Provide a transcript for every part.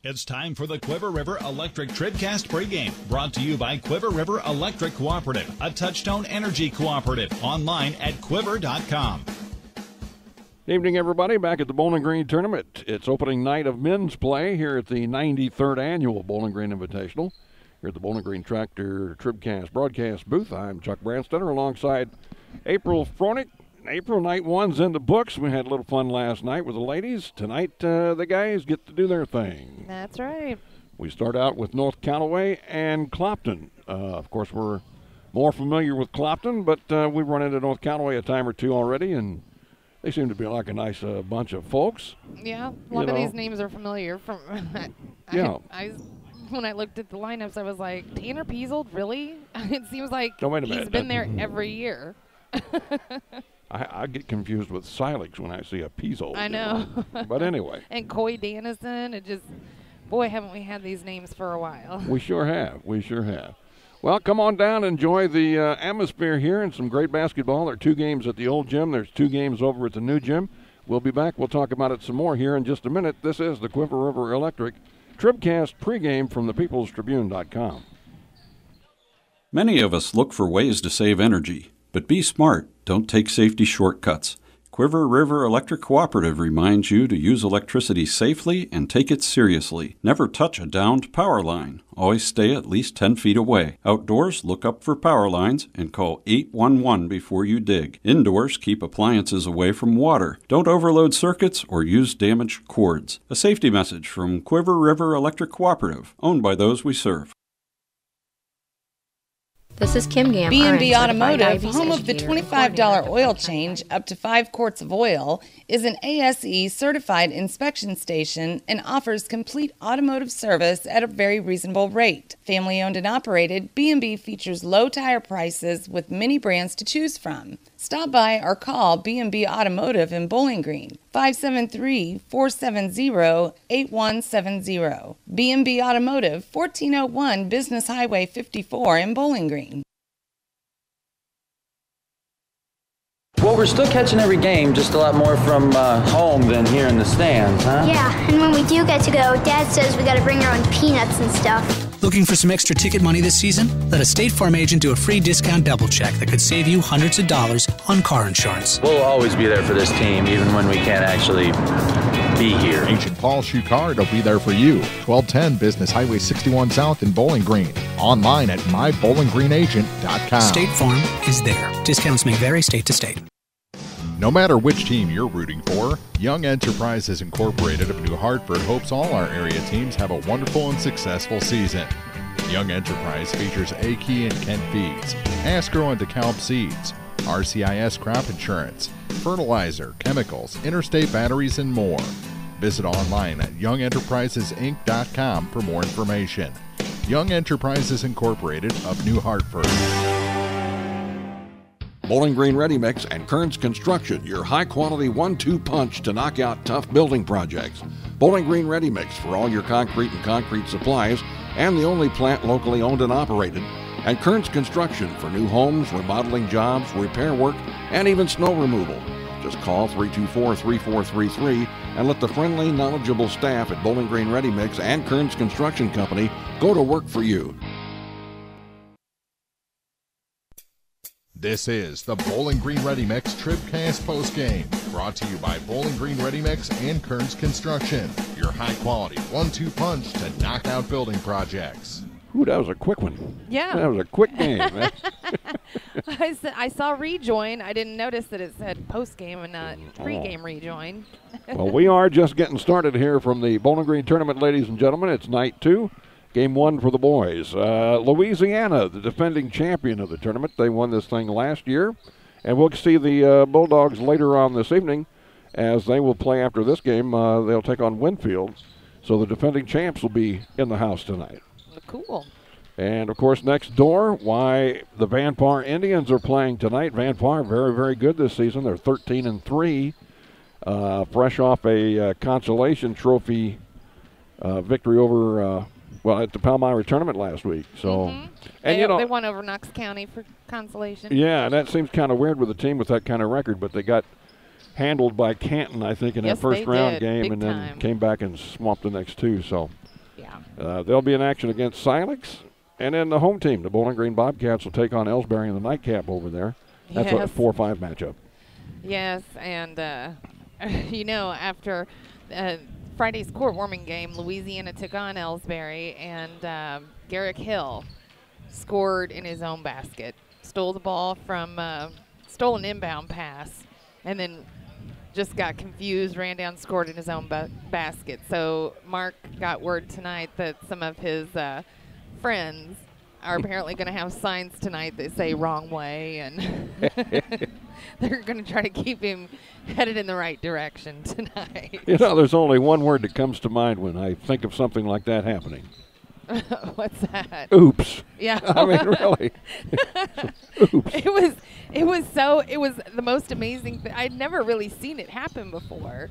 It's time for the Quiver River Electric TribCast Pregame, brought to you by Quiver River Electric Cooperative, a Touchstone Energy cooperative, online at quiver.com. Evening, everybody. Back at the Bowling Green Tournament. It's opening night of men's play here at the 93rd Annual Bowling Green Invitational. Here at the Bowling Green Tractor TribCast broadcast booth, I'm Chuck Branstetter alongside April Froenig. April night one's in the books. We had a little fun last night with the ladies. Tonight, the guys get to do their thing. That's right. We start out with North Callaway and Clopton. Of course, we're more familiar with Clopton, but we've run into North Callaway a time or two already, and they seem to be like a nice bunch of folks. Yeah, a lot of these names are familiar. When I looked at the lineups, I was like, Tanner Peasold, really? It seems like he's been there every year. I get confused with Silex when I see a Peasold. I know. But anyway. And Coy Dennison. Boy, haven't we had these names for a while. We sure have. Well, come on down, enjoy the atmosphere here and some great basketball. There are 2 games at the old gym. There's 2 games over at the new gym. We'll be back. We'll talk about it some more here in just a minute. This is the Quiver River Electric TribCast pregame from thepeoplestribune.com. Many of us look for ways to save energy, but be smart. Don't take safety shortcuts. Quiver River Electric Cooperative reminds you to use electricity safely and take it seriously. Never touch a downed power line. Always stay at least 10 feet away. Outdoors, look up for power lines and call 811 before you dig. Indoors, keep appliances away from water. Don't overload circuits or use damaged cords. A safety message from Quiver River Electric Cooperative, owned by those we serve. This is Kim Gam. B&B Automotive, home of the $25 oil change up to 5 quarts of oil, is an ASE certified inspection station and offers complete automotive service at a very reasonable rate. Family owned and operated, B&B features low tire prices with many brands to choose from. Stop by or call B&B Automotive in Bowling Green, 573-470-8170. B&B Automotive, 1401 Business Highway 54 in Bowling Green. Well, we're still catching every game, just a lot more from home than here in the stands, huh? Yeah, and when we do get to go, Dad says we gotta bring our own peanuts and stuff. Looking for some extra ticket money this season? Let a State Farm agent do a free discount double check that could save you hundreds of dollars on car insurance. We'll always be there for this team, even when we can't actually be here. Agent Paul Shucard will be there for you. 1210 Business Highway 61 South in Bowling Green. Online at mybowlinggreenagent.com. State Farm is there. Discounts may vary state to state. No matter which team you're rooting for, Young Enterprises Incorporated of New Hartford hopes all our area teams have a wonderful and successful season. Young Enterprise features A-Key and Kent Feeds, Asgrow and DeKalb Seeds, RCIS Crop Insurance, fertilizer, chemicals, interstate batteries, and more. Visit online at youngenterprisesinc.com for more information. Young Enterprises Incorporated of New Hartford. Bowling Green Ready Mix and Kearns Construction, your high-quality 1-2 punch to knock out tough building projects. Bowling Green Ready Mix for all your concrete and concrete supplies, and the only plant locally owned and operated. And Kearns Construction for new homes, remodeling jobs, repair work, and even snow removal. Just call 324-3433 and let the friendly, knowledgeable staff at Bowling Green Ready Mix and Kearns Construction Company go to work for you. This is the Bowling Green Ready Mix TribCast postgame, brought to you by Bowling Green Ready Mix and Kearns Construction, your high-quality 1-2 punch to knock out building projects. Ooh, that was a quick one. Yeah. That was a quick game. I saw rejoin. I didn't notice that it said postgame and not pregame rejoin. Well, we are just getting started here from the Bowling Green Tournament, ladies and gentlemen. It's night 2. Game 1 for the boys. Louisiana, the defending champion of the tournament. They won this thing last year. And we'll see the Bulldogs later on this evening as they will play after this game. They'll take on Winfield. So the defending champs will be in the house tonight. Cool. And, of course, next door, why the Van Par Indians are playing tonight. Van Par, very, very good this season. They're 13-3, fresh off a consolation trophy victory over at the Palmyra tournament last week. So, and they won over Knox County for consolation. Yeah, and that seems kind of weird with a team with that kind of record, but they got handled by Canton, I think, in that first round game, and then came back and swamped the next two. So, Yeah. They'll be in action against Silex. And then the home team, the Bowling Green Bobcats, will take on Ellsbury in the nightcap over there. That's a 4-5 matchup. Yes, and, after Friday's court warming game, Louisiana took on Ellsbury, and Garrick Hill scored in his own basket. Stole the ball stole an inbound pass, and then just got confused, ran down, scored in his own basket. So Mark got word tonight that some of his friends are apparently going to have signs tonight that say wrong way, and they're going to try to keep him headed in the right direction tonight. There's only one word that comes to mind when I think of something like that happening. What's that? Oops. Yeah. I mean, really. Oops. It was the most amazing thing. I'd never really seen it happen before,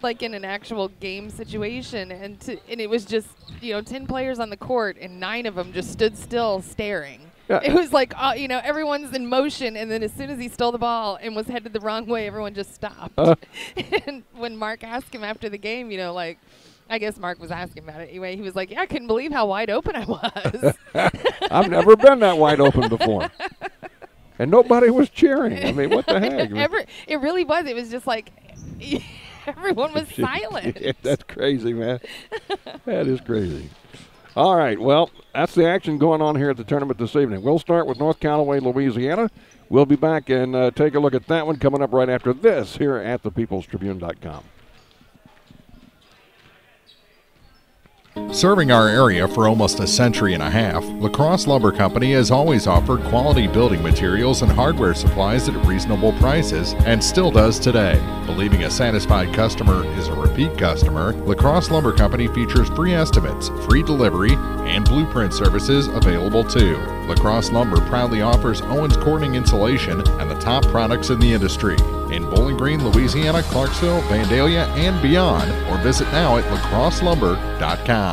like in an actual game situation. And it was just, 10 players on the court, and 9 of them just stood still staring. Yeah. It was like, everyone's in motion, and then as soon as he stole the ball and was headed the wrong way, everyone just stopped. And when Mark asked him after the game, I guess Mark was asking about it anyway. He was like, I couldn't believe how wide open I was. I've never been that wide open before. And nobody was cheering. I mean, what the heck? It really was. It was just like everyone was silent. Yeah, that's crazy, man. That is crazy. All right, well, that's the action going on here at the tournament this evening. We'll start with North Callaway, Louisiana. We'll be back and take a look at that one coming up right after this here at thepeoplestribune.com. Serving our area for almost a century and a half, La Crosse Lumber Company has always offered quality building materials and hardware supplies at reasonable prices and still does today. Believing a satisfied customer is a repeat customer, La Crosse Lumber Company features free estimates, free delivery, and blueprint services available too. La Crosse Lumber proudly offers Owens Corning insulation and the top products in the industry. In Bowling Green, Louisiana, Clarksville, Vandalia, and beyond, or visit now at lacrosselumber.com.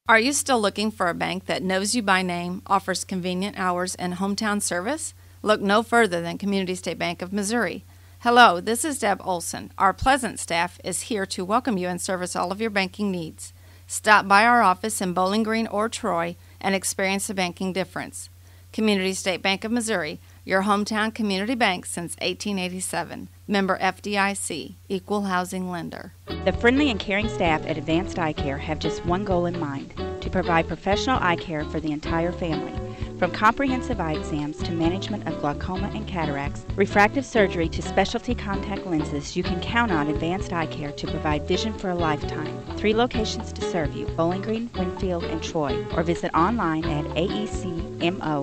Are you still looking for a bank that knows you by name, offers convenient hours, and hometown service? Look no further than Community State Bank of Missouri. Hello, this is Deb Olson. Our pleasant staff is here to welcome you and service all of your banking needs. Stop by our office in Bowling Green or Troy and experience the banking difference. Community State Bank of Missouri, your hometown community bank since 1887. Member FDIC, Equal Housing Lender. The friendly and caring staff at Advanced Eye Care have just one goal in mind, to provide professional eye care for the entire family. From comprehensive eye exams to management of glaucoma and cataracts, refractive surgery to specialty contact lenses, you can count on Advanced Eye Care to provide vision for a lifetime. 3 locations to serve you, Bowling Green, Winfield, and Troy, or visit online at aecmo.com.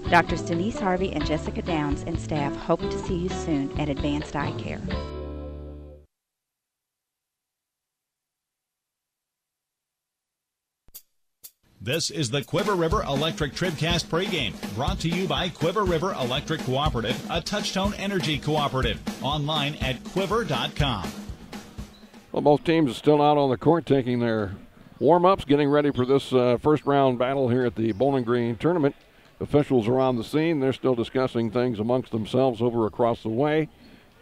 Drs. Denise Harvey and Jessica Downs and staff hope to see you soon at Advanced Eye Care. This is the Quiver River Electric TribCast Pregame, brought to you by Quiver River Electric Cooperative, a Touchtone Energy cooperative. Online at quiver.com. Well, both teams are still out on the court taking their warm-ups, getting ready for this first-round battle here at the Bowling Green tournament. Officials are on the scene. They're still discussing things amongst themselves over across the way.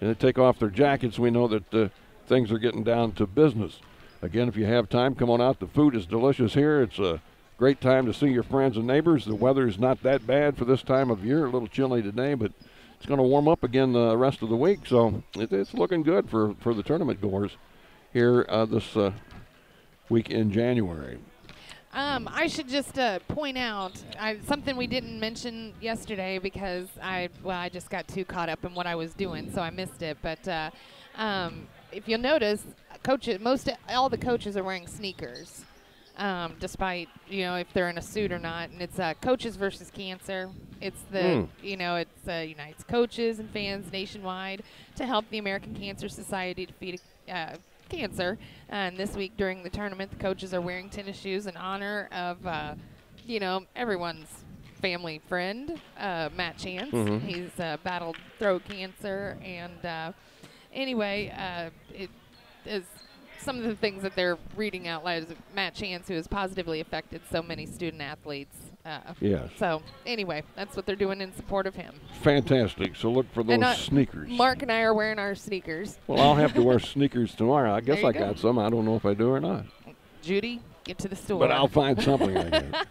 And they take off their jackets. We know that things are getting down to business. Again, if you have time, come on out. The food is delicious here. It's a great time to see your friends and neighbors. The weather is not that bad for this time of year. A little chilly today, but it's going to warm up again the rest of the week. So it's looking good for the tournament goers here this week in January. I should just point out something we didn't mention yesterday because I just got too caught up in what I was doing, so I missed it. But if you'll notice, all the coaches are wearing sneakers. Despite, if they're in a suit or not. And it's Coaches versus Cancer. It's unites coaches and fans nationwide to help the American Cancer Society defeat cancer. And this week during the tournament, the coaches are wearing tennis shoes in honor of, everyone's family friend, Matt Chance. Mm-hmm. He's battled throat cancer. And anyway, it is some of the things that they're reading out loud is Matt Chance, who has positively affected so many student athletes. Yes. So anyway, that's what they're doing in support of him. Fantastic. So look for those sneakers. Mark and I are wearing our sneakers. Well, I'll have to wear sneakers tomorrow. I guess I go. got some. I don't know if I do or not. Judy, get to the store. But I'll find something, I guess.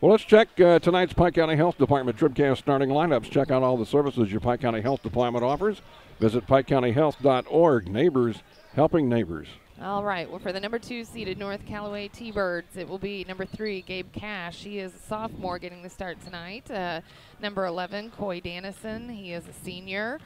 Well, let's check tonight's Pike County Health Department TribCast starting lineups. Check out all the services your Pike County Health Department offers. Visit PikeCountyHealth.org. Neighbors helping neighbors. All right. Well, for the number 2 seeded North Callaway T-Birds, it will be number 3, Gabe Cash. He is a sophomore getting the start tonight. Number 11, Coy Dannison. He is a senior.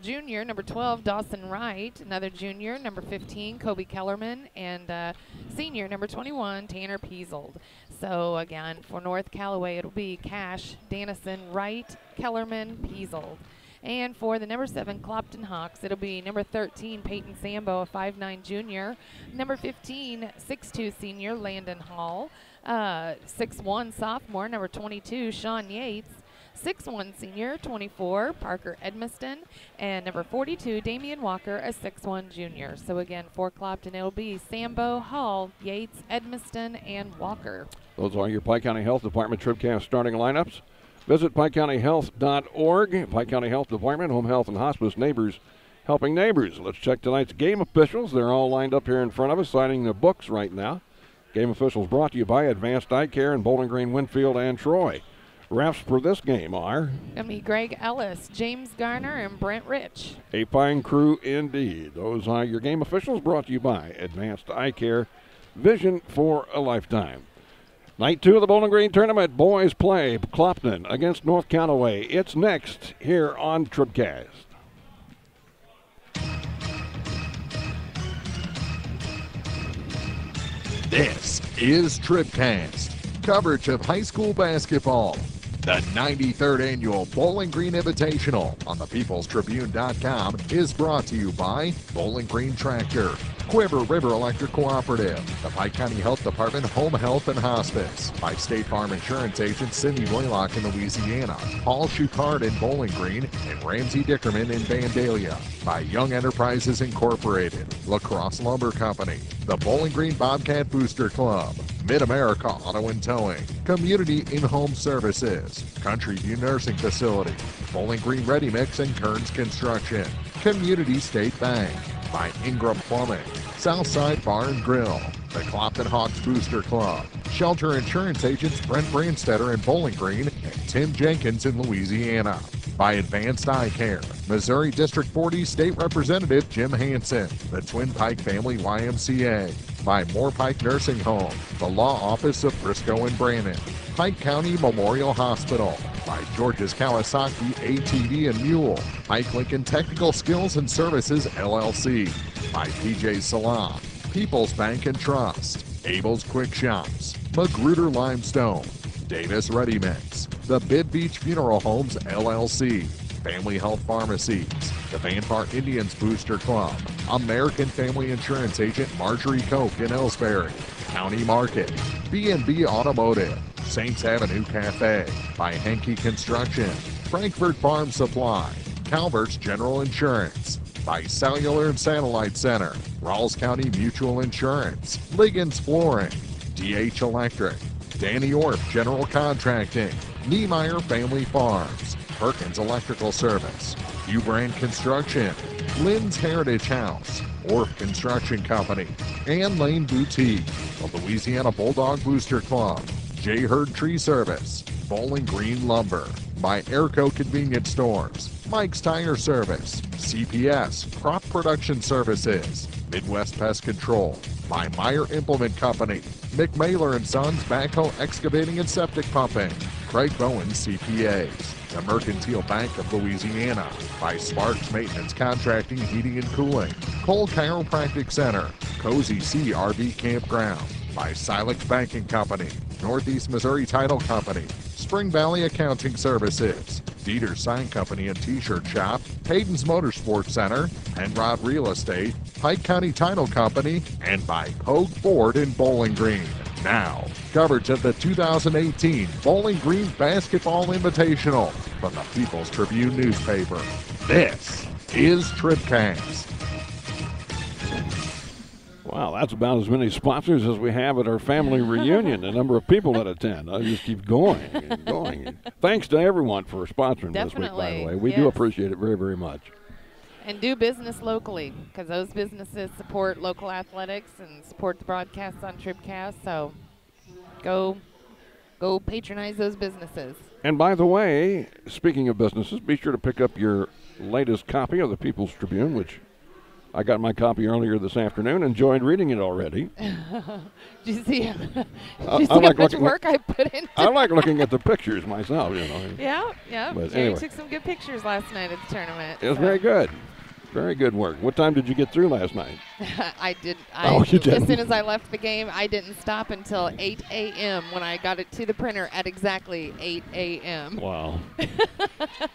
Junior, number 12, Dawson Wright. Another junior, number 15, Kobe Kellerman. And senior, number 21, Tanner Piesold. So, again, for North Callaway, it will be Cash, Dannison, Wright, Kellerman, Piesold. And for the number 7 Clopton Hawks, it'll be number 13 Peyton Sambo, a 5'9 junior. Number 15, 6'2 senior Landon Hall. 6'1 sophomore, number 22 Sean Yates. 6'1 senior, 24 Parker Edmiston. And number 42 Damian Walker, a 6'1 junior. So again, for Clopton, it'll be Sambo, Hall, Yates, Edmiston, and Walker. Those are your Pike County Health Department TribCast starting lineups. Visit PikeCountyHealth.org. Pike County Health Department, Home Health and Hospice, Neighbors helping neighbors. Let's check tonight's game officials. They're all lined up here in front of us, signing the books right now. Game officials brought to you by Advanced Eye Care in Bowling Green, Winfield, and Troy. Refs for this game are going to be Greg Ellis, James Garner, and Brent Rich. A fine crew indeed. Those are your game officials brought to you by Advanced Eye Care, vision for a lifetime. Night 2 of the Bowling Green Tournament. Boys play Clopton against North Callaway. It's next here on TribCast. This is TribCast, coverage of high school basketball. The 93rd Annual Bowling Green Invitational on thepeoplestribune.com is brought to you by Bowling Green Tractor, Quiver River Electric Cooperative, the Pike County Health Department Home Health and Hospice, by State Farm Insurance Agent Cindy Roylock in Louisiana, Paul Schuchard in Bowling Green, and Ramsey Dickerman in Vandalia, by Young Enterprises Incorporated, La Crosse Lumber Company, the Bowling Green Bobcat Booster Club, Mid-America Auto and Towing, Community In-Home Services, Country View Nursing Facility, Bowling Green Ready Mix and Kearns Construction, Community State Bank, by Ingram Plumbing, Southside Bar and Grill, the Clopton Hawks Booster Club, Shelter Insurance Agents Brent Brandstetter in Bowling Green and Tim Jenkins in Louisiana, by Advanced Eye Care, Missouri District 40 State Representative Jim Hansen, the Twin Pike Family YMCA, by Moore Pike Nursing Home, the Law Office of Briscoe and Brannon, Pike County Memorial Hospital, by George's Kawasaki ATV and Mule, Pike Lincoln Technical Skills and Services LLC, by PJ Salon, People's Bank and Trust, Abel's Quick Shops, Magruder Limestone, Davis Ready Mix, the Bid Beach Funeral Homes LLC, Family Health Pharmacies, the Vanpar Indians Booster Club, American Family Insurance Agent Marjorie Koch in Ellsbury, County Market, B&B Automotive, Saints Avenue Cafe, by Henke Construction, Frankfurt Farm Supply, Calvert's General Insurance, by Cellular and Satellite Center, Rawls County Mutual Insurance, Liggins Flooring, DH Electric, Danny Orff General Contracting, Niemeyer Family Farms, Perkins Electrical Service, U-Brand Construction, Lynn's Heritage House, Orff Construction Company, and Lane Boutique, the Louisiana Bulldog Booster Club, J. Hurd Tree Service, Bowling Green Lumber, by Airco Convenience Stores, Mike's Tire Service, CPS, Crop Production Services, Midwest Pest Control, by Meyer Implement Company, McMailer & Sons Backhoe Excavating and Septic Pumping, Craig Bowen CPAs, the Mercantile Bank of Louisiana, by Sparks Maintenance Contracting, Heating and Cooling, Cole Chiropractic Center, Cozy Sea RV Campground, by Silex Banking Company, Northeast Missouri Title Company, Spring Valley Accounting Services, Dieter Sign Company and T-Shirt Shop, Hayden's Motorsports Center, Penrod Real Estate, Pike County Title Company, and by Pogue Ford in Bowling Green. Now, coverage of the 2018 Bowling Green Basketball Invitational from the People's Tribune newspaper. This is TribCast. Wow, that's about as many sponsors as we have at our family reunion, the number of people that attend. I just keep going and going. Thanks to everyone for sponsoring this week, by the way. We do appreciate it very, very much. And do business locally, because those businesses support local athletics and support the broadcasts on TribCast. So go patronize those businesses. And by the way, speaking of businesses, be sure to pick up your latest copy of the People's Tribune, which I got my copy earlier this afternoon. Enjoyed reading it already. Did you see, how much work I put into it? I like looking at the pictures myself, you know. Yeah. But Jerry anyway. took some good pictures last night at the tournament. It was very good. Very good work. What time did you get through last night? I did. You did? As soon as I left the game, I didn't stop until 8 a.m. when I got it to the printer at exactly 8 a.m. Wow.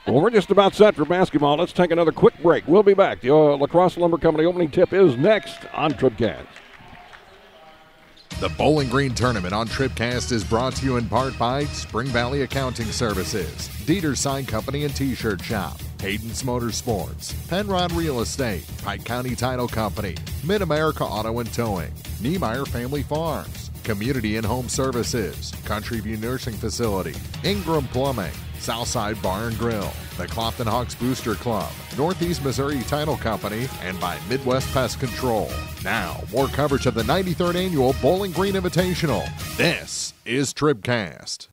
Well, we're just about set for basketball. Let's take another quick break. We'll be back. The La Crosse Lumber Company opening tip is next on TribCast. The Bowling Green Tournament on TribCast is brought to you in part by Spring Valley Accounting Services, Dieter's Sign Company and T-Shirt Shop, Hayden's Motorsports, Penrod Real Estate, Pike County Title Company, Mid-America Auto and Towing, Niemeyer Family Farms, Community and Home Services, Country View Nursing Facility, Ingram Plumbing, Southside Bar and Grill, the Clopton Hawks Booster Club, Northeast Missouri Title Company, and by Midwest Pest Control. Now, more coverage of the 93rd Annual Bowling Green Invitational. This is TribCast.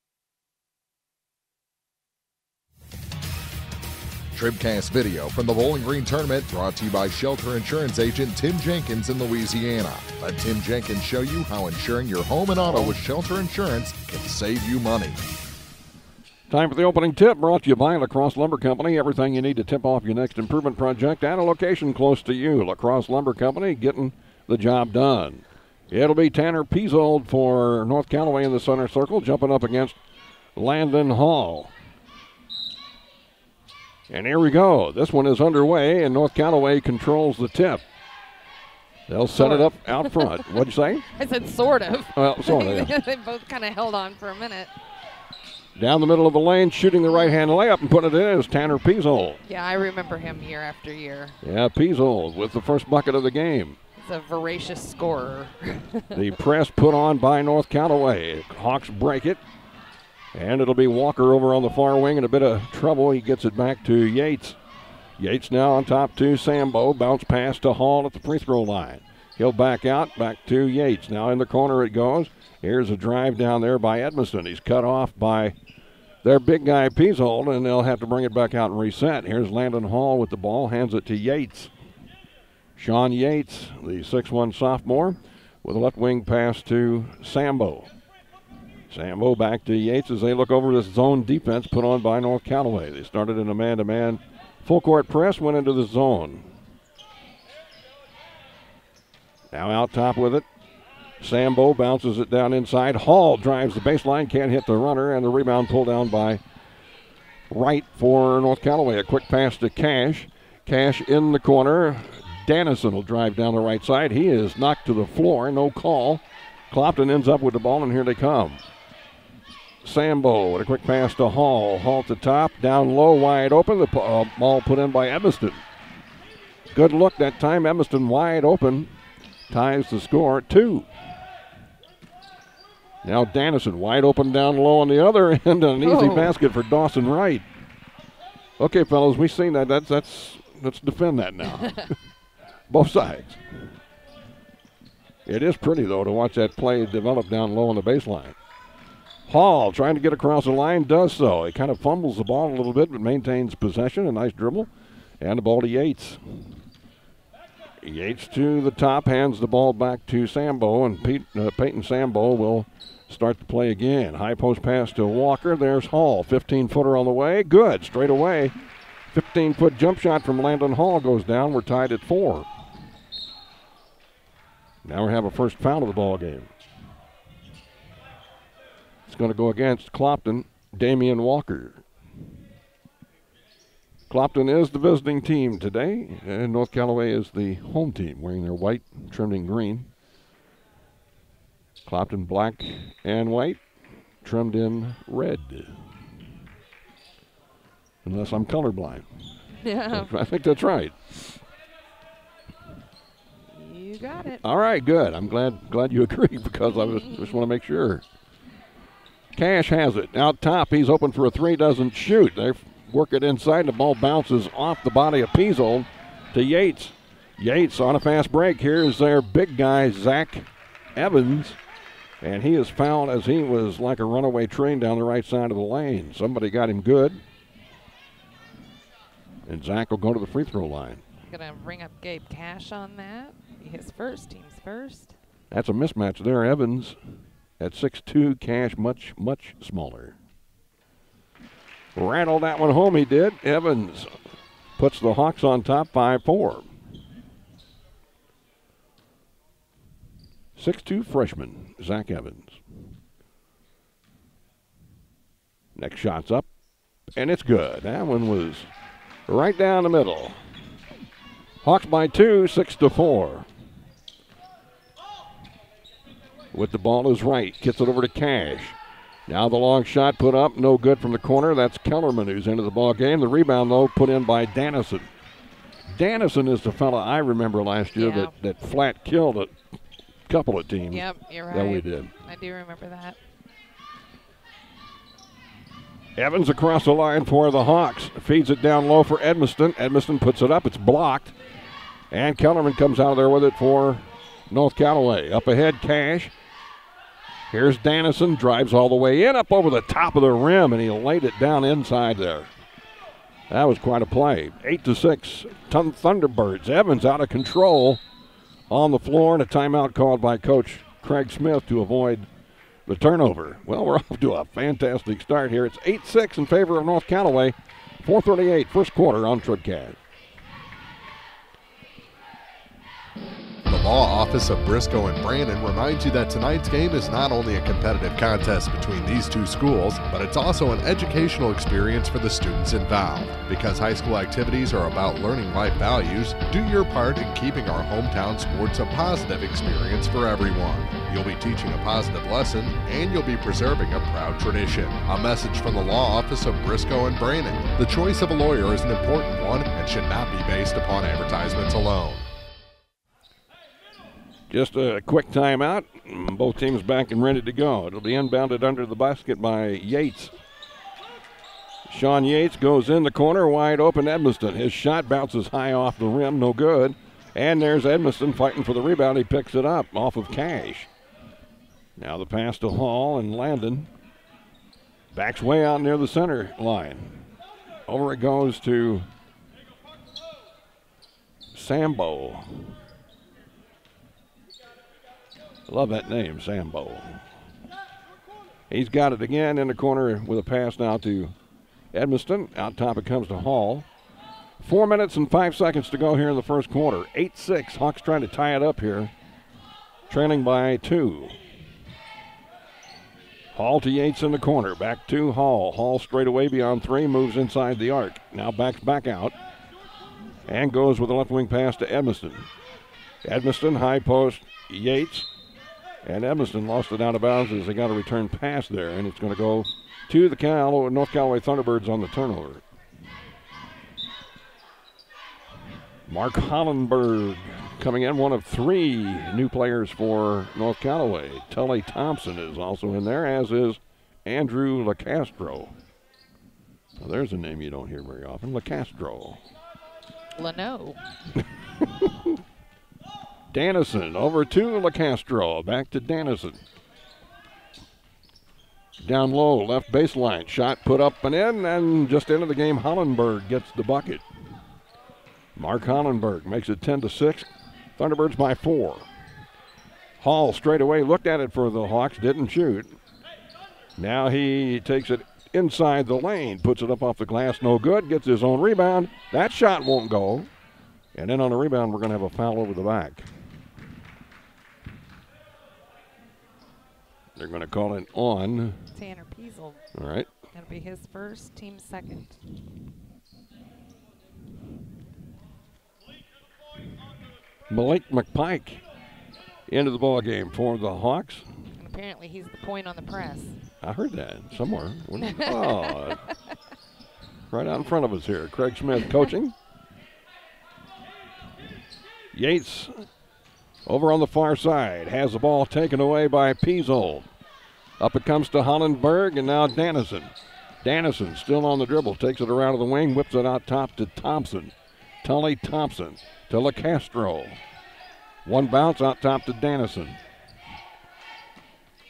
TribCast video from the Bowling Green Tournament brought to you by Shelter Insurance Agent Tim Jenkins in Louisiana. Let Tim Jenkins show you how insuring your home and auto with Shelter Insurance can save you money. Time for the opening tip, brought to you by La Crosse Lumber Company. Everything you need to tip off your next improvement project at a location close to you. La Crosse Lumber Company, getting the job done. It'll be Tanner Piesold for North Callaway in the center circle, jumping up against Landon Hall. And here we go. This one is underway, and North Callaway controls the tip. They'll set it up out front. What'd you say? I said sort of. Well, sort of, yeah. They both kind of held on for a minute. Down the middle of the lane, shooting the right-hand layup and putting it in is Tanner Piesold. Yeah, I remember him year after year. Yeah, Piesold with the first bucket of the game. He's a voracious scorer. The press put on by North Callaway. Hawks break it. And it'll be Walker over on the far wing in a bit of trouble. He gets it back to Yates. Yates now on top to Sambo. Bounce pass to Hall at the free throw line. He'll back out, back to Yates. Now in the corner it goes. Here's a drive down there by Edmiston. He's cut off by their big guy Piesold, and they'll have to bring it back out and reset. Here's Landon Hall with the ball, hands it to Yates. Sean Yates, the 6'1 sophomore, with a left wing pass to Sambo. Sambo back to Yates as they look over this zone defense put on by North Callaway. They started in a man-to-man full court press, went into the zone. Now out top with it. Sambo bounces it down inside. Hall drives the baseline, can't hit the runner, and the rebound pulled down by Wright for North Callaway. A quick pass to Cash. Cash in the corner. Dannison will drive down the right side. He is knocked to the floor, no call. Clopton ends up with the ball, and here they come. Sambo with a quick pass to Hall. Hall to top, down low, wide open. The ball put in by Edmiston. Good look that time. Edmiston wide open. Ties the score at 2. Now Dannison wide open down low on the other end, and an easy basket for Dawson Wright. Okay, fellas, we've seen that. Let's defend that now. Both sides. It is pretty, though, to watch that play develop down low on the baseline. Hall trying to get across the line, does so. He kind of fumbles the ball a little bit, but maintains possession. A nice dribble. And the ball to Yates. Yates to the top, hands the ball back to Sambo, and Peyton Sambo will start the play again. High post pass to Walker. There's Hall. 15-footer on the way. Good. Straight away. 15-foot jump shot from Landon Hall goes down. We're tied at 4. Now we have a first foul of the ball game. It's going to go against Clopton, Damian Walker. Clopton is the visiting team today, and North Callaway is the home team, wearing their white trimmed in green. Clopton black and white, trimmed in red. Unless I'm colorblind. Yeah. I think that's right. You got it. All right, good. I'm glad you agree because I just want to make sure. Cash has it. Out top, he's open for a three, doesn't shoot. They work it inside, and the ball bounces off the body of Peasel to Yates. Yates on a fast break. Here's their big guy, Zach Evans, and he is fouled as he was like a runaway train down the right side of the lane. Somebody got him good, and Zach will go to the free throw line. Gonna bring up Gabe Cash on that. His first, team's first. That's a mismatch there. Evans at 6'2", Cash much, much smaller. Rattled that one home, he did. Evans puts the Hawks on top 5-4. 6'2" freshman, Zach Evans. Next shot's up, and it's good. That one was right down the middle. Hawks by 2, 6-4. With the ball is right, gets it over to Cash. Now the long shot put up, no good from the corner. That's Kellerman who's into the ball game. The rebound, though, put in by Dannison. Dannison is the fella I remember last year that flat killed a couple of teams. Yep, you're right. That we did. I do remember that. Evans across the line for the Hawks. Feeds it down low for Edmiston. Edmiston puts it up. It's blocked. And Kellerman comes out of there with it for North Callaway. Up ahead, Cash. Here's Dannison. Drives all the way in, up over the top of the rim, and he laid it down inside there. That was quite a play. 8-6, Thunderbirds. Evans out of control on the floor, and a timeout called by Coach Craig Smith to avoid the turnover. Well, we're off to a fantastic start here. It's 8-6 in favor of North Callaway. 4:38, first quarter on TribCast. The law office of Briscoe and Brandon reminds you that tonight's game is not only a competitive contest between these two schools, but it's also an educational experience for the students involved. Because high school activities are about learning life values, do your part in keeping our hometown sports a positive experience for everyone. You'll be teaching a positive lesson, and you'll be preserving a proud tradition. A message from the law office of Briscoe and Brandon. The choice of a lawyer is an important one and should not be based upon advertisements alone. Just a quick timeout. Both teams back and ready to go. It'll be inbounded under the basket by Yates. Sean Yates goes in the corner, wide open Edmiston. His shot bounces high off the rim, no good. And there's Edmiston fighting for the rebound. He picks it up off of Cash. Now the pass to Hall and Landon. Backs way out near the center line. Over it goes to Sambo. Love that name, Sambo. He's got it again in the corner with a pass now to Edmiston. Out top it comes to Hall. 4 minutes and 5 seconds to go here in the first quarter. 8-6. Hawks trying to tie it up here. Trailing by 2. Hall to Yates in the corner. Back to Hall. Hall straight away beyond 3. Moves inside the arc. Now backs back out. And goes with a left wing pass to Edmiston. Edmiston, high post, Yates. And Edmiston lost it out of bounds as they got a return pass there. And it's going to go to the North Callaway Thunderbirds on the turnover. Mark Hollenberg coming in, one of 3 new players for North Callaway. Tully Thompson is also in there, as is Andrew LaCastro. Now, there's a name you don't hear very often, LaCastro. Lano. Dannison over to LaCastro. Back to Dannison. Down low, left baseline. Shot put up and in, and just into the game, Hollenberg gets the bucket. Mark Hollenberg makes it 10-6. Thunderbirds by 4. Hall straight away looked at it for the Hawks, didn't shoot. Now he takes it inside the lane, puts it up off the glass, no good, gets his own rebound. That shot won't go. And then on the rebound, we're going to have a foul over the back. They're going to call it on Tanner Peasel. All right. That'll be his first, team second. Malik McPike into the ball game for the Hawks. And apparently he's the point on the press. I heard that somewhere. Oh, right out in front of us here. Craig Smith coaching. Yates Over on the far side, has the ball taken away by Piesold. Up it comes to Hollenberg, and now Dannison. Dannison still on the dribble, takes it around to the wing, whips it out top to Thompson. Tully Thompson to LeCastro. One bounce out top to Dannison.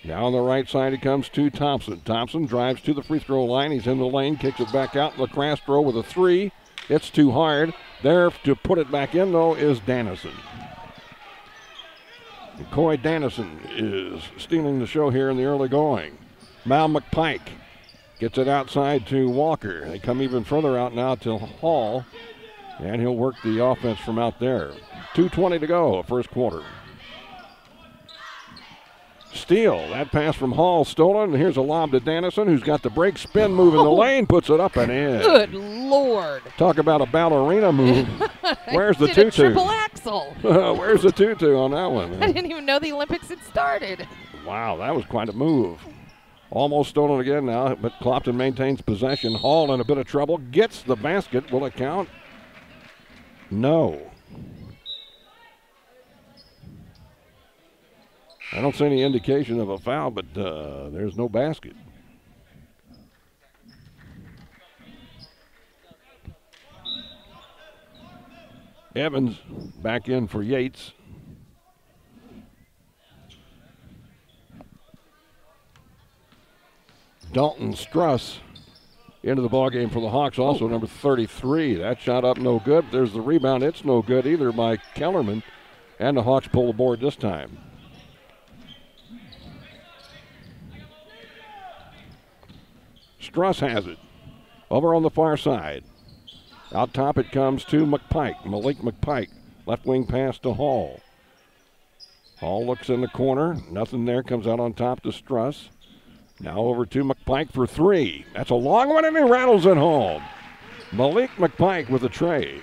Now on the right side it comes to Thompson. Thompson drives to the free throw line. He's in the lane, kicks it back out. LeCastro with a three. It's too hard. There to put it back in, though, is Dannison. Coy Dannison is stealing the show here in the early going. Mal McPike gets it outside to Walker. They come even further out now to Hall, and he'll work the offense from out there. 2:20 to go, first quarter. Steal. That pass from Hall stolen. And here's a lob to Dannison, who's got the break spin move in the lane, puts it up and in. Good Lord. Talk about a ballerina move. Where's the tutu? Triple axel. Where's the tutu on that one? I didn't even know the Olympics had started. Wow, that was quite a move. Almost stolen again now, but Clopton maintains possession. Hall in a bit of trouble. Gets the basket. Will it count? No. I don't see any indication of a foul, but there's no basket. Evans back in for Yates. Dalton Struss into the ballgame for the Hawks, also number 33. That shot up no good. There's the rebound. It's no good either by Kellerman, and the Hawks pull the board this time. Struss has it. Over on the far side. Out top it comes to McPike. Malik McPike. Left wing pass to Hall. Hall looks in the corner. Nothing there. Comes out on top to Struss. Now over to McPike for three. That's a long one, and he rattles it home. Malik McPike with a tray.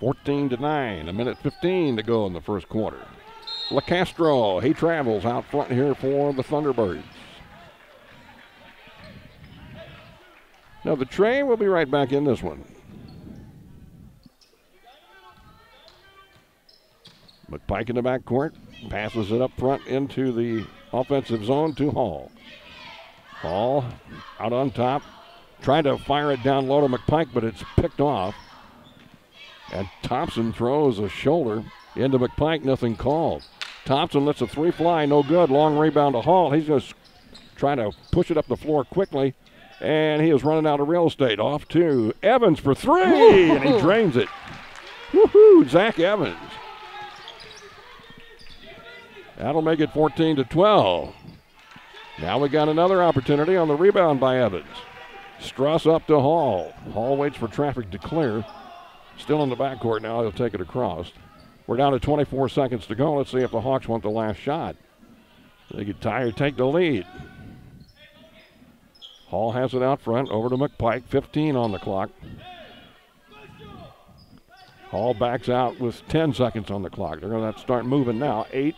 14-9. A minute 15 to go in the first quarter. LeCastro, he travels out front here for the Thunderbirds. Now the tray will be right back in this one. McPike in the backcourt, passes it up front into the offensive zone to Hall. Hall out on top, trying to fire it down low to McPike, but it's picked off. And Thompson throws a shoulder into McPike, nothing called. Thompson lets a three fly, no good. Long rebound to Hall. He's going to try to push it up the floor quickly. And he is running out of real estate. Off to Evans for three, and he drains it. Woohoo, Zach Evans. That'll make it 14-12. Now we got another opportunity on the rebound by Evans. Struss up to Hall. Hall waits for traffic to clear. Still in the backcourt now. He'll take it across. We're down to 24 seconds to go. Let's see if the Hawks want the last shot. They could tie or take the lead. Hall has it out front, over to McPike, 15 on the clock. Hall backs out with 10 seconds on the clock. They're going to start moving now. 8.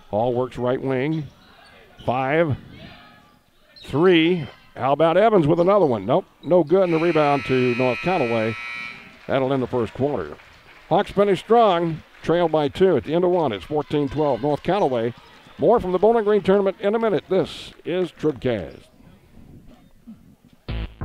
Hall works right wing. 5. 3. How about Evans with another one? Nope, no good. And the rebound to North Callaway. That'll end the first quarter. Hawks finish strong, trailed by 2 at the end of 1. It's 14-12 North Callaway. More from the Bowling Green tournament in a minute. This is TribCast.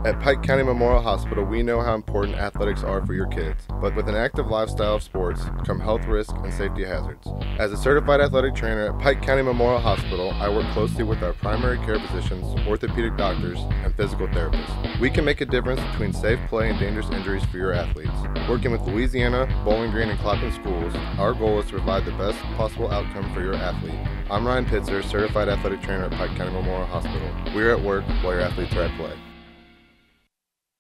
At Pike County Memorial Hospital, we know how important athletics are for your kids, but with an active lifestyle of sports come health risks and safety hazards. As a certified athletic trainer at Pike County Memorial Hospital, I work closely with our primary care physicians, orthopedic doctors, and physical therapists. We can make a difference between safe play and dangerous injuries for your athletes. Working with Louisiana, Bowling Green, and Clopton schools, our goal is to provide the best possible outcome for your athlete. I'm Ryan Pitzer, certified athletic trainer at Pike County Memorial Hospital. We're at work while your athletes are at play.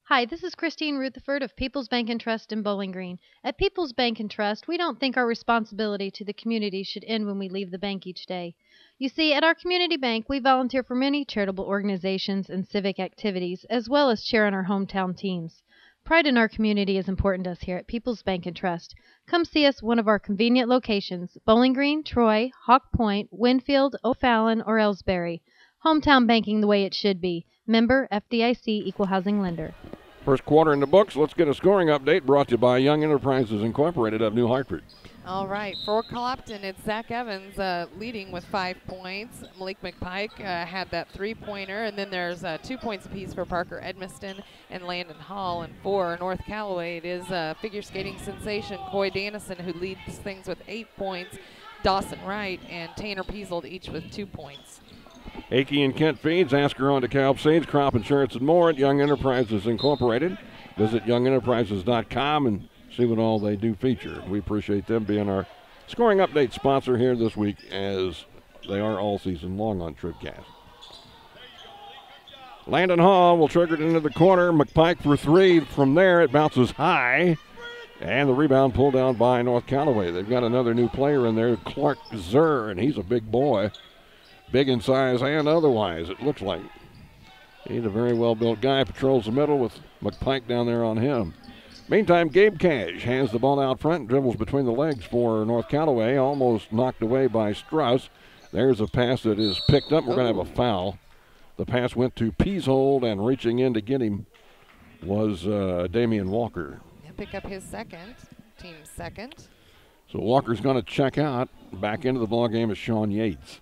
Hi, this is Christine Rutherford of People's Bank and Trust in Bowling Green. At People's Bank and Trust, we don't think our responsibility to the community should end when we leave the bank each day. You see, at our community bank, we volunteer for many charitable organizations and civic activities, as well as cheer on our hometown teams. Pride in our community is important to us here at People's Bank and Trust. Come see us at one of our convenient locations, Bowling Green, Troy, Hawk Point, Winfield, O'Fallon, or Ellsbury. Hometown banking the way it should be. Member FDIC Equal Housing Lender. First quarter in the books. Let's get a scoring update brought to you by Young Enterprises Incorporated of New Hartford. All right, for Clopton, it's Zach Evans leading with 5 points. Malik McPike had that 3-pointer, and then there's 2 points apiece for Parker Edmiston and Landon Hall. And for North Callaway, it is figure skating sensation Coy Dannison who leads things with 8 points. Dawson Wright and Tanner Piesold each with 2 points. Akey and Kent Feeds, ask her on to Caleb Seeds, Crop Insurance and more at Young Enterprises Incorporated. Visit youngenterprises.com and see what all they do feature. We appreciate them being our scoring update sponsor here this week, as they are all season long on TribCast. Landon Hall will trigger it into the corner. McPike for 3. From there, it bounces high. And the rebound pulled down by North Callaway. They've got another new player in there, Clark Zur, and he's a big boy. Big in size and otherwise, it looks like. He's a very well-built guy. Patrols the middle with McPike down there on him. Meantime, Gabe Cash hands the ball out front and dribbles between the legs for North Callaway, almost knocked away by Struss. There's a pass that is picked up. We're going to have a foul. The pass went to Piesold, and reaching in to get him was Damian Walker. He'll pick up his second, team's second. So Walker's going to check out. Back into the ball game is Sean Yates.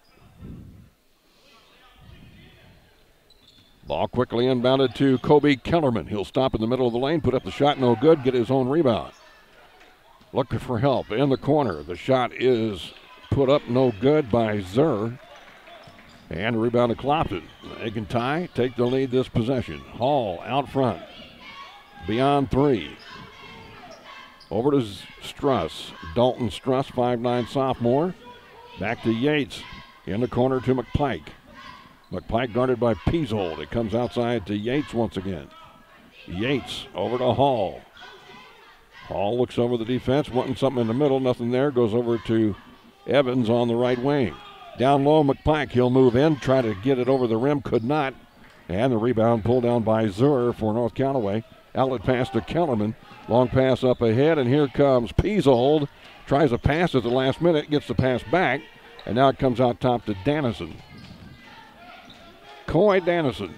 Ball quickly inbounded to Kobe Kellerman. He'll stop in the middle of the lane, put up the shot, no good, get his own rebound. Looking for help in the corner. The shot is put up, no good by Zur. And a rebound to Clopton. They can tie, take the lead this possession. Hall out front. Beyond 3. Over to Struss. Dalton Struss, 5'9" sophomore. Back to Yates. In the corner to McPike. McPike guarded by Piesold. It comes outside to Yates once again. Yates over to Hall. Hall looks over the defense, wanting something in the middle. Nothing there. Goes over to Evans on the right wing. Down low, McPike. He'll move in, try to get it over the rim. Could not. And the rebound pulled down by Zur for North Callaway. Outlet pass to Kellerman. Long pass up ahead, and here comes Piesold. Tries a pass at the last minute, gets the pass back, and now it comes out top to Dannison. Coy Dannison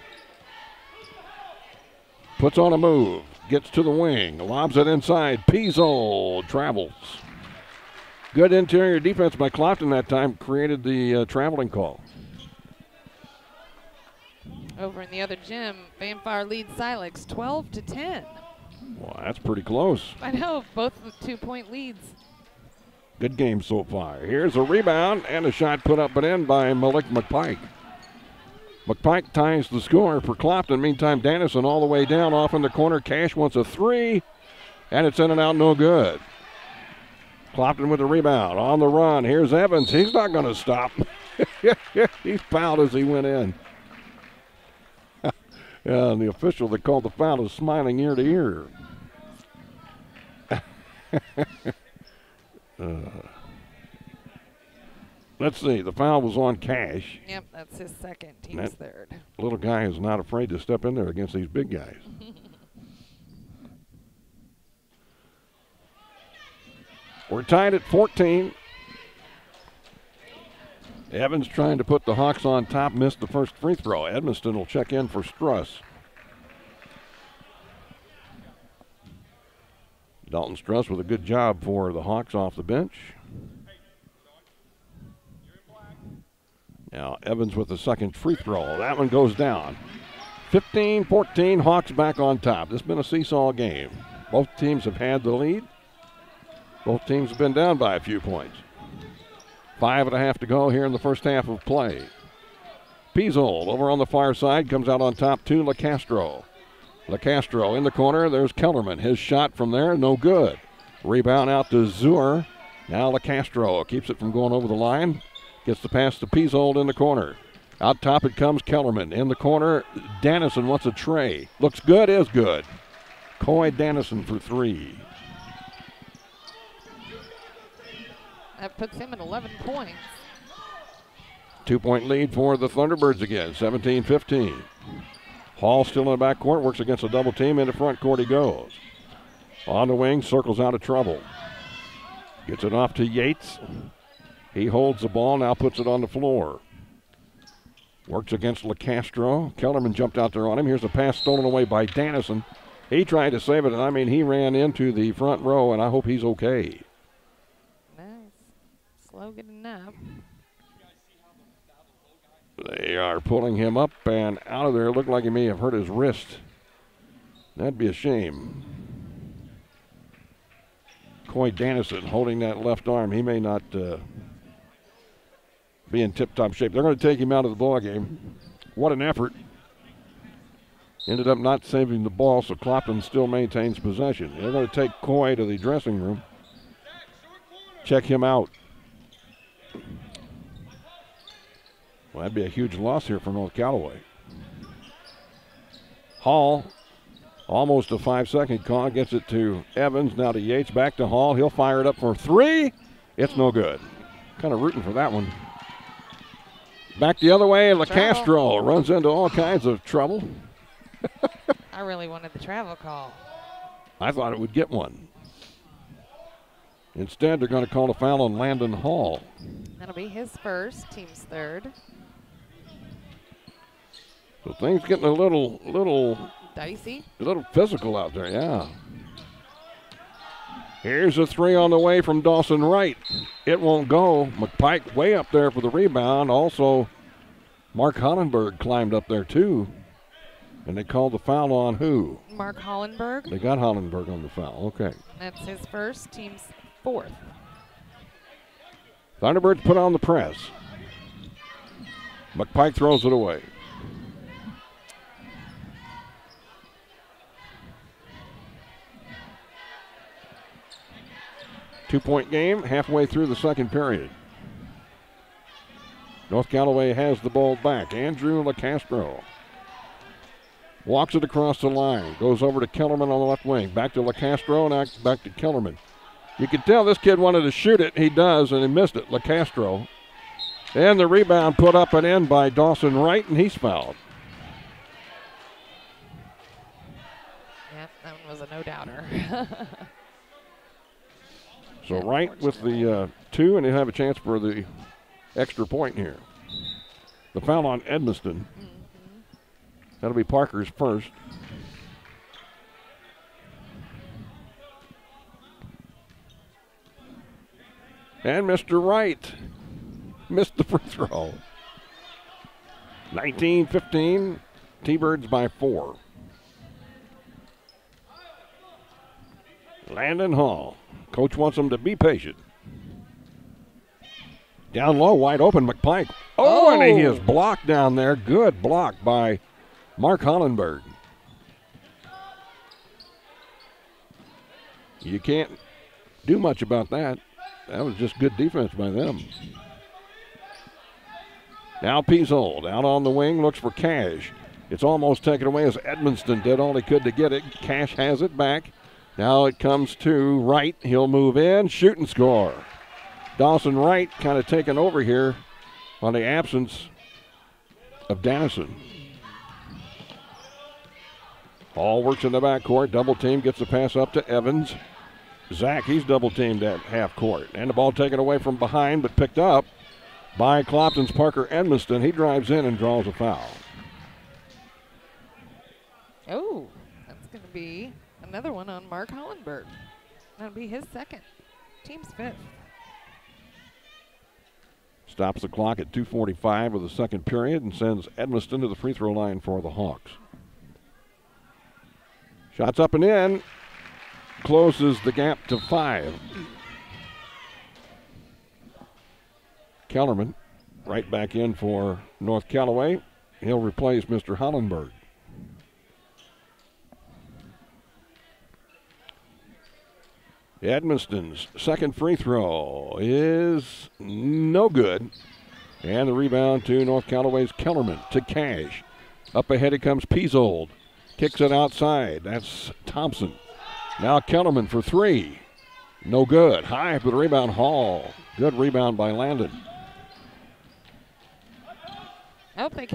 puts on a move, gets to the wing, lobs it inside. Piesold travels. Good interior defense by Clopton that time, created the traveling call. Over in the other gym, Vanfire leads Silex 12-10. Well, that's pretty close. I know, both with 2-point leads. Good game so far. Here's a rebound and a shot put up and in by Malik McPike. McPike ties the score for Clopton. Meantime, Dannison all the way down off in the corner. Cash wants a 3, and it's in and out, no good. Clopton with the rebound on the run. Here's Evans. He's not going to stop. He's fouled as he went in. And the official that called the foul is smiling ear to ear. Let's see. The foul was on Cash. Yep, that's his second. Team's third. Little guy is not afraid to step in there against these big guys. We're tied at 14. Evans trying to put the Hawks on top, missed the first free throw. Edmiston will check in for Struss. Dalton Struss with a good job for the Hawks off the bench. Now Evans with the second free throw. That one goes down. 15-14, Hawks back on top. This has been a seesaw game. Both teams have had the lead. Both teams have been down by a few points. 5.5 to go here in the first half of play. Piesold over on the far side comes out on top to LaCastro. LaCastro in the corner. There's Kellerman. His shot from there, no good. Rebound out to Zur. Now LaCastro keeps it from going over the line. Gets the pass to Piesold in the corner. Out top it comes Kellerman. In the corner, Dannison wants a tray. Looks good, is good. Coy Dannison for 3. That puts him at 11 points. 2-point lead for the Thunderbirds again, 17-15. Hall still in the backcourt, works against a double team. Into front court he goes. On the wing, circles out of trouble. Gets it off to Yates. He holds the ball, now puts it on the floor. Works against LaCastro. Kellerman jumped out there on him. Here's a pass stolen away by Dannison. He tried to save it, and I mean, he ran into the front row, and I hope he's okay. slow getting up. They are pulling him up and out of there. Looked like he may have hurt his wrist. That'd be a shame. Coy Dannison holding that left arm. He may not be in tip-top shape. They're going to take him out of the ball game. What an effort. Ended up not saving the ball, so Clopton still maintains possession. They're going to take Coy to the dressing room. Check him out. Well, that'd be a huge loss here for North Callaway. Hall, almost a 5-second call, gets it to Evans, now to Yates, back to Hall. He'll fire it up for 3. It's no good. Kind of rooting for that one. Back the other way, LaCastro runs into all kinds of trouble. I really wanted the travel call. I thought it would get one. Instead, they're going to call a foul on Landon Hall. That'll be his first, team's third. So things getting a little dicey, a little physical out there, yeah. Here's a 3 on the way from Dawson Wright. It won't go. McPike way up there for the rebound. Also, Mark Hollenberg climbed up there too. And they called the foul on who? Mark Hollenberg. They got Hollenberg on the foul, okay. That's his first, team's fourth. Thunderbirds put on the press. McPike throws it away. Two-point game, halfway through the second period. North Callaway has the ball back. Andrew LaCastro walks it across the line, goes over to Kellerman on the left wing. Back to LaCastro and back to Kellerman. You can tell this kid wanted to shoot it. He does, and he missed it. LaCastro. And the rebound put up and in by Dawson Wright, and he's fouled. Yeah, that one was a no-doubter. So Wright with the 2, and he'll have a chance for the extra point here. The foul on Edmiston. That'll be Parker's first. And Mr. Wright missed the free throw. 19-15, T-Birds by 4. Landon Hall. Coach wants him to be patient. Down low, wide open, McPike. Oh, and he is blocked down there. Good block by Mark Hollenberg. You can't do much about that. That was just good defense by them. Now Piesold out on the wing, looks for Cash. It's almost taken away as Edmonston did all he could to get it. Cash has it back. Now it comes to Wright. He'll move in, shoot and score. Dawson Wright kind of taken over here on the absence of Dannison. Hall works in the backcourt. Double team, gets the pass up to Evans. Zach, he's double teamed at half court. And the ball taken away from behind, but picked up by Clopton's Parker Edmiston. He drives in and draws a foul. Oh, that's going to be another one on Mark Hollenberg. That'll be his second. Team's fifth. Stops the clock at 2:45 of the second period and sends Edmiston to the free throw line for the Hawks. Shots up and in. Closes the gap to 5. Kellerman right back in for North Callaway. He'll replace Mr. Hollenberg. Edmonston's second free throw is no good. And the rebound to North Callaway's Kellerman to Cash. Up ahead it comes Piesold. Kicks it outside. That's Thompson. Now Kellerman for 3. No good. High for the rebound, Hall. Good rebound by Landon. I hope they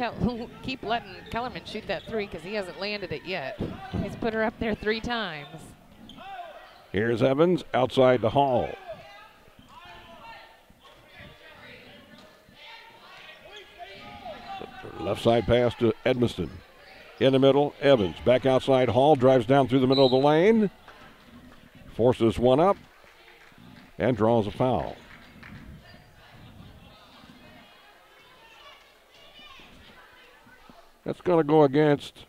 keep letting Kellerman shoot that 3 because he hasn't landed it yet. He's put her up there 3 times. Here's Evans outside to Hall. Left side pass to Edmiston. In the middle, Evans. Back outside, Hall drives down through the middle of the lane. Forces one up and draws a foul. That's going to go against.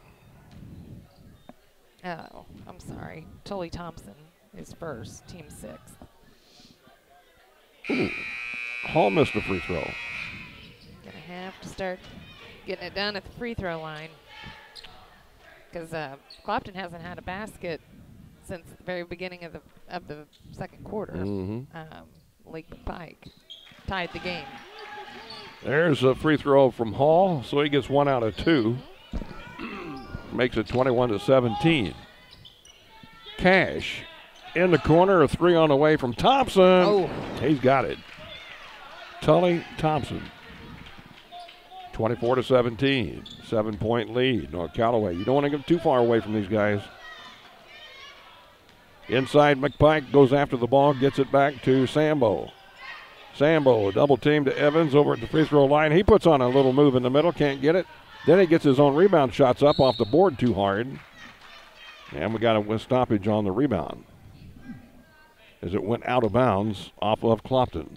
Oh, I'm sorry. Tully Thompson is first, team 6th. Ooh, Hall missed the free throw. Gonna have to start getting it done at the free throw line, because Clopton hasn't had a basket since the very beginning of the second quarter. Lake Pike tied the game. There's a free throw from Hall, so he gets 1 out of 2. Makes it 21-17. Cash in the corner, a 3 on the way from Thompson. Oh. He's got it. Tully Thompson. 24-17. 7-point lead. North Callaway. You don't want to get too far away from these guys. Inside, McPike goes after the ball, gets it back to Sambo. Sambo, double team to Evans over at the free throw line. He puts on a little move in the middle, can't get it. Then he gets his own rebound shots up off the board too hard. And we got a stoppage on the rebound as it went out of bounds off of Clopton.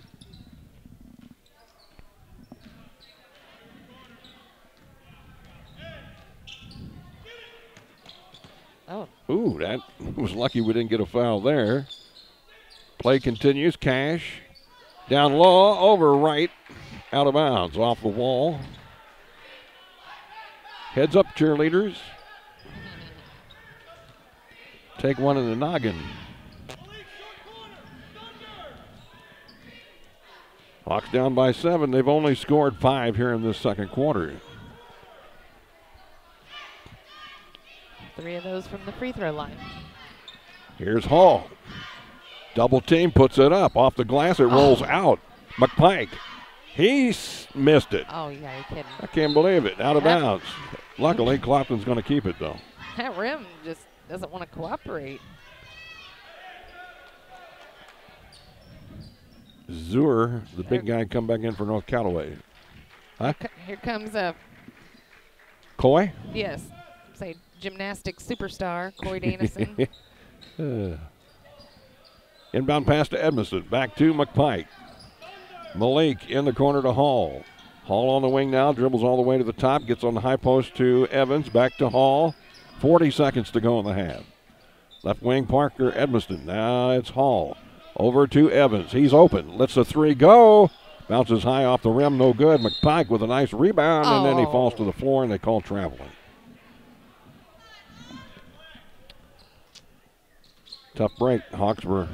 Oh. Ooh, that was lucky we didn't get a foul there. Play continues. Cash down low, over right, out of bounds, off the wall. Heads up, cheerleaders. Take one in the noggin. Hawks down by 7. They've only scored 5 here in this second quarter. 3 of those from the free throw line. Here's Hall. Double team, puts it up. Off the glass, it rolls out. McPike. He's missed it. Oh, yeah, you're kidding. I can't believe it. Out of bounds. Luckily, Clopton's going to keep it, though. That rim just doesn't want to cooperate. Zur, the big guy, come back in for North Callaway. Huh? Here comes Coy? Yes. Say gymnastics superstar, Coy Danison. Inbound pass to Edmondson. Back to McPike. Malik in the corner to Hall. Hall on the wing now, dribbles all the way to the top, gets on the high post to Evans, back to Hall. 40 seconds to go in the half. Left wing, Parker Edmondson. Now it's Hall. Over to Evans. He's open. Lets the 3 go. Bounces high off the rim, no good. McPike with a nice rebound, and then he falls to the floor, and they call traveling. Tough break. Hawks were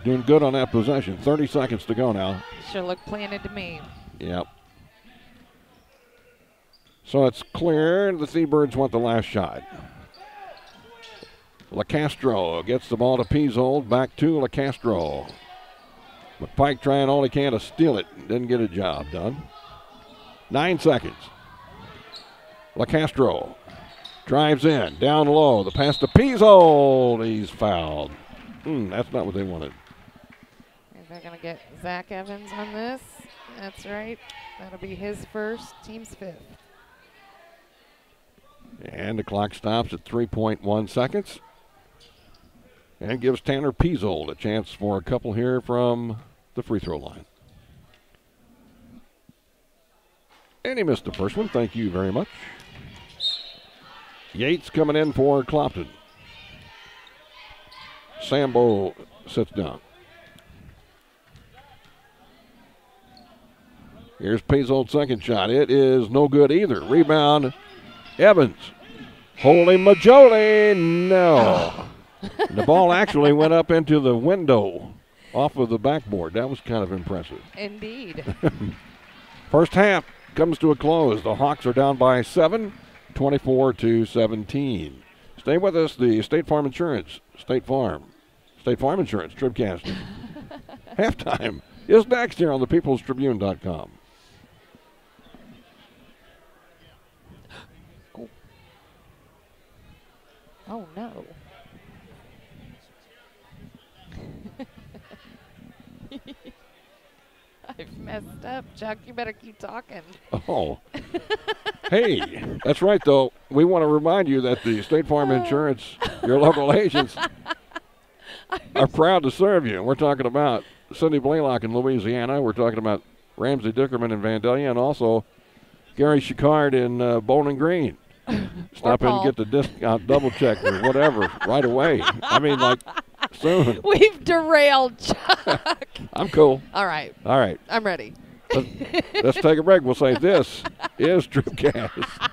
doing good on that possession. 30 seconds to go now. Sure looked planted to me. Yep. So it's clear. The Seabirds want the last shot. LaCastro gets the ball to Peasold. Back to LaCastro. McPike trying all he can to steal it. Didn't get a job done. 9 seconds. LaCastro drives in. Down low. The pass to Peasold. He's fouled. That's not what they wanted. If they're going to get Zach Evans on this, that's right. That'll be his first, team's 5th. And the clock stops at 3.1 seconds. And gives Tanner Peasold a chance for a couple here from the free throw line. And he missed the first one. Thank you very much. Yates coming in for Clopton. Sambo sits down. Here's Peasold's second shot. It is no good either. Rebound, Evans. Holy majoli, no. The ball actually went up into the window off of the backboard. That was kind of impressive. Indeed. First half comes to a close. The Hawks are down by 7, 24-17. Stay with us. The State Farm Insurance, State Farm Insurance, TribCast. Halftime is next here on the peoplestribune.com. Oh, no. I've messed up, Chuck. You better keep talking. Oh. Hey, that's right, though. We want to remind you that the State Farm Insurance, your local agents, are proud to serve you. We're talking about Cindy Blaylock in Louisiana. We're talking about Ramsey Dickerman in Vandalia, and also Gary Chicard in Bowling Green. stop in and get the discount double check or whatever right away. I mean, like, soon. We've derailed Chuck. I'm cool. All right. I'm ready. Let's take a break. We'll say this is TribCast.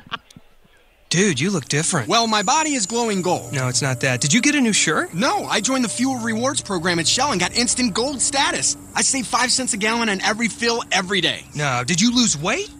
Dude, you look different. Well, my body is glowing gold. No, it's not that. Did you get a new shirt? No, I joined the Fuel Rewards program at Shell and got instant gold status. I save 5 cents a gallon on every fill every day. No, did you lose weight?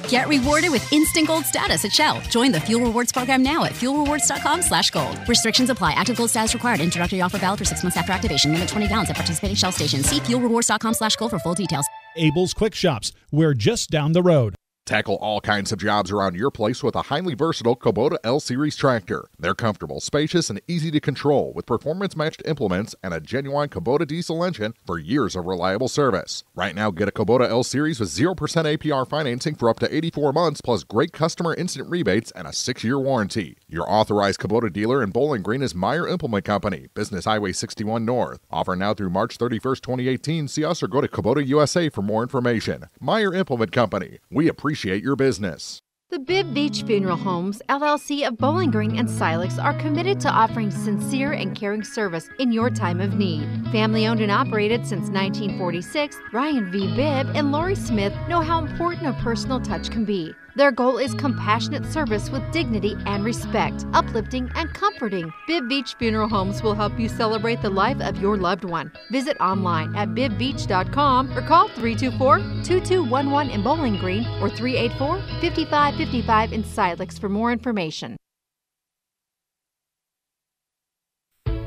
Get rewarded with instant gold status at Shell. Join the Fuel Rewards program now at fuelrewards.com/gold. Restrictions apply. Active gold status required. Introductory offer valid for 6 months after activation. Limit 20 gallons at participating Shell stations. See fuelrewards.com/gold for full details. Abel's Quick Shops. We're just down the road. Tackle all kinds of jobs around your place with a highly versatile Kubota L-Series tractor. They're comfortable, spacious, and easy to control with performance-matched implements and a genuine Kubota diesel engine for years of reliable service. Right now, get a Kubota L-Series with 0% APR financing for up to 84 months plus great customer instant rebates and a 6-year warranty. Your authorized Kubota dealer in Bowling Green is Meyer Implement Company, Business Highway 61 North. Offer now through March 31st, 2018. See us or go to Kubota USA for more information. Meyer Implement Company. We appreciate your business. The Bibb Beach Funeral Homes, LLC of Bowling Green and Silex are committed to offering sincere and caring service in your time of need. Family owned and operated since 1946, Ryan V. Bibb and Lori Smith know how important a personal touch can be. Their goal is compassionate service with dignity and respect, uplifting and comforting. Bibb Beach Funeral Homes will help you celebrate the life of your loved one. Visit online at bibbbeach.com or call 324-2211 in Bowling Green or 384-5555 in Silex for more information.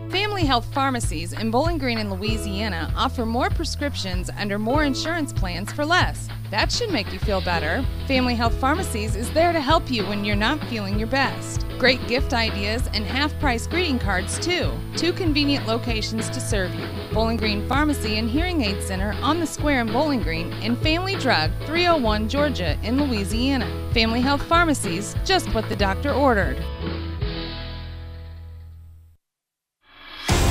Family Health Pharmacies in Bowling Green and Louisiana offer more prescriptions under more insurance plans for less. That should make you feel better. Family Health Pharmacies is there to help you when you're not feeling your best. Great gift ideas and half-price greeting cards, too. 2 convenient locations to serve you. Bowling Green Pharmacy and Hearing Aid Center on the Square in Bowling Green and Family Drug, 301 Georgia in Louisiana. Family Health Pharmacies, just what the doctor ordered.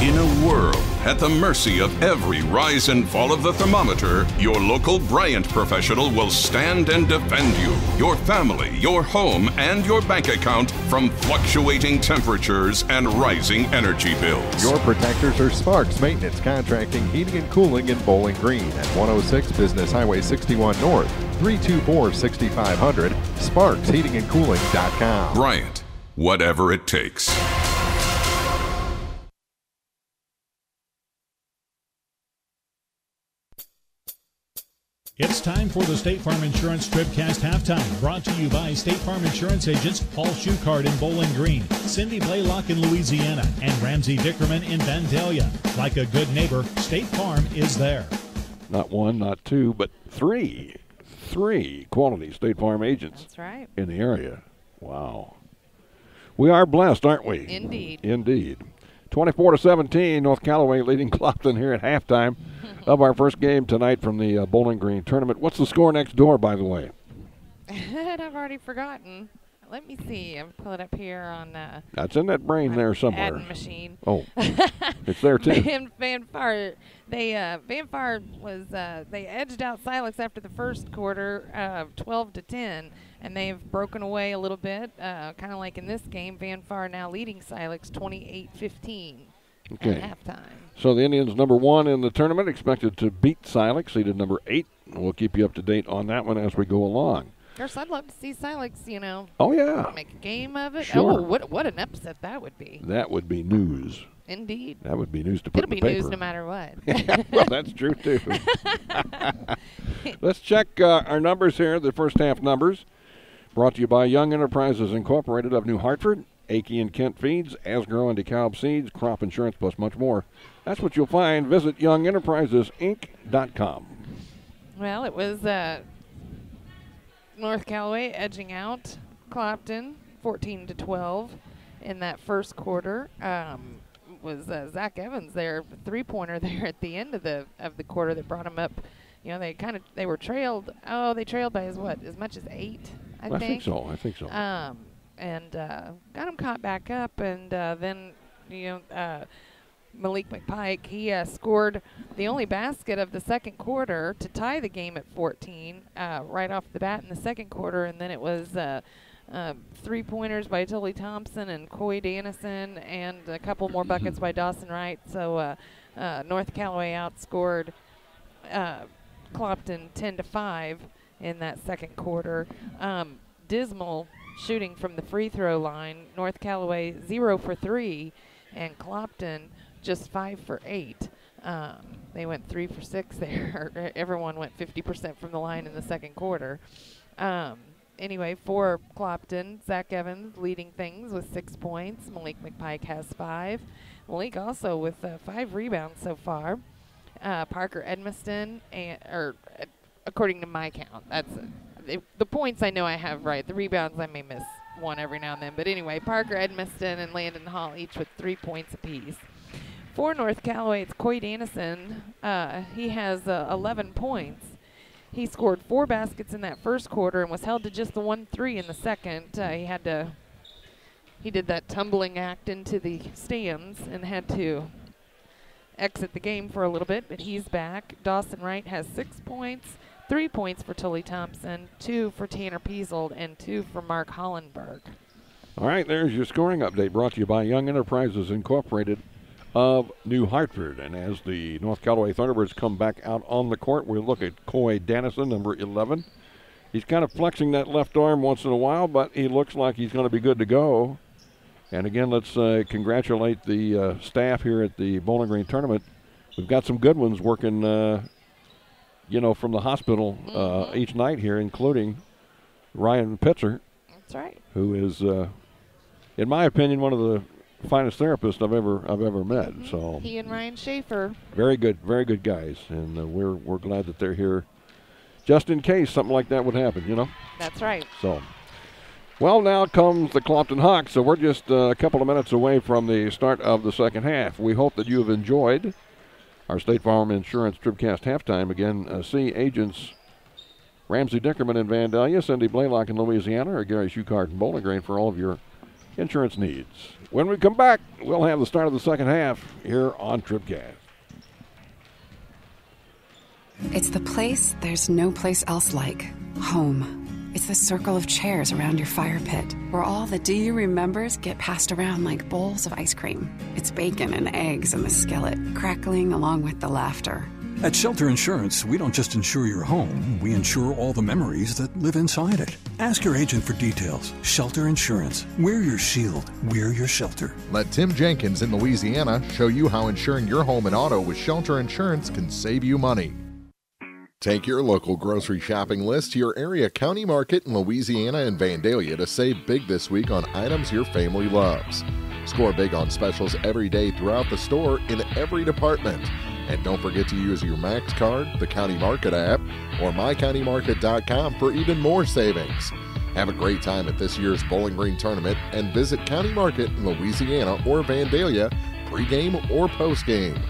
In a world at the mercy of every rise and fall of the thermometer, your local Bryant professional will stand and defend you, your family, your home, and your bank account from fluctuating temperatures and rising energy bills. Your protectors are Sparks Maintenance Contracting, Heating and Cooling in Bowling Green at 106 Business Highway 61 North, 324-6500, sparksheatingandcooling.com. Bryant, whatever it takes. It's time for the State Farm Insurance TribCast Halftime, brought to you by State Farm Insurance agents Paul Schuchard in Bowling Green, Cindy Blaylock in Louisiana, and Ramsey Dickerman in Vandalia. Like a good neighbor, State Farm is there. Not 1, not 2, but 3 quality State Farm agents. That's right. In the area. Wow. We are blessed, aren't we? Indeed. 24-17, North Callaway leading Clopton here at halftime of our first game tonight from the Bowling Green tournament. What's the score next door, by the way? I've already forgotten. Let me see. I'll pull it up here on. That's in that brain there somewhere. Adding machine. Oh, it's there too. Vanfar, Vanfar was they edged out Silex after the first quarter, 12-10, and they've broken away a little bit, kind of like in this game. Vanfar now leading Silex 28-15 at halftime. So the Indians, number 1 in the tournament, expected to beat Silex, seeded number 8. We'll keep you up to date on that one as we go along. Of course, I'd love to see Silex, Oh, yeah. make a game of it. Sure. Oh, what an upset that would be. That would be news. Indeed. That would be news to put in the paper. It'll be news no matter what. Well, that's true, too. Let's check our numbers here, the first half numbers. Brought to you by Young Enterprises Incorporated of New Hartford, Akey and Kent Feeds, Asgrow and DeKalb Seeds, Crop Insurance, plus much more. That's what you'll find. Visit YoungEnterprisesInc.com. Well, it was North Callaway edging out Clopton 14-12 in that first quarter. Was Zach Evans there, three-pointer there at the end of the quarter that brought him up. They were trailed. Oh, they trailed by as much as 8, I think. I think so. And got him caught back up, and then Malik McPike, he scored the only basket of the second quarter to tie the game at 14 right off the bat in the second quarter, and then it was 3-pointers by Tully Thompson and Coy Dannison, and a couple more buckets by Dawson Wright. So North Callaway outscored Clopton 10-5 in that second quarter. Dismal shooting from the free throw line. North Callaway 0 for 3, and Clopton just 5 for 8. They went 3 for 6 there. Everyone went 50% from the line in the second quarter. Anyway, for Clopton, Zach Evans leading things with 6 points. Malik McPike has 5. Malik also with 5 rebounds so far. Parker Edmiston, according to my count, that's the points I know I have right. The rebounds I may miss one every now and then. But anyway, Parker Edmiston and Landon Hall each with 3 points apiece. For North Callaway, it's Coy Dannison. He has 11 points. He scored 4 baskets in that first quarter and was held to just the 1-3 in the second. He did that tumbling act into the stands and had to exit the game for a little bit, but he's back. Dawson Wright has 6 points, 3 points for Tully Thompson, 2 for Tanner Piesold, and 2 for Mark Hollenberg. All right, there's your scoring update brought to you by Young Enterprises Incorporated of New Hartford. And as the North Callaway Thunderbirds come back out on the court, we'll look at Coy Dannison, number 11. He's kind of flexing that left arm once in a while, but he looks like he's going to be good to go. And again, let's congratulate the staff here at the Bowling Green tournament. We've got some good ones working, from the hospital each night here, including Ryan Pitzer. That's right. Who is, in my opinion, one of the finest therapists I've ever met. So he and Ryan Schaefer. Very good guys, and we're glad that they're here, just in case something like that would happen. That's right. So, well, now comes the Clopton Hawks. So we're just a couple of minutes away from the start of the second half. We hope that you have enjoyed our State Farm Insurance TribCast halftime. Again, see agents Ramsey Dickerman in Vandalia, Cindy Blaylock in Louisiana, or Gary Schuchart in Bowling Green for all of your insurance needs. When we come back, we'll have the start of the second half here on TribCast. It's the place there's no place else like. Home. It's the circle of chairs around your fire pit, where all the do you remembers get passed around like bowls of ice cream. It's bacon and eggs in the skillet, crackling along with the laughter. At Shelter Insurance, we don't just insure your home, we insure all the memories that live inside it. Ask your agent for details. Shelter Insurance. We're your shield. We're your shelter. Let Tim Jenkins in Louisiana show you how insuring your home and auto with Shelter Insurance can save you money. Take your local grocery shopping list to your area county market in Louisiana and Vandalia to save big this week on items your family loves. Score big on specials every day throughout the store in every department. And don't forget to use your Max card, the County Market app, or mycountymarket.com for even more savings. Have a great time at this year's Bowling Green tournament and visit County Market in Louisiana or Vandalia, pregame or postgame.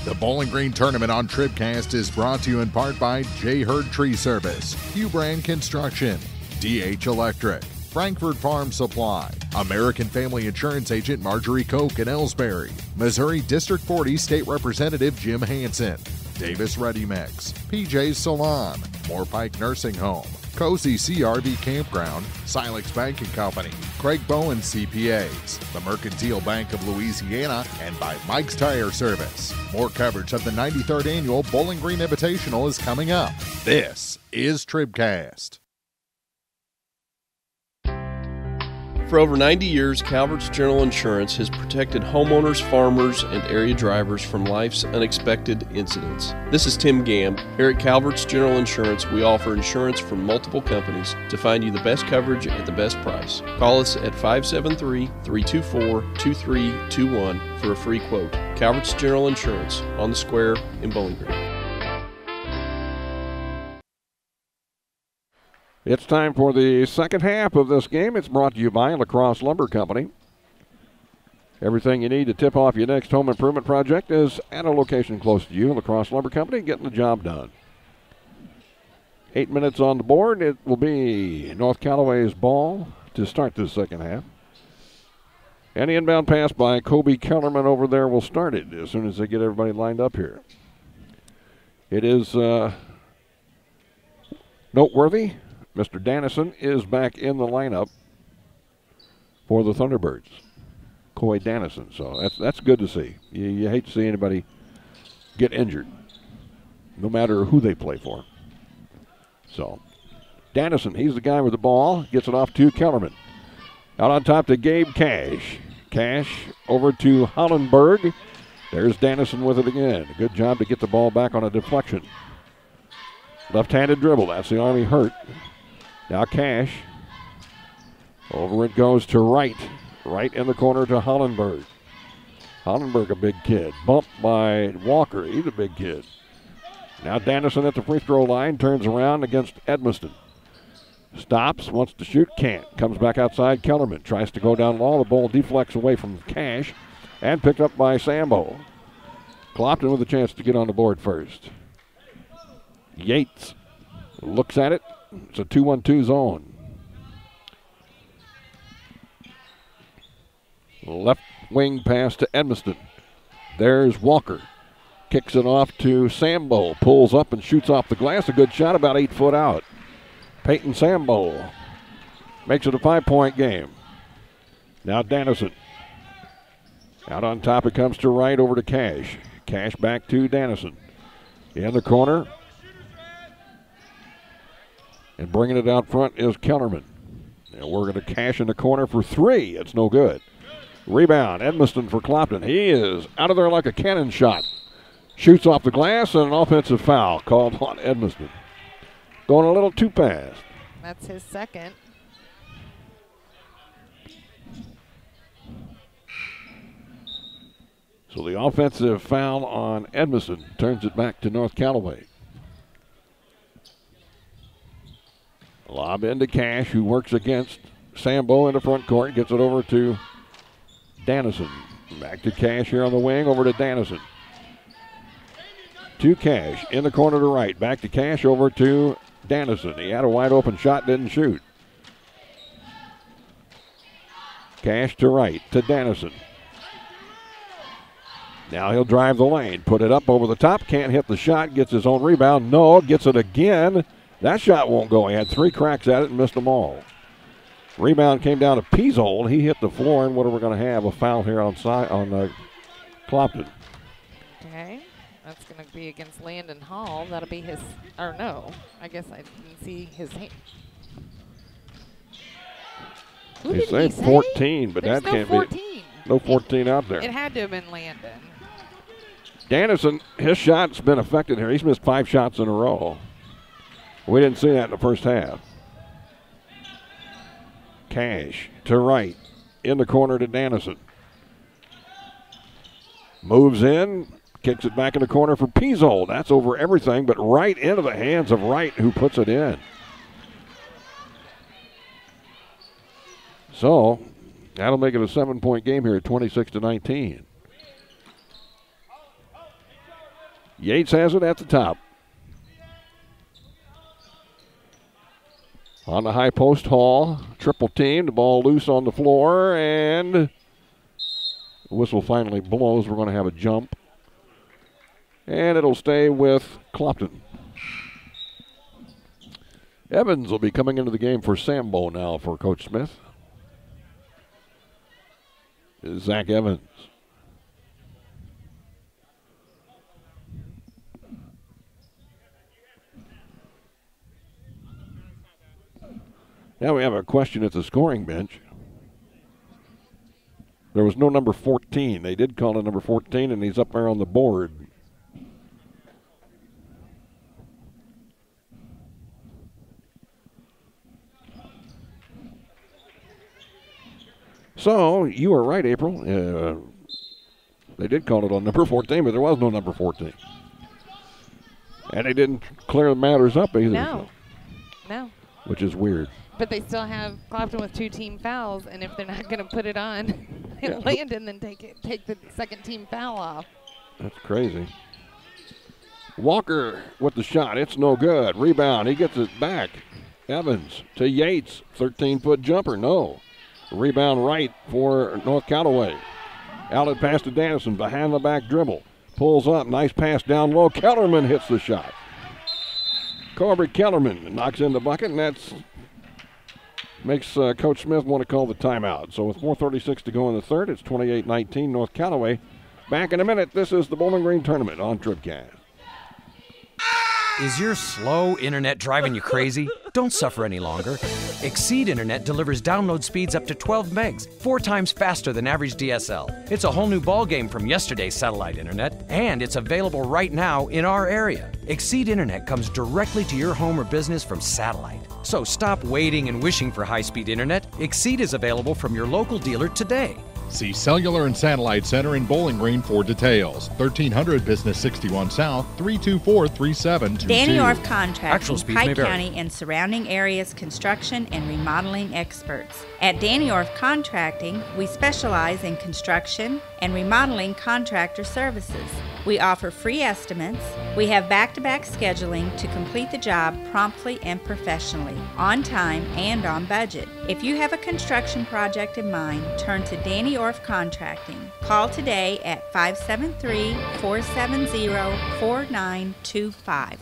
The Bowling Green Tournament on TribCast is brought to you in part by J. Hurd Tree Service, Hugh Brand Construction, DH Electric, Frankfurt Farm Supply, American Family Insurance Agent Marjorie Koch in Ellsbury, Missouri District 40 State Representative Jim Hansen, Davis Ready Mix, PJ's Salon, Moorpike Nursing Home, Cozy CRV Campground, Silex Banking Company, Craig Bowen CPAs, the Mercantile Bank of Louisiana, and by Mike's Tire Service. More coverage of the 93rd Annual Bowling Green Invitational is coming up. This is TribCast. For over 90 years, Calvert's General Insurance has protected homeowners, farmers, and area drivers from life's unexpected incidents. This is Tim Gamm. Here at Calvert's General Insurance, we offer insurance from multiple companies to find you the best coverage at the best price. Call us at 573-324-2321 for a free quote. Calvert's General Insurance on the Square in Bowling Green. It's time for the second half of this game. It's brought to you by La Crosse Lumber Company. Everything you need to tip off your next home improvement project is at a location close to you. La Crosse Lumber Company, getting the job done. 8 minutes on the board. It will be North Callaway's ball to start this second half. And the inbound pass by Kobe Kellerman over there will start it as soon as they get everybody lined up here. It is noteworthy. Mr. Dannison is back in the lineup for the Thunderbirds. Coy Dannison. So that's good to see. You hate to see anybody get injured, no matter who they play for. So Dannison, he's the guy with the ball, gets it off to Kellerman. Out on top to Gabe Cash. Cash over to Hollenberg. There's Dannison with it again. Good job to get the ball back on a deflection. Left-handed dribble. That's the Army hurt. Now Cash. Over it goes to Wright. Right in the corner to Hollenberg. Hollenberg, a big kid. Bumped by Walker. He's a big kid. Now Dannison at the free throw line. Turns around against Edmiston. Stops. Wants to shoot. Can't. Comes back outside. Kellerman tries to go down low. The ball deflects away from Cash. And picked up by Sambo. Clopton with a chance to get on the board first. Yates looks at it. It's a 2-1-2 zone. Left wing pass to Edmiston. There's Walker. Kicks it off to Sambo. Pulls up and shoots off the glass. A good shot, about 8 foot out. Peyton Sambo makes it a 5-point game. Now Dannison. Out on top it comes to Wright, over to Cash. Cash back to Dannison. In the corner. And bringing it out front is Kellerman. And we're going to Cash in the corner for 3. It's no good. Rebound, Edmiston for Clopton. He is out of there like a cannon shot. Shoots off the glass, and an offensive foul called on Edmiston. Going a little too fast. That's his second. So the offensive foul on Edmiston turns it back to North Callaway. Lob into Cash, who works against Sambo in the front court. Gets it over to Dannison. Back to Cash here on the wing, over to Dannison. To Cash, in the corner to right. Back to Cash, over to Dannison. He had a wide open shot, didn't shoot. Cash to right, to Dannison. Now he'll drive the lane, put it up over the top, can't hit the shot, gets his own rebound. No, gets it again. That shot won't go. He had 3 cracks at it and missed them all. Rebound came down to Peasold. He hit the floor, and what are we going to have? A foul here on Clopton. Okay. That's going to be against Landon Hall. That'll be his, or no, I guess I didn't see his hand. They say 14, but There's that can't 14. be. No 14 out there. It had to have been Landon. Dannison, his shot's been affected here. He's missed 5 shots in a row. We didn't see that in the first half. Cash to right. In the corner to Dannison. Moves in. Kicks it back in the corner for Peasold. That's over everything, but right into the hands of Wright, who puts it in. So that'll make it a 7-point game here at 26-19. Yates has it at the top. On the high post, Hall. Triple team. The ball loose on the floor, and the whistle finally blows. We're going to have a jump. And it'll stay with Clopton. Evans will be coming into the game for Sambo now for Coach Smith. Is Zach Evans. Now we have a question at the scoring bench. There was no number 14. They did call it number 14, and he's up there on the board. So, you were right, April. They did call it on number 14, but there was no number 14. And they didn't clear the matters up either. No. No. Which is weird. But they still have Clopton with 2 team fouls, and if they're not going to put it on and Landon, then take the second team foul off. That's crazy. Walker with the shot. It's no good. Rebound. He gets it back. Evans to Yates. 13-foot jumper. No. Rebound right for North Callaway. Outlet pass to Dannison. Behind the back dribble. Pulls up. Nice pass down low. Kellerman hits the shot. Corbett Kellerman knocks in the bucket, and that's makes Coach Smith want to call the timeout. So with 4:36 to go in the third, it's 28-19 North Callaway. Back in a minute. This is the Bowling Green Tournament on TribCast. Is your slow internet driving you crazy? Don't suffer any longer. Exceed Internet delivers download speeds up to 12 megs, 4 times faster than average DSL. It's a whole new ballgame from yesterday's satellite internet, and it's available right now in our area. Exceed Internet comes directly to your home or business from satellite. So stop waiting and wishing for high-speed internet. Exceed is available from your local dealer today. See Cellular and Satellite Center in Bowling Green for details. 1300 Business 61 South, 324-3722. Danny Orff Contracting, Actual speeds may Pike vary. County and surrounding areas construction and remodeling experts. At Danny Orff Contracting, we specialize in construction and remodeling contractor services. We offer free estimates. We have back-to-back scheduling to complete the job promptly and professionally, on time and on budget. If you have a construction project in mind, turn to Danny Orff Contracting. Call today at 573-470-4925.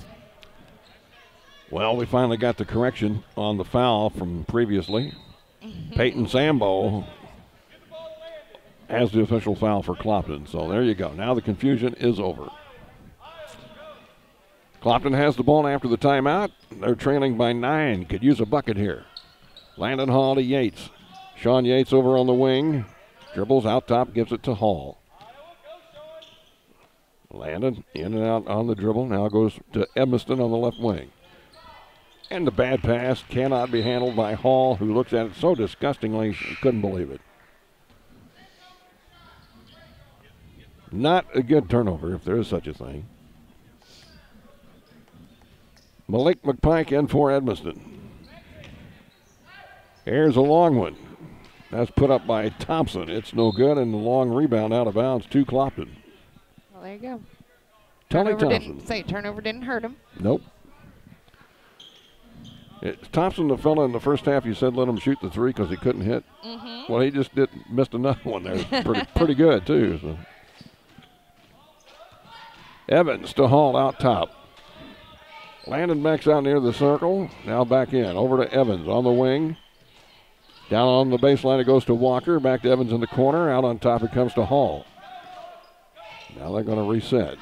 Well, we finally got the correction on the foul from previously. Peyton Sambo has the official foul for Clopton. So there you go. Now the confusion is over. Clopton has the ball after the timeout. They're trailing by 9. Could use a bucket here. Landon Hall to Yates. Sean Yates over on the wing. Dribbles out top, gives it to Hall. Landon in and out on the dribble. Now goes to Edmiston on the left wing. And the bad pass cannot be handled by Hall, who looks at it so disgustingly, couldn't believe it. Not a good turnover, if there is such a thing. Malik McPike in for Edmiston. Here's a long one. That's put up by Thompson. It's no good, and the long rebound out of bounds to Clopton. Well, there you go. Tully Turnover Thompson. turnover didn't hurt him. Nope. It's Thompson, the fella in the first half, you said let him shoot the three because he couldn't hit. Mm-hmm. Well, he just missed another one there. Pretty good, too. So. Evans to Hall out top. Landon backs out near the circle. Now back in. Over to Evans on the wing. Down on the baseline, it goes to Walker. Back to Evans in the corner. Out on top, it comes to Hall. Now they're going to reset.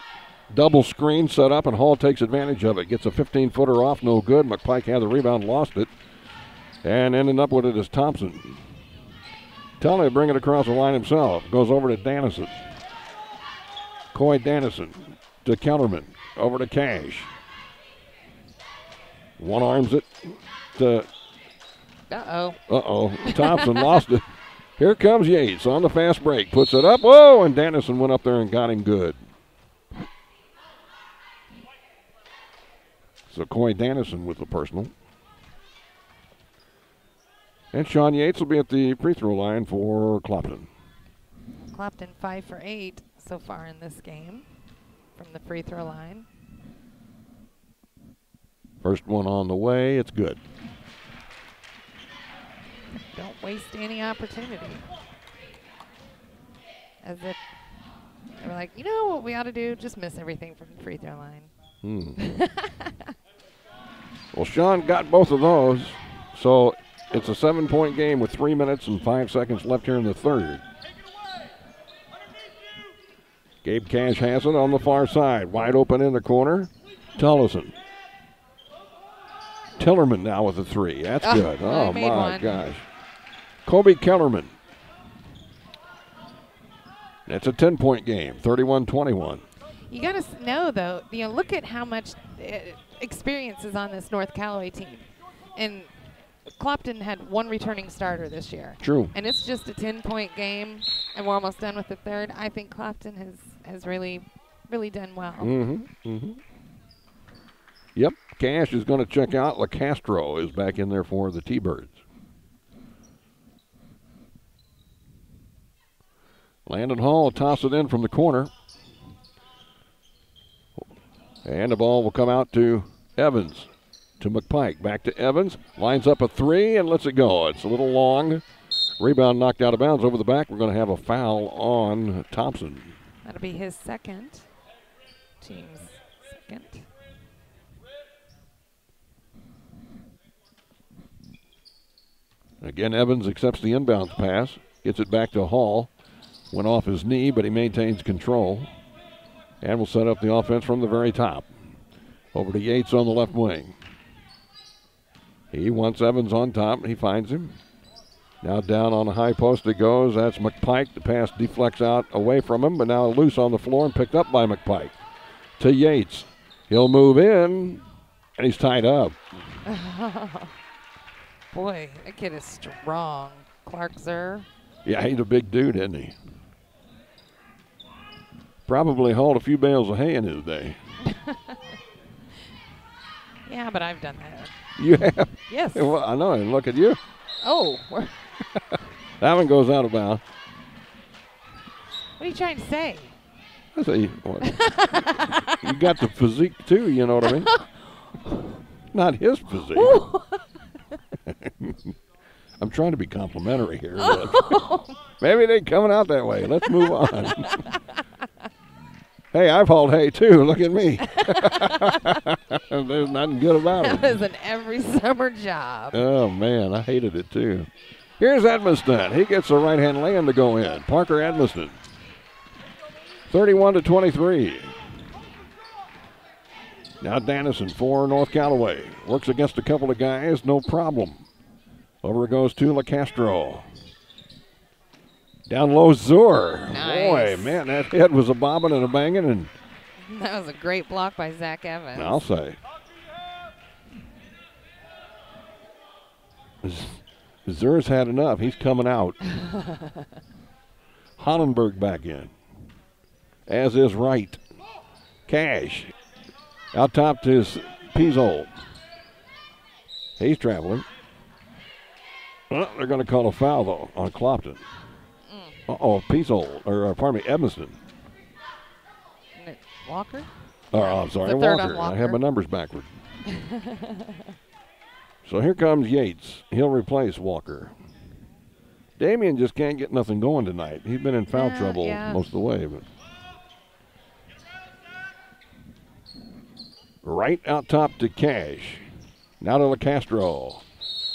Double screen set up, and Hall takes advantage of it. Gets a 15-footer off, no good. McPike had the rebound, lost it. And ending up with it is Thompson. Tully bring it across the line himself. Goes over to Dannison. Coy Dannison to Kellerman. Over to Cash. One arms it to... Thompson lost it. Here comes Yates on the fast break. Puts it up. Whoa, and Dannison went up there and got him good. So Coy Dannison with the personal. And Sean Yates will be at the free throw line for Clopton. Clopton 5 for 8 so far in this game from the free throw line. First one on the way. It's good. Don't waste any opportunity. As if they were like, you know what we ought to do? Just miss everything from the free throw line. Well, Sean got both of those. So it's a 7-point game with 3 minutes and 5 seconds left here in the third. Gabe Cash has it on the far side. Wide open in the corner. Tullison. Tillerman now with the three. That's good. Oh, my gosh. Kobe Kellerman. It's a 10-point game, 31-21. You got to know, though, look at how much experience is on this North Callaway team. And Clopton had one returning starter this year. True. And it's just a 10-point game, and we're almost done with the third. I think Clopton has really, really done well. Yep, Cash is going to check out. LaCastro is back in there for the T-Birds. Landon Hall will toss it in from the corner. And the ball will come out to Evans, to McPike. Back to Evans, lines up a three and lets it go. It's a little long. Rebound knocked out of bounds over the back. We're going to have a foul on Thompson. That'll be his second. Team's second. Again, Evans accepts the inbounds pass, gets it back to Hall. Went off his knee, but he maintains control. And will set up the offense from the very top. Over to Yates on the left wing. He wants Evans on top. He finds him. Now down on the high post it goes. That's McPike. The pass deflects out away from him, but now loose on the floor and picked up by McPike. To Yates. He'll move in, and he's tied up. Boy, that kid is strong. Clark Zer. Yeah, he's a big dude, isn't he? Probably hauled a few bales of hay in his day. Yeah, but I've done that. You have? Yes. Well, I know, and look at you. Oh. That one goes out of bounds. What are you trying to say? I say, you got the physique too, you know what I mean? Not his physique. I'm trying to be complimentary here. Maybe they're coming out that way. Let's move on. Hey, I've hauled hay too. Look at me. There's nothing good about it. That was an every summer job. Oh, man, I hated it too. Here's Edmiston. He gets the right-hand lay-in to go in. Parker Edmiston. 31-23. Now Dannison for North Callaway. Works against a couple of guys, no problem. Over it goes to LaCastro. Down low, Zur. Nice. Boy, man, that head was a bobbing and a banging. And that was a great block by Zach Evans. I'll say. Zur's had enough. He's coming out. Hollenberg back in. As is Wright. Cash. Out top to his Pizol. He's traveling. Well, they're going to call a foul, though, on Clopton. Uh-oh, Pizol, or pardon me, Edmiston. Walker? Oh, I'm sorry, The third Walker. on Walker. I have my numbers backward. So here comes Yates. He'll replace Walker. Damian just can't get nothing going tonight. He's been in foul trouble most of the way. But right out top to Cash. Now to LaCastro.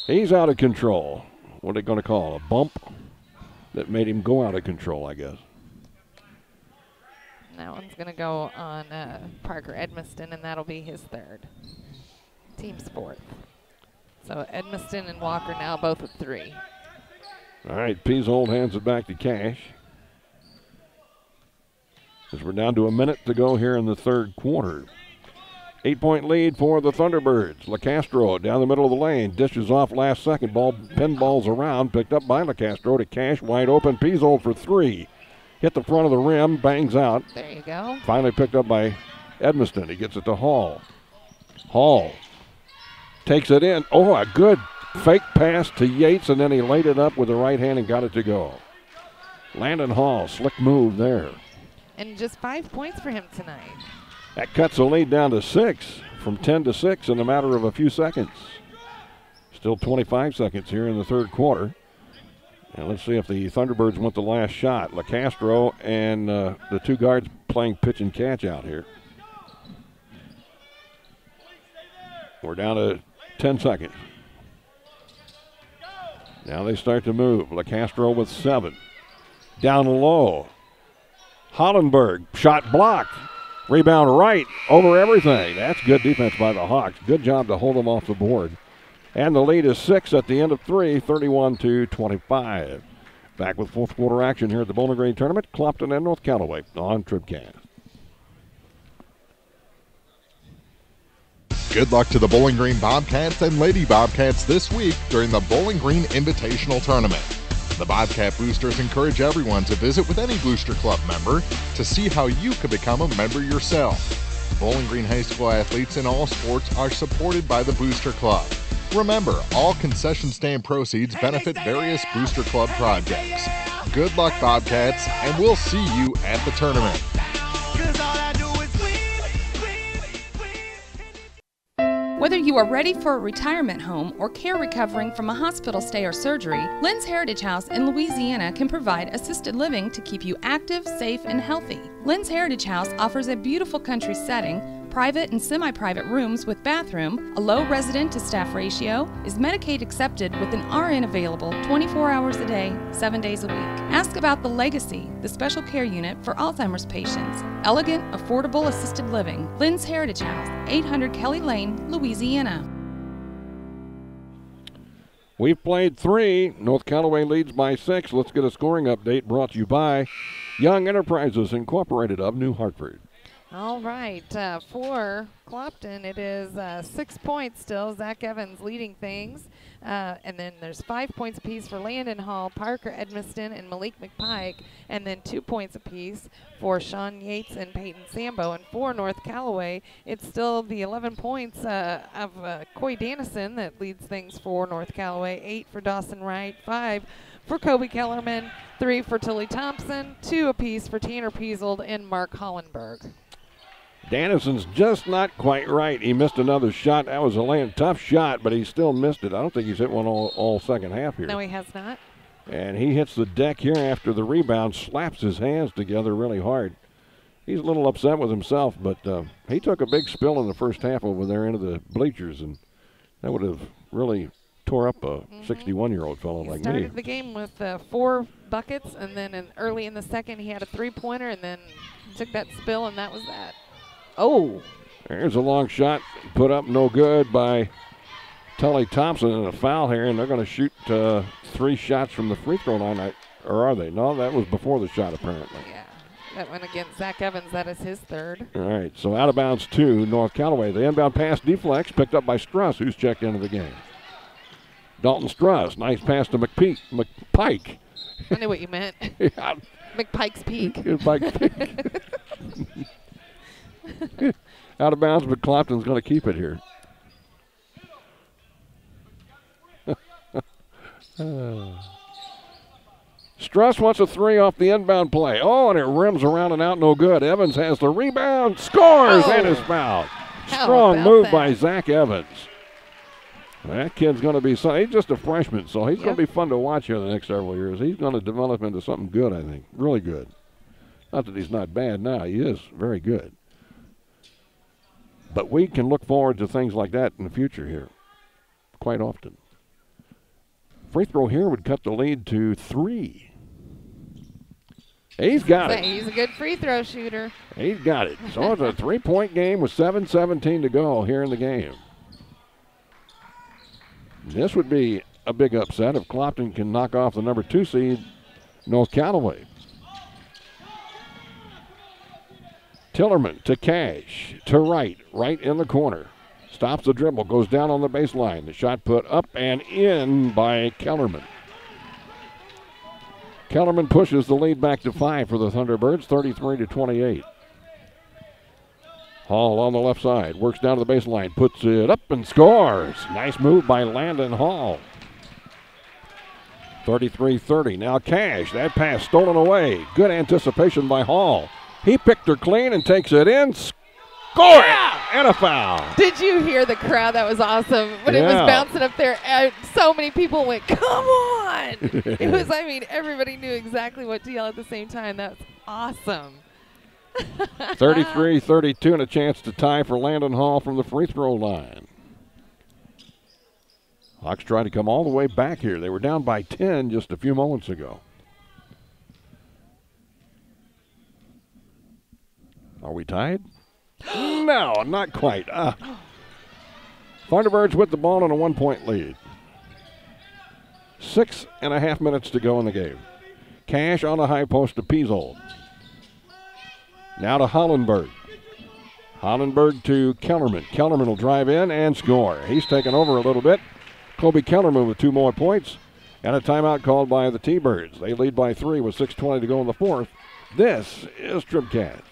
He's out of control. What are they going to call? A bump? That made him go out of control, I guess. That one's going to go on Parker Edmiston, and that'll be his third. Team's fourth. So Edmiston and Walker now both with 3. All right, Pizol hands it back to Cash. As we're down to a minute to go here in the third quarter. 8-point lead for the Thunderbirds. LaCastro down the middle of the lane. Dishes off last second. Ball pinballs around. Picked up by LaCastro to Cash. Wide open. Pizol for 3. Hit the front of the rim. Bangs out. There you go. Finally picked up by Edmiston. He gets it to Hall. Hall takes it in. Oh, a good fake pass to Yates, and then he laid it up with the right hand and got it to go. Landon Hall, slick move there. And just 5 points for him tonight. That cuts the lead down to 6, from 10 to 6 in a matter of a few seconds. Still 25 seconds here in the third quarter. And let's see if the Thunderbirds want the last shot. LaCastro and the 2 guards playing pitch and catch out here. We're down to 10 seconds. Now they start to move. LaCastro with 7. Down low. Hollenberg, shot blocked. Rebound right, over everything. That's good defense by the Hawks. Good job to hold them off the board. And the lead is 6 at the end of 3, 31-25. Back with fourth quarter action here at the Bowling Green Tournament. Clopton and North Callaway on TribCast. Good luck to the Bowling Green Bobcats and Lady Bobcats this week during the Bowling Green Invitational Tournament. The Bobcat Boosters encourage everyone to visit with any Booster Club member to see how you could become a member yourself. Bowling Green High School athletes in all sports are supported by the Booster Club. Remember, all concession stand proceeds benefit various Booster Club projects. Good luck, Bobcats, and we'll see you at the tournament. Whether you are ready for a retirement home or care recovering from a hospital stay or surgery, Lynn's Heritage House in Louisiana can provide assisted living to keep you active, safe, and healthy. Lynn's Heritage House offers a beautiful country setting private and semi-private rooms with bathroom, a low resident-to-staff ratio, is Medicaid accepted with an RN available 24 hours a day, 7 days a week. Ask about the Legacy, the special care unit for Alzheimer's patients. Elegant, affordable assisted living. Lynn's Heritage House, 800 Kelly Lane, Louisiana. We've played 3. North Callaway leads by 6. Let's get a scoring update brought to you by Young Enterprises Incorporated of New Hartford. All right, for Clopton, it is 6 points still. Zach Evans leading things. And then there's 5 points apiece for Landon Hall, Parker Edmiston, and Malik McPike. And then 2 points apiece for Sean Yates and Peyton Sambo. And for North Callaway, it's still the 11 points of Coy Dannison that leads things for North Callaway. 8 for Dawson Wright, 5 for Kobe Kellerman, 3 for Tilly Thompson, 2 apiece for Tanner Piesold and Mark Hollenberg. Dannison's just not quite right. He missed another shot. That was a tough shot, but he still missed it. I don't think he's hit one all second half here. No, he has not. And he hits the deck here after the rebound, slaps his hands together really hard. He's a little upset with himself, but he took a big spill in the first half over there into the bleachers, and that would have really tore up a 61-year-old fellow like me. He started the game with 4 buckets, and then early in the second he had a 3-pointer, and then took that spill, and that was that. Oh. There's a long shot put up, no good by Tully Thompson, and a foul here, and they're going to shoot 3 shots from the free throw line. Or are they? No, that was before the shot, apparently. Yeah, that went against Zach Evans. That is his 3rd. All right, so out of bounds to North Callaway. The inbound pass deflects, picked up by Struss, who's checked into the game. Dalton Struss, nice pass to McPike. I knew what you meant. Yeah. McPike's Peak. McPike's Peak. Out of bounds, but Clopton's going to keep it here. Struss wants a 3 off the inbound play. Oh, and it rims around and out, no good. Evans has the rebound, scores, and is fouled. Strong move by Zach Evans. That kid's going to be he's just a freshman, so he's going to be fun to watch here in the next several years. He's going to develop into something good, I think, really good. Not that he's not bad now. He is very good. But we can look forward to things like that in the future here quite often. Free throw here would cut the lead to 3. He's got it. He's a good free throw shooter. He's got it. So it's a 3-point game with 7:17 to go here in the game. This would be a big upset if Clopton can knock off the number 2 seed, North Callaway. Tillerman to Cash, to Wright in the corner. Stops the dribble, goes down on the baseline. The shot put up and in by Kellerman. Kellerman pushes the lead back to 5 for the Thunderbirds, 33-28. Hall on the left side, works down to the baseline, puts it up and scores. Nice move by Landon Hall. 33-30. Now Cash, that pass stolen away. Good anticipation by Hall. He picked her clean and takes it in. Score it! And a foul. Did you hear the crowd? That was awesome. When it was bouncing up there, so many people went, come on! It was, everybody knew exactly what to yell at the same time. That's awesome. 33-32 and a chance to tie for Landon Hall from the free throw line. Hawks trying to come all the way back here. They were down by 10 just a few moments ago. Are we tied? No, not quite. Thunderbirds with the ball on a 1-point lead. 6.5 minutes to go in the game. Cash on the high post to Piesold. Now to Hollenberg. Hollenberg to Kellerman. Kellerman will drive in and score. He's taken over a little bit. Kobe Kellerman with 2 more points. And a timeout called by the T-Birds. They lead by 3 with 6:20 to go in the 4th. This is TribCast.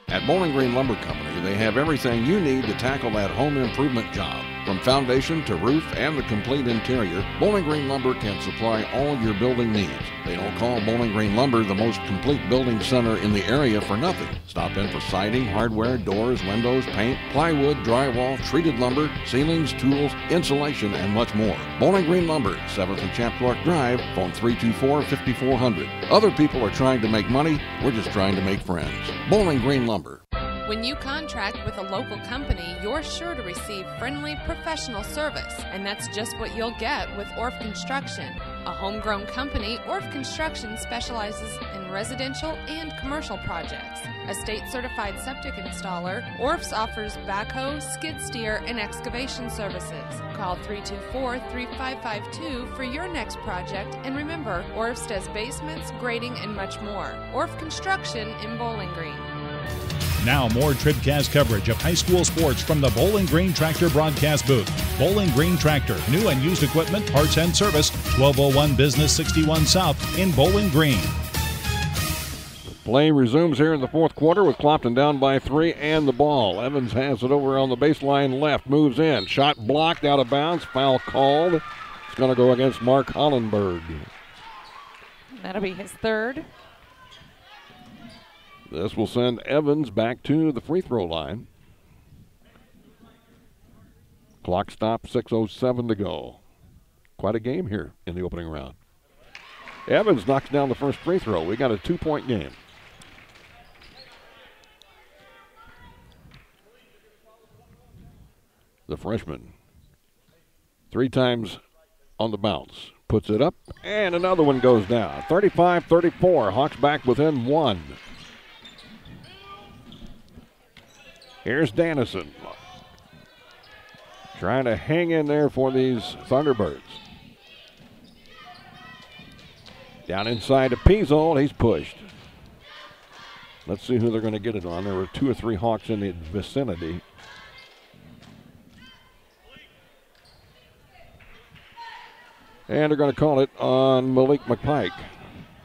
At Bowling Green Lumber Company, they have everything you need to tackle that home improvement job. From foundation to roof and the complete interior, Bowling Green Lumber can supply all your building needs. They don't call Bowling Green Lumber the most complete building center in the area for nothing. Stop in for siding, hardware, doors, windows, paint, plywood, drywall, treated lumber, ceilings, tools, insulation, and much more. Bowling Green Lumber, 7th and Chapdork Drive, phone 324-5400. Other people are trying to make money, we're just trying to make friends. Bowling Green Lumber. When you contract with a local company, you're sure to receive friendly, professional service, and that's just what you'll get with Orff Construction. A homegrown company, Orff Construction specializes in residential and commercial projects. A state-certified septic installer, Orff's offers backhoe, skid steer, and excavation services. Call 324-3552 for your next project, and remember, Orff's does basements, grading, and much more. Orff Construction in Bowling Green. Now more TribCast coverage of high school sports from the Bowling Green Tractor broadcast booth. Bowling Green Tractor, new and used equipment, parts and service, 1201 Business 61 South in Bowling Green. Play resumes here in the fourth quarter with Clopton down by 3 and the ball. Evans has it over on the baseline left, moves in. Shot blocked out of bounds, foul called. It's going to go against Mark Hollenberg. That'll be his third. This will send Evans back to the free throw line. Clock stop, 6:07 to go. Quite a game here in the opening round. Evans knocks down the first free throw. We got a 2-point game. The freshman, 3 times on the bounce, puts it up, and another one goes down. 35-34, Hawks back within 1. Here's Dannison, trying to hang in there for these Thunderbirds. Down inside to Pizol, he's pushed. Let's see who they're going to get it on. There were 2 or 3 Hawks in the vicinity. And they're going to call it on Malik McPike.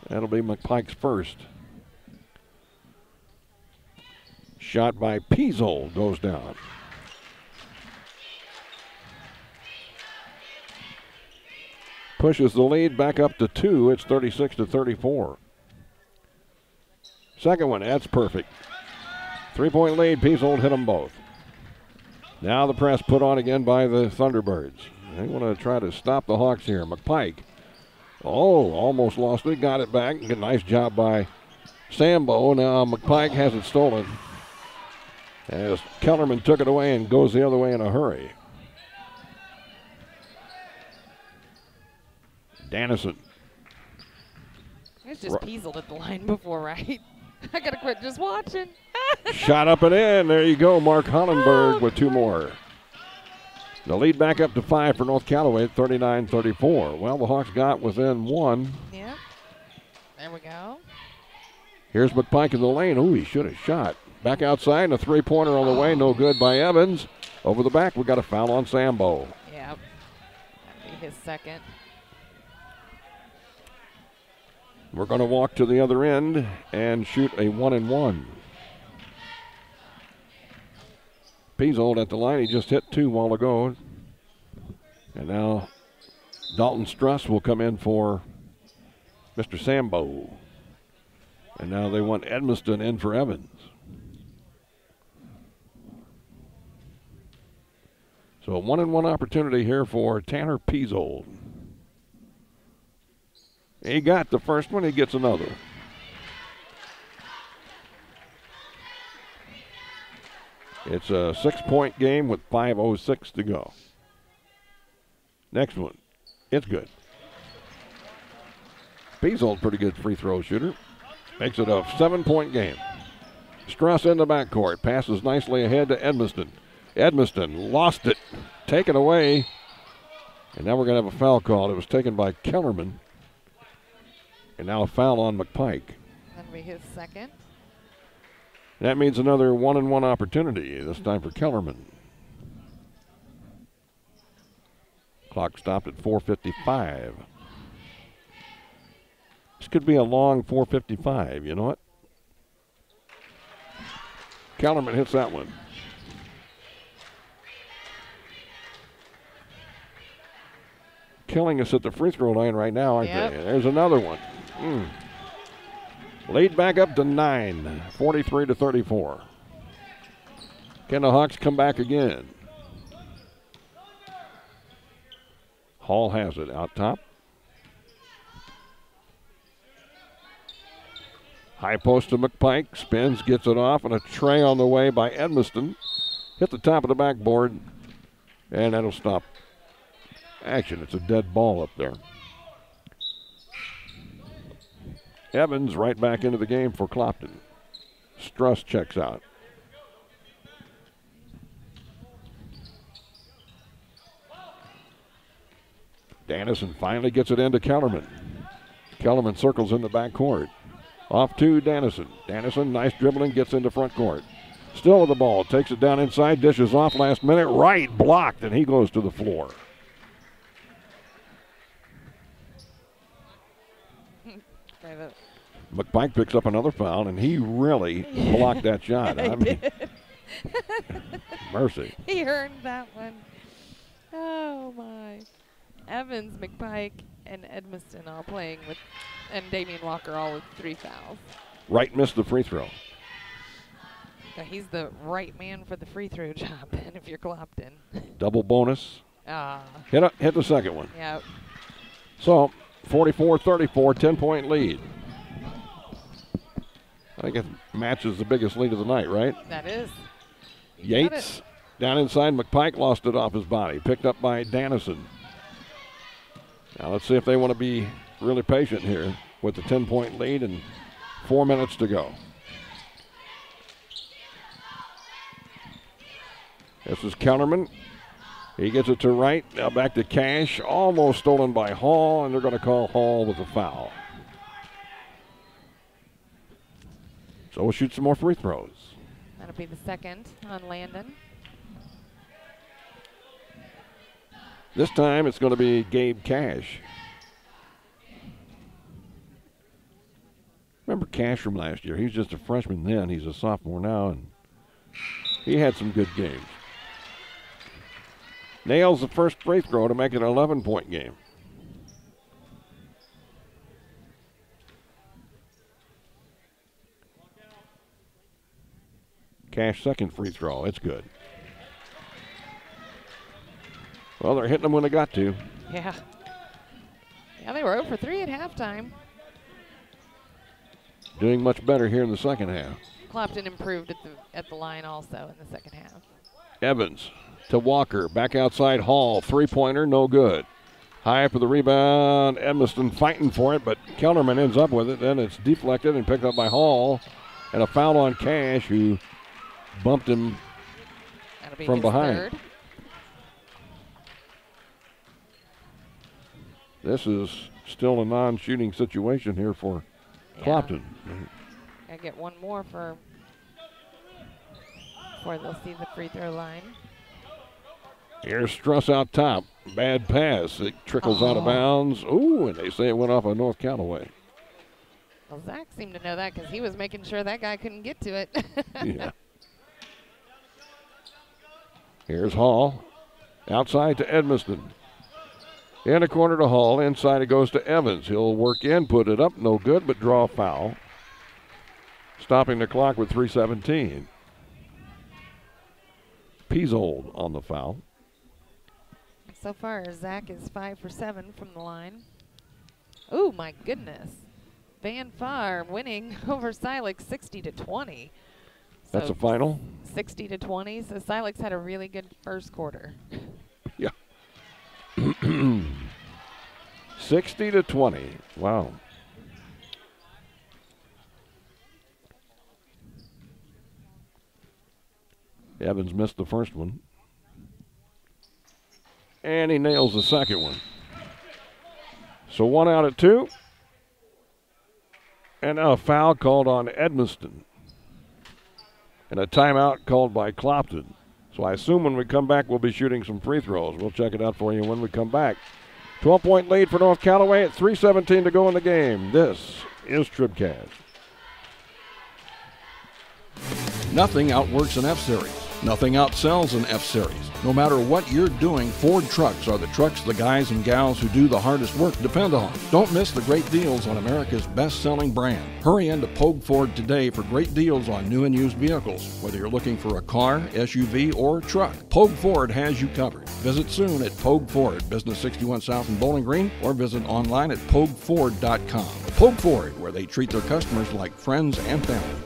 That'll be McPike's first. Shot by Pizol goes down. Pushes the lead back up to 2. It's 36-34. Second one, that's perfect. 3-point lead, Pizol hit them both. Now the press put on again by the Thunderbirds. They want to try to stop the Hawks here. McPike, almost lost it, got it back. Good, nice job by Sambo. Now McPike has it stolen as Kellerman took it away and goes the other way in a hurry. Dannison. It's just Pizol at the line before, right? I got to quit just watching. Shot up and in. There you go, Mark Hollenberg with 2 more. The lead back up to 5 for North Callaway at 39-34. Well, the Hawks got within 1. Yep. There we go. Here's McPike in the lane. Ooh, he should have shot. Back outside and a 3-pointer on the way. No good by Evans. Over the back, we got a foul on Sambo. Yep. That'll be his second. We're going to walk to the other end and shoot a 1-and-1. Pizol at the line. He just hit 2 while ago. And now Dalton Struss will come in for Mr. Sambo. And now they want Edmiston in for Evans. So a 1-and-1 opportunity here for Tanner Pizol. He got the first one, he gets another. It's a 6-point game with 5:06 to go. Next one, it's good. Pizol, pretty good free throw shooter. Makes it a 7-point game. Struss in the backcourt, passes nicely ahead to Edmiston. Edmiston lost it, taken away, and now we're going to have a foul call. It was taken by Kellerman. And now a foul on McPike. That'll be his second. That means another 1-and-1 opportunity, this time for Kellerman. Clock stopped at 4:55. This could be a long 4:55, you know what? Kellerman hits that one. Killing us at the free throw line right now, aren't they? There's another one. Lead back up to 9, 43-34. Can the Hawks come back again? Hall has it out top. High post to McPike. Spins, gets it off, and a tray on the way by Edmiston. Hit the top of the backboard, and that'll stop action. It's a dead ball up there. Evans right back into the game for Clopton. Struss checks out. Dannison finally gets it into Kellerman. Kellerman circles in the backcourt. Off to Dannison. Dannison, nice dribbling, gets into front court. Still with the ball, takes it down inside, dishes off last minute, right, blocked, and he goes to the floor. McPike picks up another foul, and he really blocked that shot. I mean, mercy. He earned that one. Oh, my. Evans, McPike, and Edmiston all playing with, and Damian Walker all with 3 fouls. Wright missed the free throw. Yeah, he's the right man for the free throw job, Ben, if you're Clopton. Double bonus. Hit the second one. Yep. So, 44-34, 10-point lead. I think it matches the biggest lead of the night, right? That is. Yates down inside. McPike lost it off his body. Picked up by Dannison. Now let's see if they want to be really patient here with the 10-point lead and 4 minutes to go. This is Kellerman. He gets it to Wright. Now back to Cash. Almost stolen by Hall, and they're going to call Hall with a foul. So we'll shoot some more free throws. That'll be the second on Landon. This time it's going to be Gabe Cash. Remember Cash from last year? He was just a freshman then. He's a sophomore now, and he had some good games. Nails the first free throw to make it an 11-point game. Cash second free throw. It's good. Well, they're hitting them when they got to. Yeah. Yeah, they were 0 for 3 at halftime. Doing much better here in the second half. Clopton improved at the line also in the second half. Evans to Walker. Back outside Hall. Three-pointer, no good. High for the rebound. Edmiston fighting for it, but Kellerman ends up with it. Then it's deflected and picked up by Hall. And a foul on Cash, who bumped him from behind. Third. This is still a non-shooting situation here for Clopton. Gotta get one more before they'll see the free throw line. Here's Struss out top. Bad pass. It trickles out of bounds. Ooh, and they say it went off of North Callaway. Well, Zach seemed to know that because he was making sure that guy couldn't get to it. Yeah. Here's Hall. Outside to Edmiston. In the corner to Hall. Inside it goes to Evans. He'll work in, put it up. No good, but draw a foul. Stopping the clock with 3:17. Piesold on the foul. So far, Zach is 5 for 7 from the line. Oh, my goodness. Van Farm winning over Silex 60-20. That's a final? 60-20. So Silex had a really good first quarter. Yeah. 60-20. Wow. Evans missed the first one. And he nails the second one. So 1 out at 2. And now a foul called on Edmiston. And a timeout called by Clopton. So I assume when we come back, we'll be shooting some free throws. We'll check it out for you when we come back. 12-point lead for North Callaway at 3:17 to go in the game. This is TribCast. Nothing outworks an F-Series. Nothing outsells an F-Series. No matter what you're doing, Ford trucks are the trucks the guys and gals who do the hardest work depend on. Don't miss the great deals on America's best-selling brand. Hurry into Pogue Ford today for great deals on new and used vehicles. Whether you're looking for a car, SUV, or truck, Pogue Ford has you covered. Visit soon at Pogue Ford, Business 61 South in Bowling Green, or visit online at PogueFord.com. Pogue Ford, where they treat their customers like friends and family.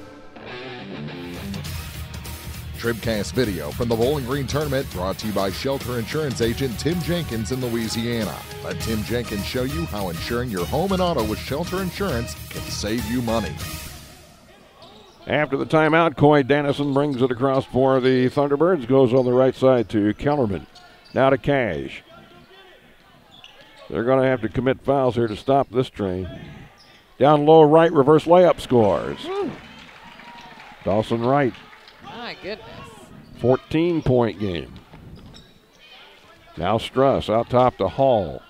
TribCast video from the Bowling Green Tournament brought to you by Shelter Insurance Agent Tim Jenkins in Louisiana. Let Tim Jenkins show you how insuring your home and auto with Shelter Insurance can save you money. After the timeout, Coy Dennison brings it across for the Thunderbirds. Goes on the right side to Kellerman. Now to Cash. They're going to have to commit fouls here to stop this train. Down low right, reverse layup scores. Dawson Wright. My goodness. 14-point game. Now Struss out top to Hall.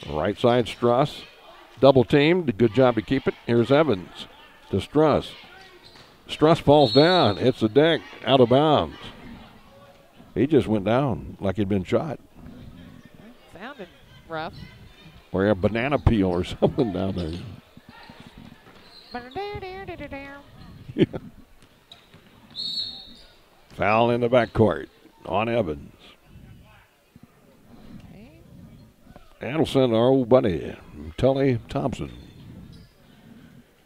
Right side Struss. Double teamed. Good job to keep it. Here's Evans to Struss. Struss falls down. Hits the deck. Out of bounds. He just went down like he'd been shot. Sounded rough. Or a banana peel or something down there. Yeah. Foul in the backcourt on Evans. And we'll send our old buddy, Tully Thompson.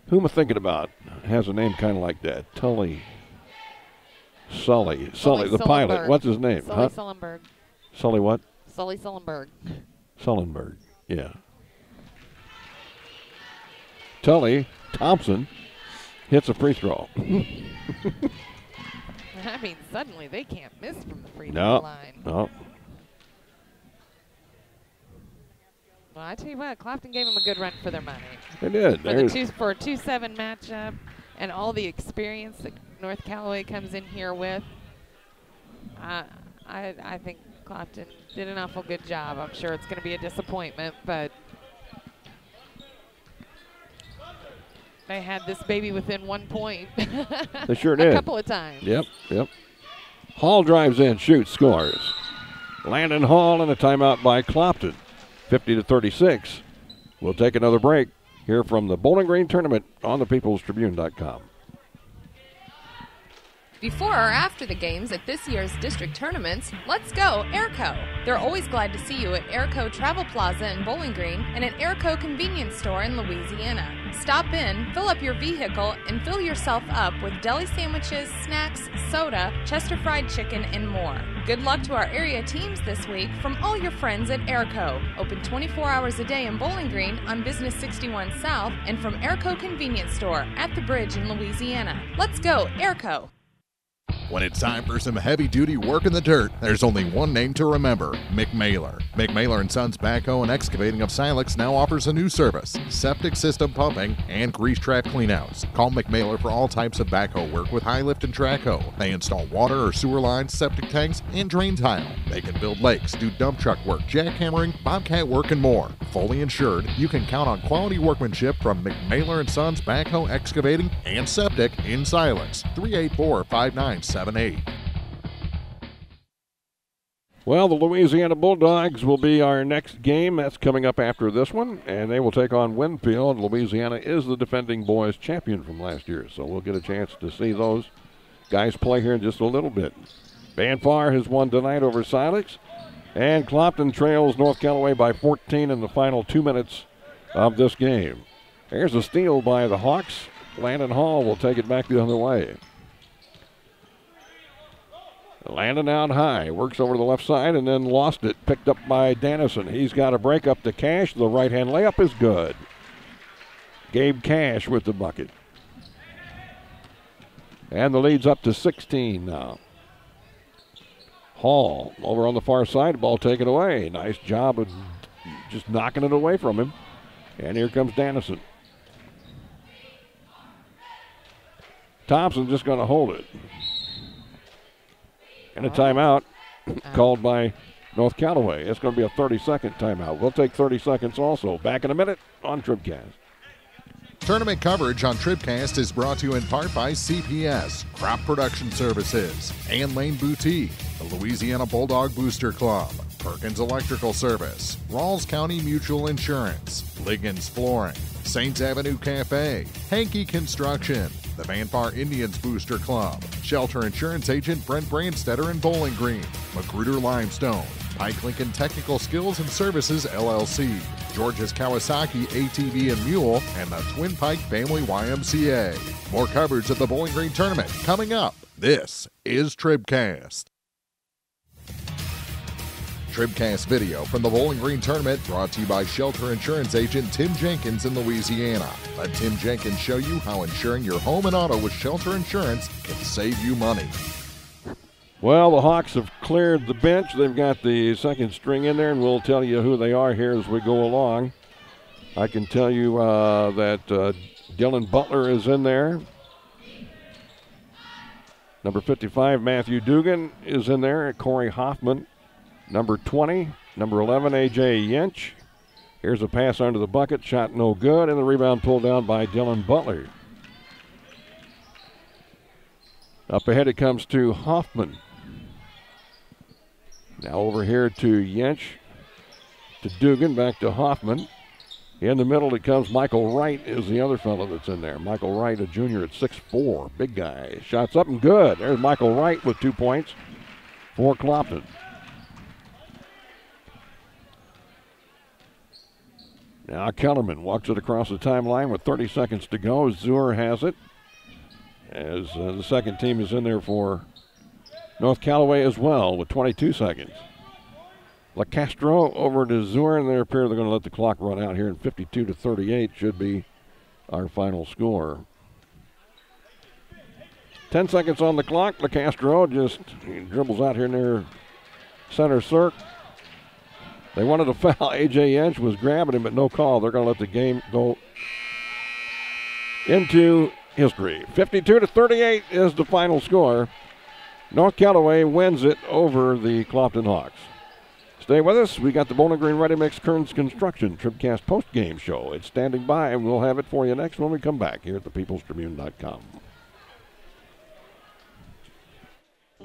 Who am I thinking about? Has a name kind of like that. Tully. Sully, the pilot. What's his name? Sully Sullenberg. Sully what? Sully Sullenberg. Sullenberg, yeah. Tully Thompson hits a free throw. I mean, suddenly they can't miss from the free throw line. No. Well, I tell you what, Clopton gave them a good run for their money. They did. For a 2-7 matchup and all the experience that North Callaway comes in here with, I think Clopton did an awful good job. I'm sure it's going to be a disappointment, but they had this baby within 1 point. They sure did. A couple of times. Yep. Hall drives in, shoots, scores. Landon Hall and a timeout by Clopton. 50-36. We'll take another break here from the Bowling Green Tournament on thepeoplestribune.com. Before or after the games at this year's district tournaments, let's go Airco. They're always glad to see you at Airco Travel Plaza in Bowling Green and at Airco Convenience Store in Louisiana. Stop in, fill up your vehicle, and fill yourself up with deli sandwiches, snacks, soda, Chester fried chicken, and more. Good luck to our area teams this week from all your friends at Airco. Open 24 hours a day in Bowling Green on Business 61 South and from Airco Convenience Store at the Bridge in Louisiana. Let's go Airco. When it's time for some heavy-duty work in the dirt, there's only one name to remember, McMailer. McMailer & Sons Backhoe and Excavating of Silex now offers a new service, septic system pumping and grease trap cleanouts. Call McMailer for all types of backhoe work with high lift and track hoe. They install water or sewer lines, septic tanks, and drain tile. They can build lakes, do dump truck work, jackhammering, bobcat work, and more. Fully insured, you can count on quality workmanship from McMailer & Sons Backhoe, Excavating, and Septic in Silex. 384-5978. Well, the Louisiana Bulldogs will be our next game. That's coming up after this one, and they will take on Winfield. Louisiana is the defending boys champion from last year, so we'll get a chance to see those guys play here in just a little bit. Banfar has won tonight over Silex, and Clopton trails North Callaway by 14 in the final 2 minutes of this game. There's a steal by the Hawks. Landon Hall will take it back the other way. Landon out high, works over the left side and then lost it. Picked up by Dennison. He's got a break up to Cash. The right-hand layup is good. Gabe Cash with the bucket. And the lead's up to 16 now. Hall over on the far side, ball taken away. Nice job of just knocking it away from him. And here comes Dennison. Thompson just going to hold it. And a timeout called by North Callaway. It's going to be a 30-second timeout. We'll take 30 seconds also. Back in a minute on TribCast. Tournament coverage on TribCast is brought to you in part by CPS, Crop Production Services, Ann Lane Boutique, the Louisiana Bulldog Booster Club, Perkins Electrical Service, Rawls County Mutual Insurance, Liggins Flooring, Saints Avenue Cafe, Hankey Construction, the Vanpar Indians Booster Club, Shelter Insurance Agent Brent Brandstetter in Bowling Green, Magruder Limestone, Pike Lincoln Technical Skills and Services LLC, George's Kawasaki ATV and Mule, and the Twin Pike Family YMCA. More coverage of the Bowling Green Tournament coming up. This is TribCast. TribCast video from the Bowling Green Tournament brought to you by Shelter Insurance Agent Tim Jenkins in Louisiana. Let Tim Jenkins show you how insuring your home and auto with Shelter Insurance can save you money. Well, the Hawks have cleared the bench. They've got the second string in there, and we'll tell you who they are here as we go along. I can tell you that Dylan Butler is in there. Number 55, Matthew Dugan is in there. Corey Hoffman. Number 20, number 11, A.J. Yench. Here's a pass under the bucket, shot no good, and the rebound pulled down by Dylan Butler. Up ahead it comes to Hoffman. Now over here to Yench, to Dugan, back to Hoffman. In the middle it comes Michael Wright is the other fellow that's in there. Michael Wright, a junior at 6'4", big guy. Shots up and good. There's Michael Wright with 2 points for Clopton. Now Kellerman walks it across the timeline with 30 seconds to go. Zuer has it. As the second team is in there for North Callaway as well with 22 seconds. LaCastro over to Zuer, and they appear they're going to let the clock run out here, and 52-38 should be our final score. 10 seconds on the clock. LaCastro just dribbles out here near center circ. They wanted a foul. A.J. Yench was grabbing him, but no call. They're going to let the game go into history. 52-38 is the final score. North Callaway wins it over the Clopton Hawks. Stay with us. We got the Bowling Green Ready Mix Kearns Construction TribCast Postgame Show. It's standing by, and we'll have it for you next when we come back here at thepeoplestribune.com.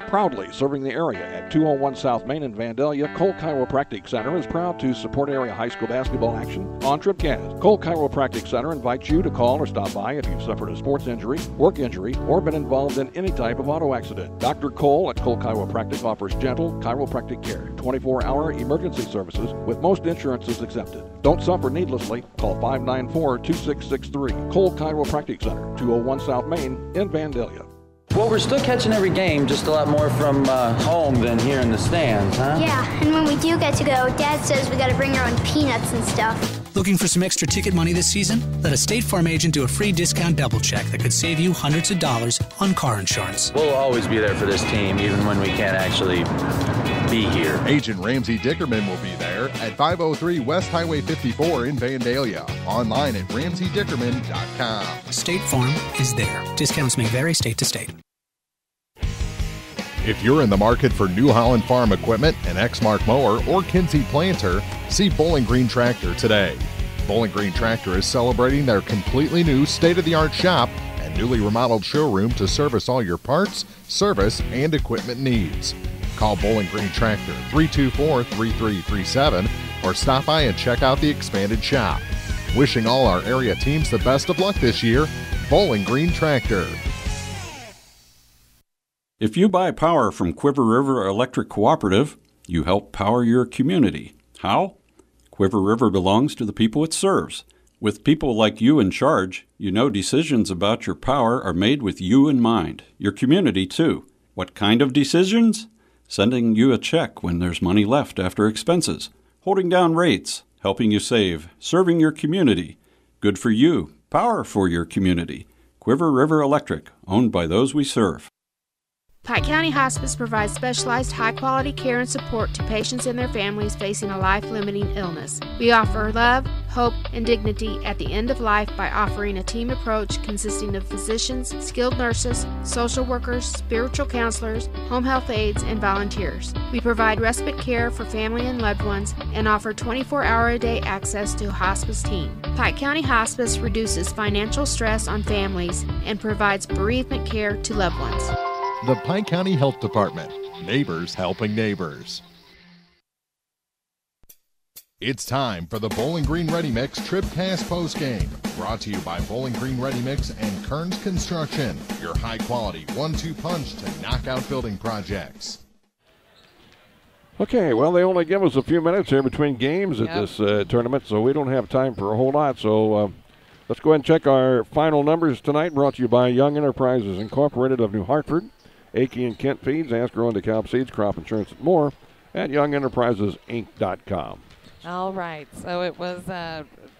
Proudly serving the area at 201 South Main in Vandalia, Cole Chiropractic Center is proud to support area high school basketball action on TribCast. Cole Chiropractic Center invites you to call or stop by if you've suffered a sports injury, work injury, or been involved in any type of auto accident. Dr. Cole at Cole Chiropractic offers gentle chiropractic care, 24-hour emergency services with most insurances accepted. Don't suffer needlessly. Call 594-2663. Cole Chiropractic Center, 201 South Main in Vandalia. Well, we're still catching every game, just a lot more from home than here in the stands, huh? Yeah, and when we do get to go, Dad says we gotta bring our own peanuts and stuff. Looking for some extra ticket money this season? Let a State Farm agent do a free discount double check that could save you hundreds of dollars on car insurance. We'll always be there for this team, even when we can't actually be here. Agent Ramsey Dickerman will be there at 503 West Highway 54 in Vandalia. Online at RamseyDickerman.com. State Farm is there. Discounts may vary state to state. If you're in the market for New Holland Farm equipment, an Exmark mower, or Kinsey planter, see Bowling Green Tractor today. Bowling Green Tractor is celebrating their completely new state-of-the-art shop and newly remodeled showroom to service all your parts, service, and equipment needs. Call Bowling Green Tractor 324-3337 or stop by and check out the expanded shop. Wishing all our area teams the best of luck this year, Bowling Green Tractor. If you buy power from Quiver River Electric Cooperative, you help power your community. How? Quiver River belongs to the people it serves. With people like you in charge, you know decisions about your power are made with you in mind, your community too. What kind of decisions? Sending you a check when there's money left after expenses, holding down rates, helping you save, serving your community. Good for you, power for your community. Quiver River Electric, owned by those we serve. Pike County Hospice provides specialized high-quality care and support to patients and their families facing a life-limiting illness. We offer love, hope, and dignity at the end of life by offering a team approach consisting of physicians, skilled nurses, social workers, spiritual counselors, home health aides, and volunteers. We provide respite care for family and loved ones and offer 24-hour-a-day access to a hospice team. Pike County Hospice reduces financial stress on families and provides bereavement care to loved ones. The Pike County Health Department. Neighbors helping neighbors. It's time for the Bowling Green Ready Mix TribCast Postgame. Brought to you by Bowling Green Ready Mix and Kearns Construction. Your high-quality 1-2 punch to knock out building projects. Okay, well, they only give us a few minutes here between games at this tournament, so we don't have time for a whole lot. So let's go ahead and check our final numbers tonight, brought to you by Young Enterprises Incorporated of New Hartford, Akey and Kent Feeds, Ask Grown DeKalb Seeds, Crop Insurance, and more at YoungEnterprisesInc.com. All right, so it was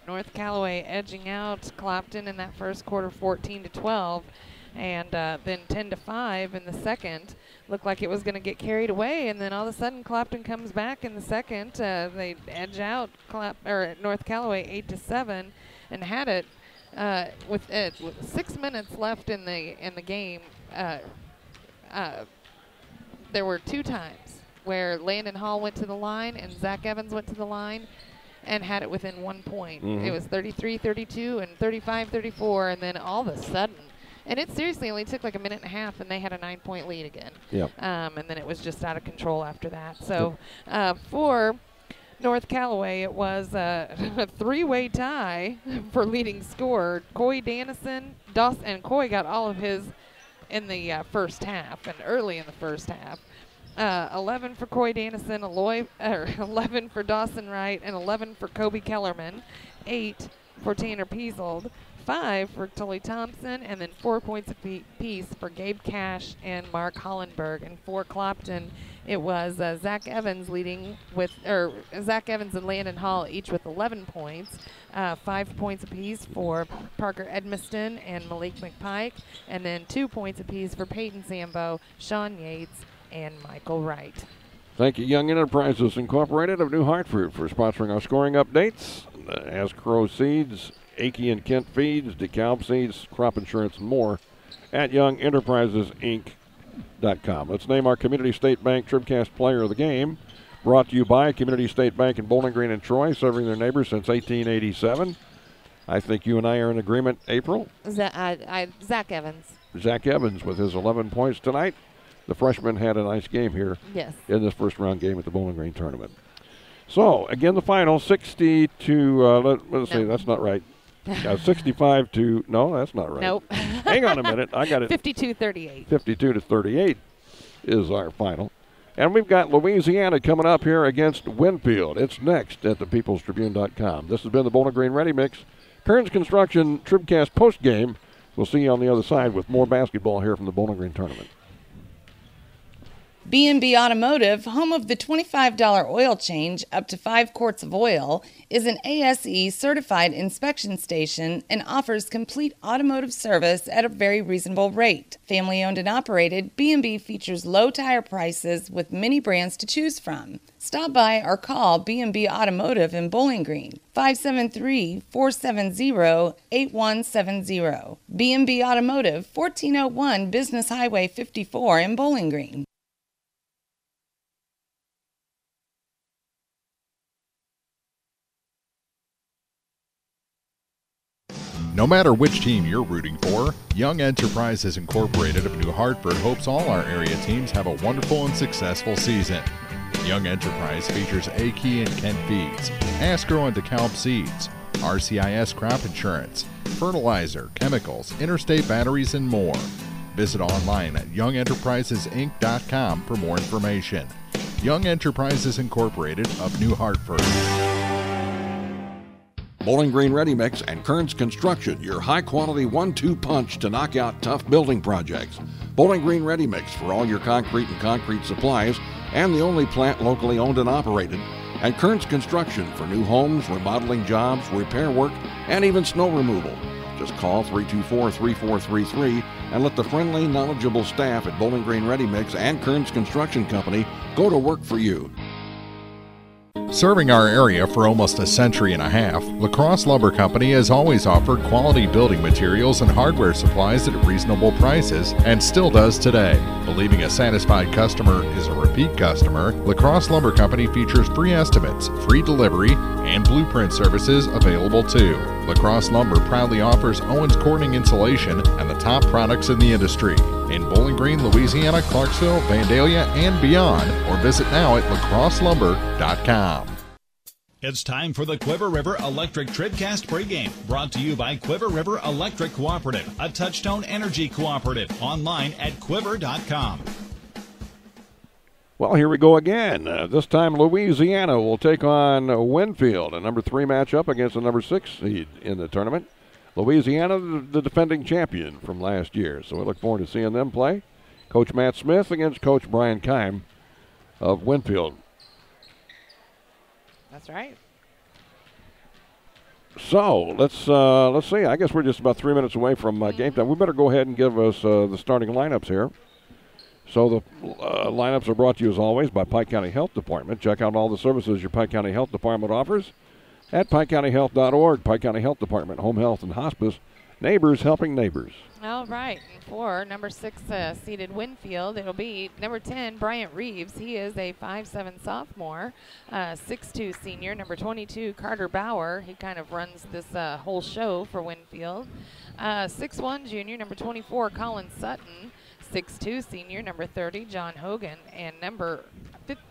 North Callaway edging out Clopton in that first quarter, 14-12, and then 10-5 in the second. Looked like it was going to get carried away, and then all of a sudden Clopton comes back in the second. They edge out North Callaway 8-7, and had it with 6 minutes left in the game. There were 2 times where Landon Hall went to the line and Zach Evans went to the line and had it within 1 point. Mm-hmm. It was 33-32 and 35-34, and then all of a sudden, and it seriously only took like a minute and a half, and they had a 9-point lead again. Yep. And then it was just out of control after that. So for North Callaway, it was a 3-way tie for leading scorer. Coy Dannison, and Coy got all of his in the first half and early in the first half. 11 for Coy Dannison, 11 for Dawson Wright, and 11 for Kobe Kellerman, 8 for Tanner Piesold, 5 for Tully Thompson, and then 4 points apiece for Gabe Cash and Mark Hollenberg. And for Clopton, it was Zach Evans Zach Evans and Landon Hall each with 11 points, 5 points apiece for Parker Edmiston and Malik McPike, and then 2 points apiece for Peyton Sambo, Sean Yates, and Michael Wright. Thank you, Young Enterprises Incorporated of New Hartford, for sponsoring our scoring updates. Ask Crow Seeds, Akey and Kent Feeds, DeKalb Seeds, Crop Insurance, and more at YoungEnterprisesInc.com. Let's name our Community State Bank TribCast Player of the Game. Brought to you by Community State Bank in Bowling Green and Troy, serving their neighbors since 1887. I think you and I are in agreement, April. Zach Evans. Zach Evans with his 11 points tonight. The freshman had a nice game here in this first round game at the Bowling Green tournament. So, again, the final, 60 to, let's see, that's not right. 65 to, no, that's not right. Nope. Hang on a minute. I got it. 52-38. 52-38 is our final. And we've got Louisiana coming up here against Winfield. It's next at thepeoplestribune.com. This has been the Bowling Green Ready Mix. Kearns Construction TribCast postgame. We'll see you on the other side with more basketball here from the Bowling Green tournament. B&B Automotive, home of the $25 oil change up to 5 quarts of oil, is an ASE certified inspection station and offers complete automotive service at a very reasonable rate. Family owned and operated, B&B features low tire prices with many brands to choose from. Stop by or call B&B Automotive in Bowling Green, 573-470-8170. B&B Automotive, 1401 Business Highway 54 in Bowling Green. No matter which team you're rooting for, Young Enterprises Incorporated of New Hartford hopes all our area teams have a wonderful and successful season. Young Enterprise features Akey and Kent Feeds, Asgrow and DeKalb Seeds, RCIS Crop Insurance, fertilizer, chemicals, interstate batteries, and more. Visit online at YoungEnterprisesInc.com for more information. Young Enterprises Incorporated of New Hartford. Bowling Green Ready Mix and Kearns Construction, your high-quality 1-2 punch to knock out tough building projects. Bowling Green Ready Mix for all your concrete and concrete supplies, and the only plant locally owned and operated. And Kearns Construction for new homes, remodeling jobs, repair work, and even snow removal. Just call 324-3433 and let the friendly, knowledgeable staff at Bowling Green Ready Mix and Kearns Construction Company go to work for you. Serving our area for almost a century and a half, La Crosse Lumber Company has always offered quality building materials and hardware supplies at reasonable prices and still does today. Believing a satisfied customer is a repeat customer, La Crosse Lumber Company features free estimates, free delivery, and blueprint services available too. La Crosse Lumber proudly offers Owens Corning insulation and the top products in the industry. In Bowling Green, Louisiana, Clarksville, Vandalia, and beyond, or visit now at lacrosselumber.com. It's time for the Quiver River Electric TribCast Pregame, brought to you by Quiver River Electric Cooperative, a Touchstone Energy Cooperative, online at quiver.com. Well, here we go again. This time Louisiana will take on Winfield, a number 3 matchup against a number 6 seed in the tournament. Louisiana, the defending champion from last year, so we look forward to seeing them play. Coach Matt Smith against Coach Brian Keim of Winfield. That's right. So let's see. I guess we're just about 3 minutes away from game time. We better go ahead and give us the starting lineups here. So the lineups are brought to you as always by Pike County Health Department. Check out all the services your Pike County Health Department offers at PikeCountyHealth.org. Pike County Health Department, home health and hospice, neighbors helping neighbors. All right, and for number 6 seeded Winfield, it'll be number 10, Bryant Reeves. He is a 5'7" sophomore, 6'2" senior. Number 22, Carter Bauer. He kind of runs this whole show for Winfield. 6'1" junior, number 24, Colin Sutton. 6'2" senior, number 30, John Hogan, and number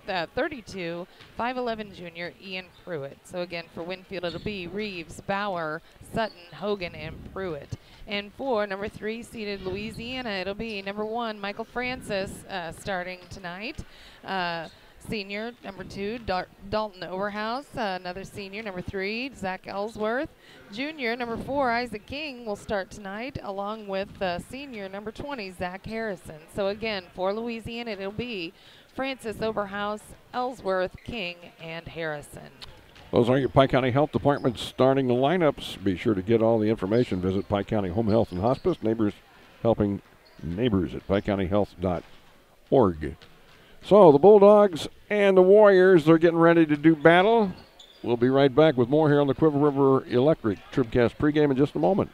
32, 5'11" junior, Ian Pruitt. So again, for Winfield, it'll be Reeves, Bauer, Sutton, Hogan, and Pruitt. And for number 3 seeded Louisiana, it'll be number 1, Michael Francis, starting tonight. Senior, number 2, Dalton Overhouse, another senior. Number 3, Zach Ellsworth. Junior, number 4, Isaac King will start tonight, along with senior, number 20, Zach Harrison. So again, for Louisiana, it'll be Francis, Overhouse, Ellsworth, King, and Harrison. Those are your Pike County Health Department starting the lineups. Be sure to get all the information. Visit Pike County Home Health and Hospice, neighbors helping neighbors at PikeCountyHealth.org. So the Bulldogs and the Warriors are getting ready to do battle. We'll be right back with more here on the Quiver River Electric TribCast pregame in just a moment.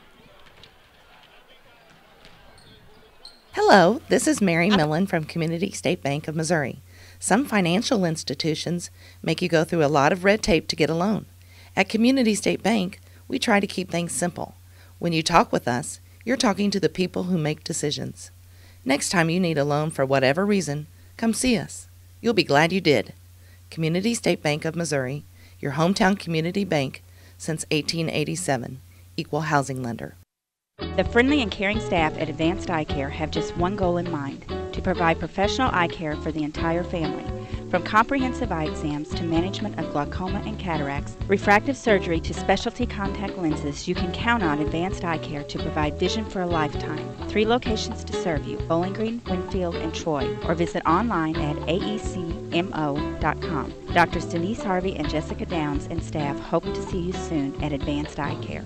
Hello, this is Mary Millen from Community State Bank of Missouri. Some financial institutions make you go through a lot of red tape to get a loan. At Community State Bank, we try to keep things simple. When you talk with us, you're talking to the people who make decisions. Next time you need a loan for whatever reason, come see us. You'll be glad you did. Community State Bank of Missouri, your hometown community bank since 1887. Equal housing lender. The friendly and caring staff at Advanced Eye Care have just one goal in mind, to provide professional eye care for the entire family. From comprehensive eye exams to management of glaucoma and cataracts, refractive surgery to specialty contact lenses, you can count on Advanced Eye Care to provide vision for a lifetime. 3 locations to serve you, Bowling Green, Winfield, and Troy, or visit online at aecmo.com. Drs. Denise Harvey and Jessica Downs and staff hope to see you soon at Advanced Eye Care.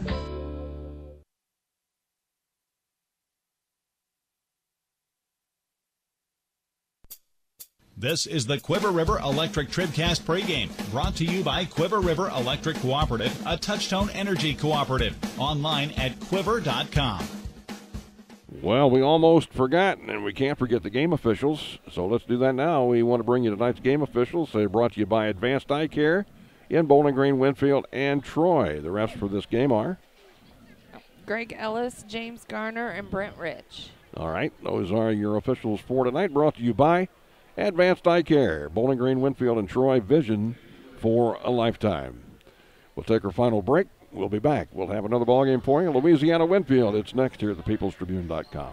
This is the Quiver River Electric TribCast pregame, brought to you by Quiver River Electric Cooperative, a Touchstone Energy Cooperative, online at quiver.com. Well, we almost forgot, and we can't forget the game officials, so let's do that now. We want to bring you tonight's game officials. They're brought to you by Advanced Eye Care in Bowling Green, Winfield, and Troy. The refs for this game are Greg Ellis, James Garner, and Brent Rich. All right, those are your officials for tonight, brought to you by Advanced Eye Care, Bowling Green, Winfield, and Troy, vision for a lifetime. We'll take our final break. We'll be back. We'll have another ballgame for you. Louisiana-Winfield. It's next here at thepeoplestribune.com.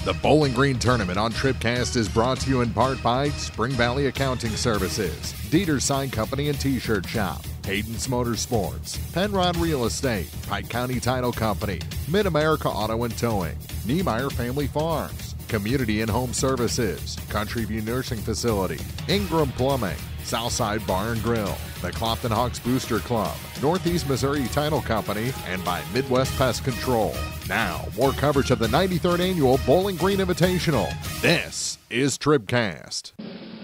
The Bowling Green Tournament on TribCast is brought to you in part by Spring Valley Accounting Services, Dieter's Sign Company and T-Shirt Shop, Hayden's Motorsports, Penrod Real Estate, Pike County Title Company, Mid-America Auto and Towing, Niemeyer Family Farms, Community and Home Services, Country View Nursing Facility, Ingram Plumbing, Southside Bar and Grill, the Clopton Hawks Booster Club, Northeast Missouri Title Company, and by Midwest Pest Control. Now, more coverage of the 93rd Annual Bowling Green Invitational. This is TribCast.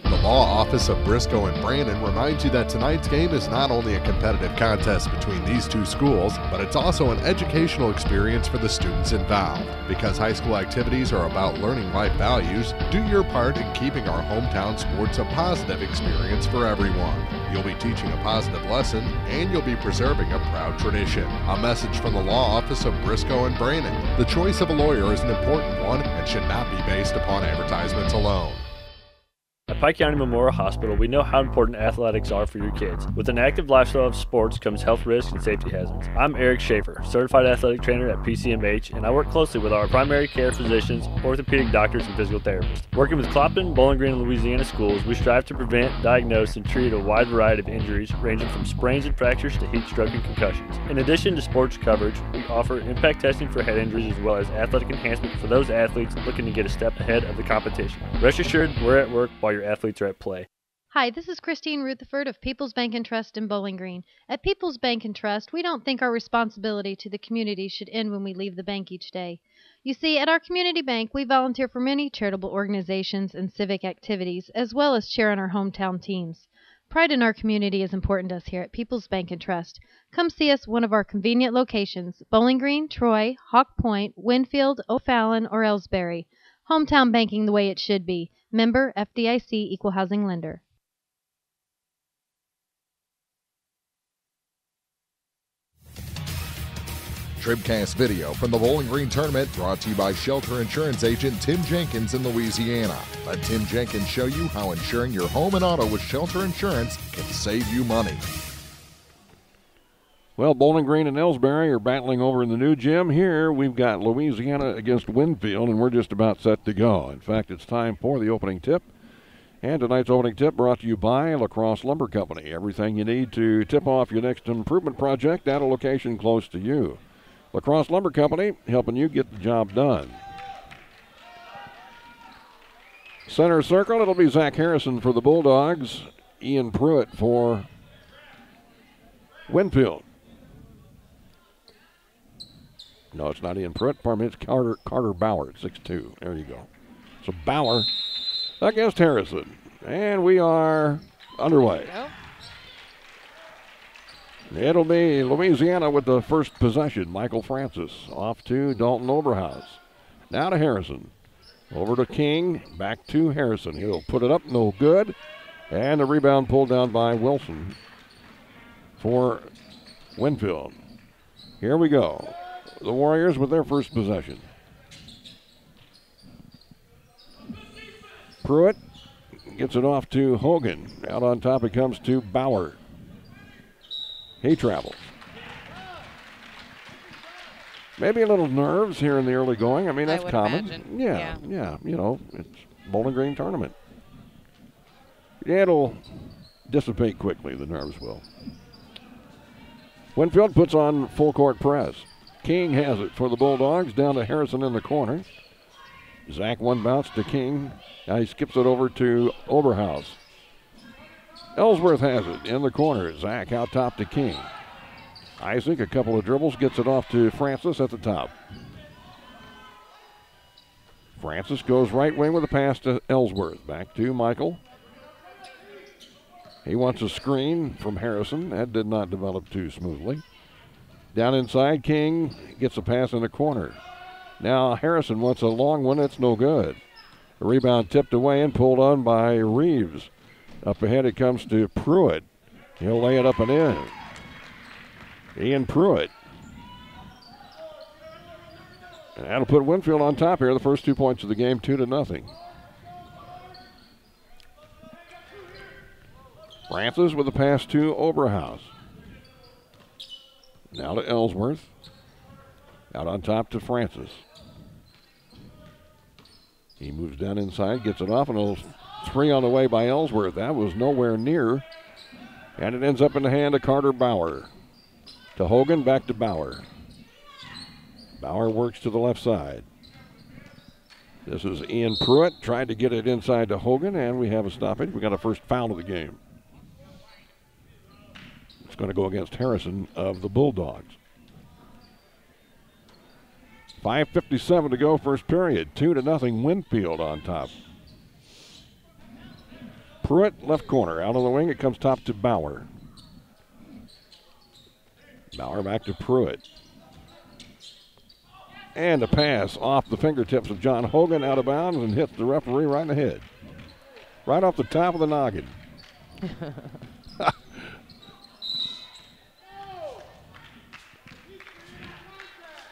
The Law Office of Briscoe and Brandon reminds you that tonight's game is not only a competitive contest between these two schools, but it's also an educational experience for the students involved. Because high school activities are about learning life values, do your part in keeping our hometown sports a positive experience for everyone. You'll be teaching a positive lesson, and you'll be preserving a proud tradition. A message from the Law Office of Briscoe and Brandon. The choice of a lawyer is an important one and should not be based upon advertisements alone. At Pike County Memorial Hospital, we know how important athletics are for your kids. With an active lifestyle of sports comes health risks and safety hazards. I'm Eric Schaefer, certified athletic trainer at PCMH, and I work closely with our primary care physicians, orthopedic doctors, and physical therapists. Working with Clopton, Bowling Green, and Louisiana schools, we strive to prevent, diagnose, and treat a wide variety of injuries, ranging from sprains and fractures to heat stroke and concussions. In addition to sports coverage, we offer impact testing for head injuries as well as athletic enhancement for those athletes looking to get a step ahead of the competition. Rest assured, we're at work while your athletes are at play. Hi, this is Christine Rutherford of People's Bank and Trust in Bowling Green. At People's Bank and Trust, we don't think our responsibility to the community should end when we leave the bank each day. You see, at our community bank, we volunteer for many charitable organizations and civic activities, as well as cheer on our hometown teams. Pride in our community is important to us here at People's Bank and Trust. Come see us at one of our convenient locations: Bowling Green, Troy, Hawk Point, Winfield, O'Fallon, or Ellsbury. Hometown banking the way it should be. Member FDIC Equal Housing Lender. TribCast video from the Bowling Green Tournament brought to you by Shelter Insurance Agent Tim Jenkins in Louisiana. Let Tim Jenkins show you how insuring your home and auto with Shelter Insurance can save you money. Well, Bowling Green and Ellsbury are battling over in the new gym. Here we've got Louisiana against Winfield, and we're just about set to go. In fact, it's time for the opening tip. And tonight's opening tip brought to you by LaCrosse Lumber Company. Everything you need to tip off your next improvement project at a location close to you. LaCrosse Lumber Company, helping you get the job done. Center circle, it'll be Zach Harrison for the Bulldogs. Ian Pruitt for Winfield. No, it's not Ian Pruitt. Pardon me, it's Carter Bauer at 6'2". There you go. So Bauer against Harrison. And we are underway. It'll be Louisiana with the first possession. Michael Francis off to Dalton Oberhaus. Now to Harrison. Over to King. Back to Harrison. He'll put it up. No good. And the rebound pulled down by Wilson for Winfield. Here we go. The Warriors with their first possession. Pruitt gets it off to Hogan. Out on top it comes to Bauer. He travels. Maybe a little nerves here in the early going. I mean, that's common. Imagine. Yeah. You know, it's Bowling Green tournament. It'll dissipate quickly, the nerves will. Winfield puts on full court press. King has it for the Bulldogs, down to Harrison in the corner. Zach one bounce to King. Now he skips it over to Oberhaus. Ellsworth has it in the corner. Zach out top to King. Isaac, a couple of dribbles, gets it off to Francis at the top. Francis goes right wing with a pass to Ellsworth. Back to Michael. He wants a screen from Harrison. That did not develop too smoothly. Down inside, King gets a pass in the corner. Now Harrison wants a long one. It's no good. The rebound tipped away and pulled on by Reeves. Up ahead it comes to Pruitt. He'll lay it up and in. Ian Pruitt. And that'll put Winfield on top here. The first 2 points of the game, 2-0. Francis with a pass to Oberhaus. Now to Ellsworth. Out on top to Francis. He moves down inside, gets it off, and a three on the way by Ellsworth. That was nowhere near. And it ends up in the hand of Carter Bauer. To Hogan, back to Bauer. Bauer works to the left side. This is Ian Pruitt. Tried to get it inside to Hogan, and we have a stoppage. We got a first foul of the game. going to go against Harrison of the Bulldogs. 5:57 to go, first period. 2-0 Winfield on top. Pruitt, left corner, out on the wing. It comes top to Bauer. Bauer back to Pruitt. And a pass off the fingertips of John Hogan, out of bounds, and hits the referee right in the head. Right off the top of the noggin.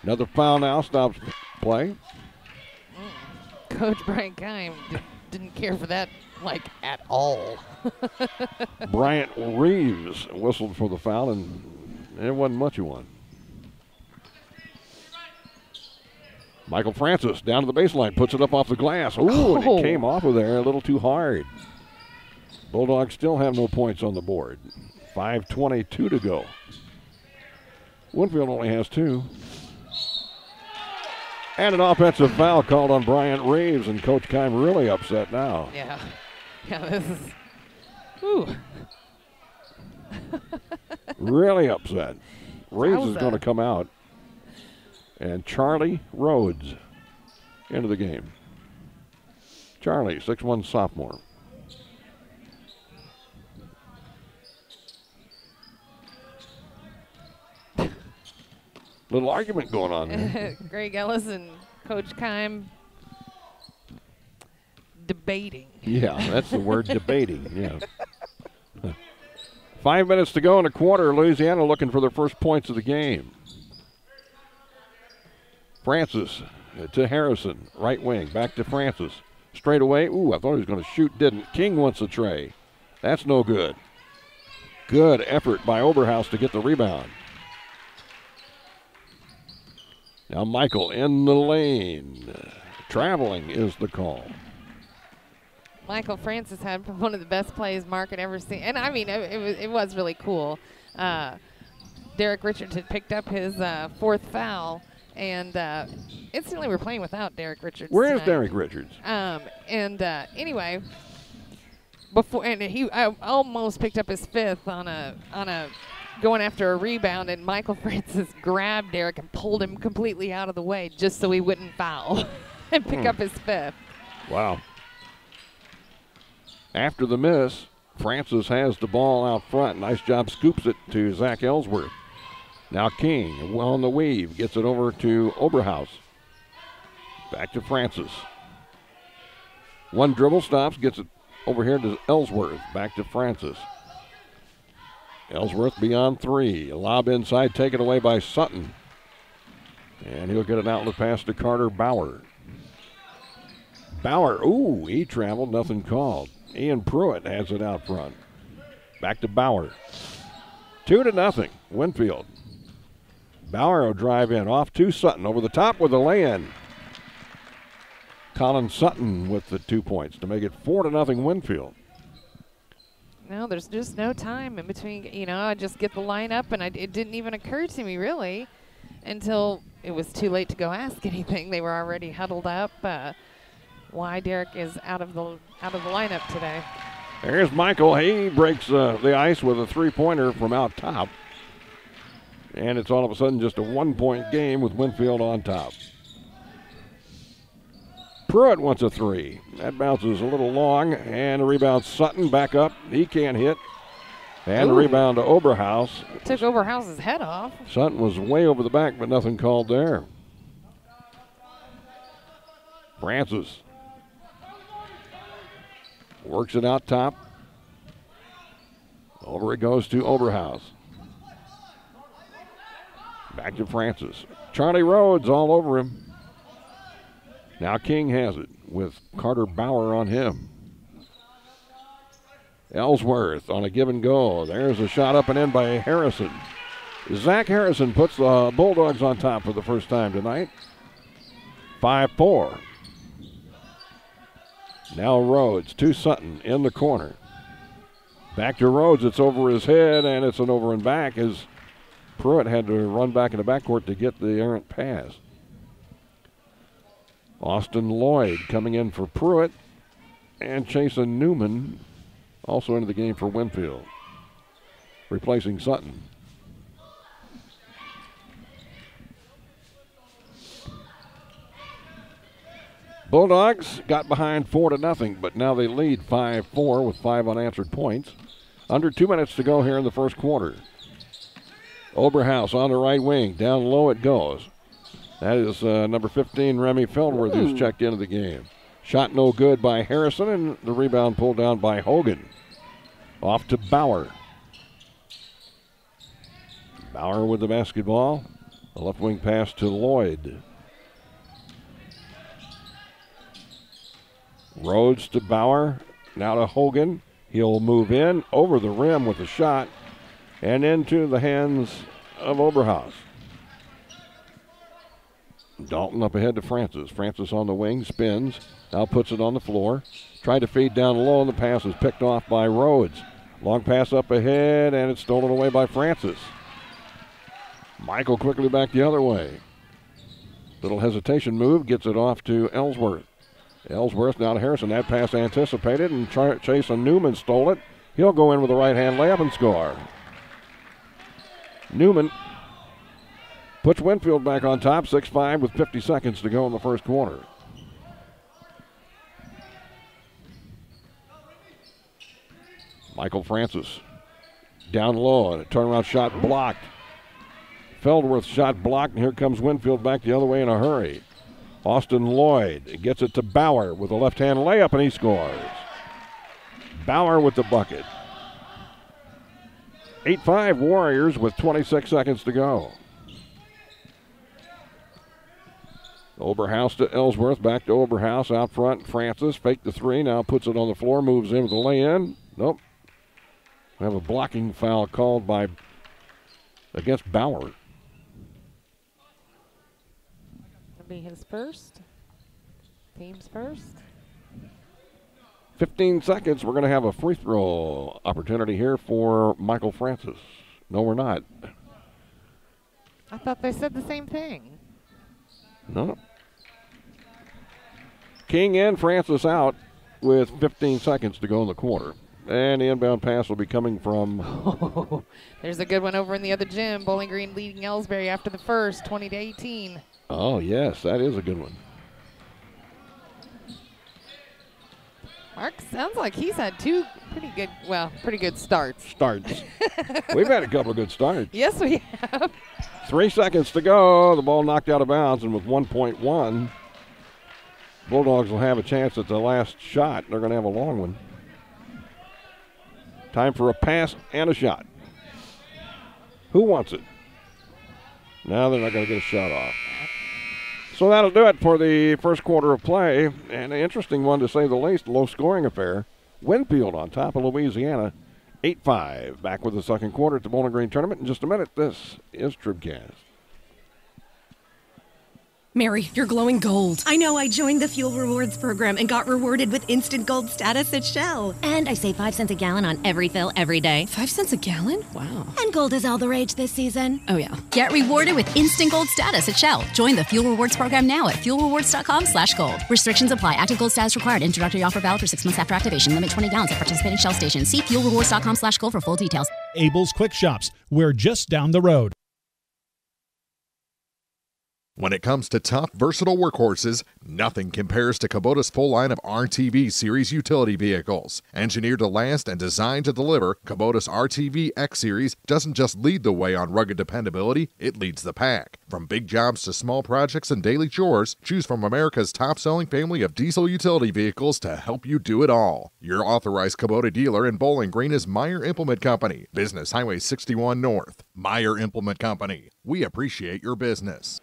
Another foul now stops play. Coach Brian Kime didn't care for that, at all. Bryant Reeves whistled for the foul, and it wasn't much of one. Michael Francis down to the baseline, puts it up off the glass. Ooh, and it came off of there a little too hard. Bulldogs still have no points on the board. 5:22 to go. Winfield only has 2. And an offensive foul called on Bryant Reeves, and Coach Kime really upset now. Yeah, this is, whew. Really upset. Reeves is going to come out. And Charlie Rhodes into the game. Charlie, 6'1" sophomore. Little argument going on there. Greg Ellis and Coach Kime debating. Yeah, that's the word, debating. Yeah. 5 minutes to go in a quarter. Louisiana looking for their first points of the game. Francis to Harrison, right wing, back to Francis. Straight away. Ooh, I thought he was going to shoot, didn't. King wants a tray. That's no good. Good effort by Oberhaus to get the rebound. Now Michael in the lane. Traveling is the call. Michael Francis had one of the best plays Mark had ever seen. And, I mean, it was really cool. Derek Richards had picked up his 4th foul. And instantly we're playing without Derek Richards. Where is Derek Richards? Anyway, I almost picked up his 5th on a going after a rebound, and Michael Francis grabbed Derek and pulled him completely out of the way just so he wouldn't foul and pick up his 5th. Wow. After the miss, Francis has the ball out front. Nice job, scoops it to Zach Ellsworth. Now King on the weave, gets it over to Oberhaus. Back to Francis. One dribble, stops, gets it over here to Ellsworth. Back to Francis. Ellsworth beyond 3. A lob inside, taken away by Sutton. And he'll get an outlet pass to Carter Bauer. Bauer, ooh, he traveled, nothing called. Ian Pruitt has it out front. Back to Bauer. 2-0, Winfield. Bauer will drive in, off to Sutton, over the top with a lay-in. Colin Sutton with the 2 points to make it 4-0 Winfield. No, there's just no time in between. I just get the lineup, and it didn't even occur to me, really, until it was too late to go ask anything. They were already huddled up. Why Derek is out of the lineup today. There's Michael. He breaks the ice with a 3-pointer from out top. And it's all of a sudden just a 1-point game with Winfield on top. Pruitt wants a 3. That bounces a little long, and a rebound. Sutton back up. He can't hit. And a rebound to Oberhaus. Took Oberhaus's head off. Sutton was way over the back, but nothing called there. Francis works it out top. Over it goes to Oberhaus. Back to Francis. Charlie Rhodes all over him. Now King has it with Carter Bauer on him. Ellsworth on a give and go. There's a shot up and in by Harrison. Zach Harrison puts the Bulldogs on top for the first time tonight. 5-4. Now Rhodes to Sutton in the corner. Back to Rhodes. It's over his head, and it's an over and back as Pruitt had to run back in the backcourt to get the errant pass. Austin Lloyd coming in for Pruitt, and Chasen Newman also into the game for Winfield. replacing Sutton. Bulldogs got behind 4-0, but now they lead 5-4 with 5 unanswered points. Under 2 minutes to go here in the first quarter. Oberhaus on the right wing. Down low it goes. That is number 15, Remy Feldworth, who's checked into the game. Shot no good by Harrison, and the rebound pulled down by Hogan. Off to Bauer. Bauer with the basketball. The left wing pass to Lloyd. Rhodes to Bauer. Now to Hogan. He'll move in over the rim with a shot and into the hands of Oberhaus. Dalton up ahead to Francis. Francis on the wing, spins. Now puts it on the floor. Tried to feed down low, and the pass is picked off by Rhodes. Long pass up ahead, and it's stolen away by Francis. Michael quickly back the other way. Little hesitation move, gets it off to Ellsworth. Ellsworth now to Harrison. That pass anticipated, and Chase and Newman stole it. He'll go in with a right-hand layup and score. Newman puts Winfield back on top, 6-5 with 50 seconds to go in the first quarter. Michael Francis down low, and a turnaround shot blocked. Feldworth shot blocked, and here comes Winfield back the other way in a hurry. Austin Lloyd gets it to Bauer with a left-hand layup, and he scores. Bauer with the bucket. 8-5 Warriors with 26 seconds to go. Oberhaus to Ellsworth, back to Oberhaus, out front. Francis faked the three, now puts it on the floor, moves in with a lay-in. Nope. We have a blocking foul called against Bauer. That'll be his first. Team's first. 15 seconds. We're going to have a free throw opportunity here for Michael Francis. No, we're not. I thought they said the same thing. No. King and Francis out with 15 seconds to go in the quarter. And the inbound pass will be coming from... There's a good one over in the other gym. Bowling Green leading Ellsbury after the first, 20-18. Oh, yes, that is a good one. Mark sounds like he's had two pretty good starts. We've had a couple of good starts. Yes, we have. 3 seconds to go. The ball knocked out of bounds, and with 1.1, Bulldogs will have a chance at the last shot. They're going to have a long one. Time for a pass and a shot. Who wants it? No, they're not going to get a shot off. So that'll do it for the first quarter of play. And an interesting one, to say the least, low-scoring affair. Winfield on top of Louisiana, 8-5. Back with the second quarter at the Bowling Green Tournament in just a minute. This is TribCast. Mary, you're glowing gold. I know. I joined the Fuel Rewards program and got rewarded with instant gold status at Shell. And I save 5 cents a gallon on every fill every day. 5 cents a gallon? Wow. And gold is all the rage this season. Oh, yeah. Get rewarded with instant gold status at Shell. Join the Fuel Rewards program now at fuelrewards.com/gold. Restrictions apply. Active gold status required. Introductory offer valid for 6 months after activation. Limit 20 gallons at participating Shell stations. See fuelrewards.com/gold for full details. Abel's Quick Shops. We're just down the road. When it comes to tough, versatile workhorses, nothing compares to Kubota's full line of RTV Series utility vehicles. Engineered to last and designed to deliver, Kubota's RTV X Series doesn't just lead the way on rugged dependability, it leads the pack. From big jobs to small projects and daily chores, choose from America's top-selling family of diesel utility vehicles to help you do it all. Your authorized Kubota dealer in Bowling Green is Meyer Implement Company, Business Highway 61 North. Meyer Implement Company. We appreciate your business.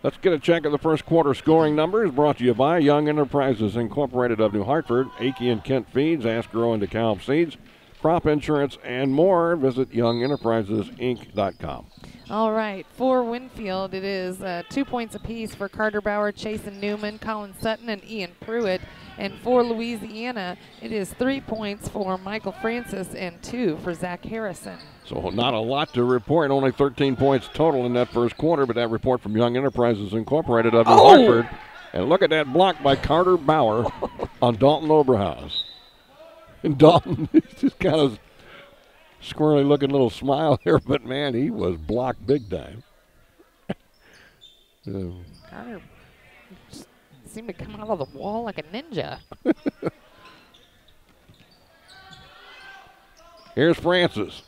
Let's get a check of the first quarter scoring numbers, brought to you by Young Enterprises Incorporated of New Hartford, Akey and Kent Feeds, Ask Grow and DeKalb Seeds, crop insurance, and more. Visit YoungEnterprisesInc.com. All right, for Winfield, it is 2 points apiece for Carter Bauer, Chasen Newman, Colin Sutton, and Ian Pruitt. And for Louisiana, it is 3 points for Michael Francis and 2 for Zach Harrison. So not a lot to report, only 13 points total in that first quarter, but that report from Young Enterprises Incorporated of New Hartford. And look at that block by Carter Bauer on Dalton Oberhaus. And Dalton just kind of squirrely looking little smile there, but man, he was blocked big time. Carter seemed to come out of the wall like a ninja. Here's Francis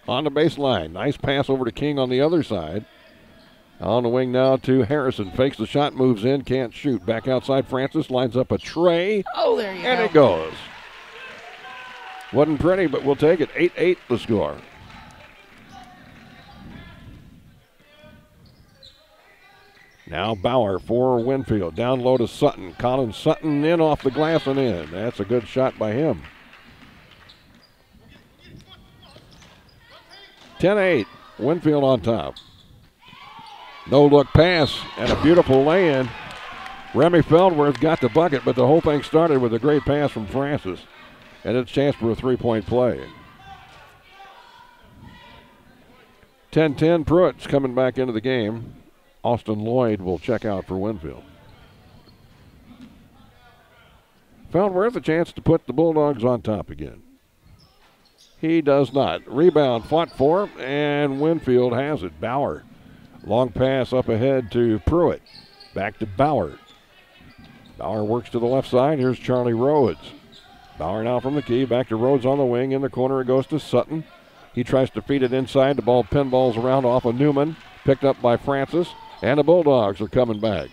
on the baseline. Nice pass over to King on the other side. On the wing now to Harrison. Fakes the shot, moves in, can't shoot. Back outside, Francis lines up a tray. Oh, there you go. And it goes. Wasn't pretty, but we'll take it. 8-8 the score. Now Bauer for Winfield. Down low to Sutton. Colin Sutton in off the glass and in. That's a good shot by him. 10-8. Winfield on top. No-look pass and a beautiful lay-in. Remy Feldworth got the bucket, but the whole thing started with a great pass from Francis. And it's a chance for a three-point play. 10-10, Pruitt's coming back into the game. Austin Lloyd will check out for Winfield. Feldworth a chance to put the Bulldogs on top again. He does not. Rebound fought for, and Winfield has it. Bauer. Long pass up ahead to Pruitt. Back to Bauer. Bauer works to the left side. Here's Charlie Rhodes. Bauer now from the key. Back to Rhodes on the wing. In the corner it goes to Sutton. He tries to feed it inside. The ball pinballs around off of Newman. Picked up by Francis. And the Bulldogs are coming back.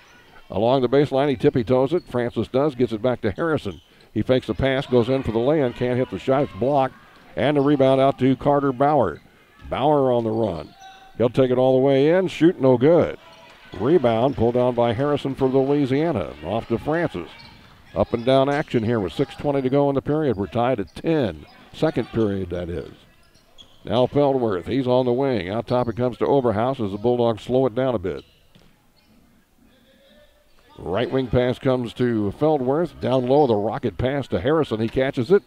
Along the baseline, he tippy-toes it. Francis does. Gets it back to Harrison. He fakes the pass. Goes in for the lay-in. Can't hit the shot. It's blocked. And the rebound out to Carter Bauer. Bauer on the run. He'll take it all the way in. Shoot no good. Rebound pulled down by Harrison for the Louisiana. Off to Francis. Up and down action here with 6:20 to go in the period. We're tied at 10. Second period, that is. Now Feldworth. He's on the wing. Out top it comes to Overhouse as the Bulldogs slow it down a bit. Right wing pass comes to Feldworth. Down low, the rocket pass to Harrison. He catches it.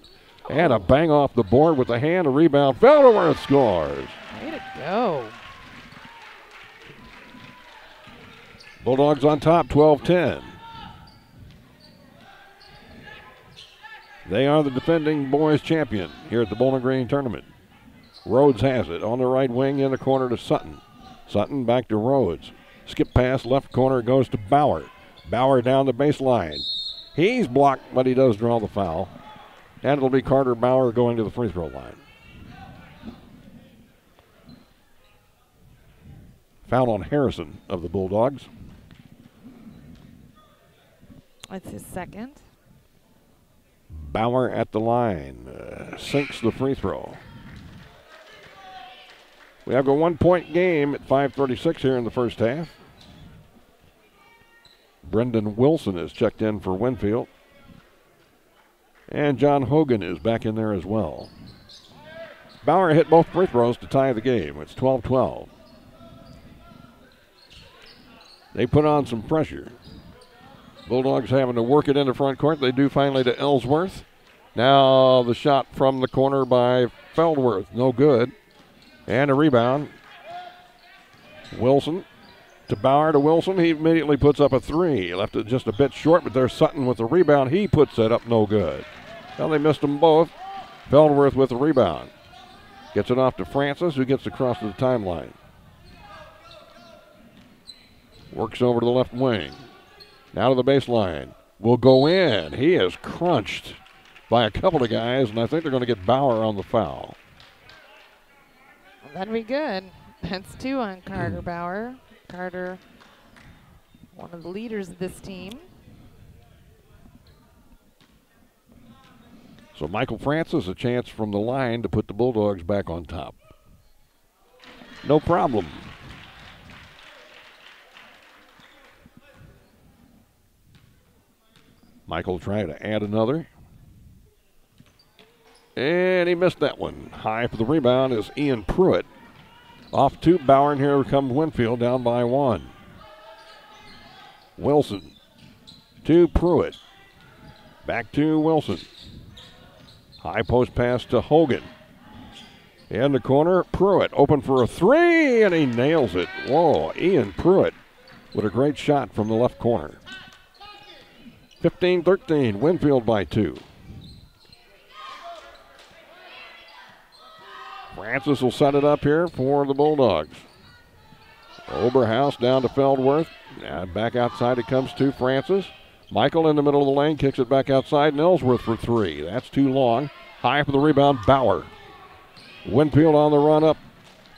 And a bang off the board with the hand. A rebound. Feldworth scores. Way to go. Bulldogs on top, 12-10. They are the defending boys champion here at the Bowling Green tournament. Rhodes has it on the right wing in the corner to Sutton. Sutton back to Rhodes. Skip pass, left corner goes to Bauer. Bauer down the baseline. He's blocked, but he does draw the foul. And it'll be Carter Bauer going to the free throw line. Foul on Harrison of the Bulldogs. That's his second. Bauer at the line. Sinks the free throw. We have a 1-point game at 5:36 here in the first half. Brendan Wilson is checked in for Winfield. And John Hogan is back in there as well. Bauer hit both free throws to tie the game. It's 12-12. They put on some pressure. Bulldogs having to work it into front court. They do finally to Ellsworth. Now the shot from the corner by Feldworth. No good. And a rebound. Wilson to Bauer to Wilson. He immediately puts up a three. Left it just a bit short, but there's Sutton with the rebound. He puts it up no good. Well, they missed them both. Feldworth with the rebound. Gets it off to Francis, who gets across to the timeline. Works over to the left wing. Now to the baseline. Will go in. He is crunched by a couple of guys, and I think they're going to get Bauer on the foul. Well, that'd be good. That's two on Carter Bauer. Carter, one of the leaders of this team. So Michael Francis, a chance from the line to put the Bulldogs back on top. No problem. Michael trying to add another. And he missed that one. High for the rebound is Ian Pruitt. Off to Bauer, and here comes Winfield down by one. Wilson to Pruitt. Back to Wilson. High post pass to Hogan. In the corner, Pruitt open for a three, and he nails it. Whoa, Ian Pruitt with a great shot from the left corner. 15-13, Winfield by two. Francis will set it up here for the Bulldogs. Oberhaus down to Feldworth. And back outside it comes to Francis. Michael in the middle of the lane kicks it back outside, and Ellsworth for three. That's too long. High for the rebound, Bauer. Winfield on the run up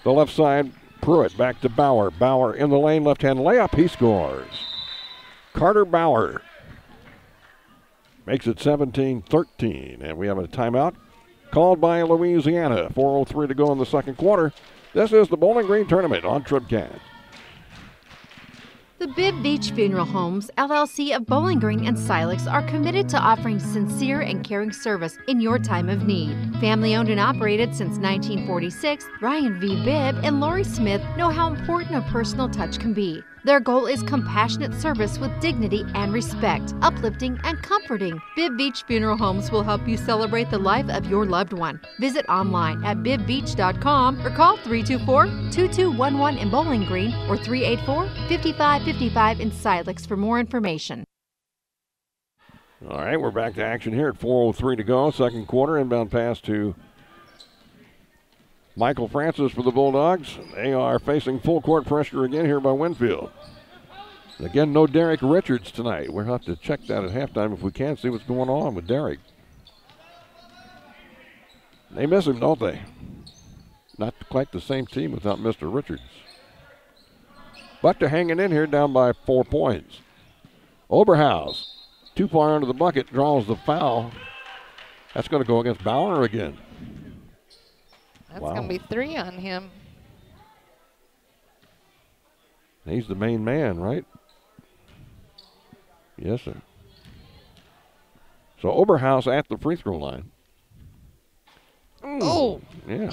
the left side. Pruitt back to Bauer. Bauer in the lane, left-hand layup. He scores. Carter Bauer makes it 17-13, and we have a timeout called by Louisiana. 4:03 to go in the second quarter. This is the Bowling Green Tournament on TribCast. The Bibb Beach Funeral Homes, LLC of Bowling Green and Silex are committed to offering sincere and caring service in your time of need. Family owned and operated since 1946, Ryan V. Bibb and Lori Smith know how important a personal touch can be. Their goal is compassionate service with dignity and respect, uplifting and comforting. Bibb Beach Funeral Homes will help you celebrate the life of your loved one. Visit online at bibbbeach.com or call 324-2211 in Bowling Green or 384-5555 in Silex for more information. All right, we're back to action here at 4:03 to go. Second quarter, inbound pass to Michael Francis for the Bulldogs. They are facing full court pressure again here by Winfield. Again, no Derek Richards tonight. We'll have to check that at halftime if we can, see what's going on with Derek. They miss him, don't they? Not quite the same team without Mr. Richards. But they're hanging in here down by 4 points. Oberhaus, too far under the bucket, draws the foul. That's going to go against Bauer again. That's going to be 3 on him. He's the main man, right? Yes, sir. So Oberhaus at the free throw line. Oh! Yeah.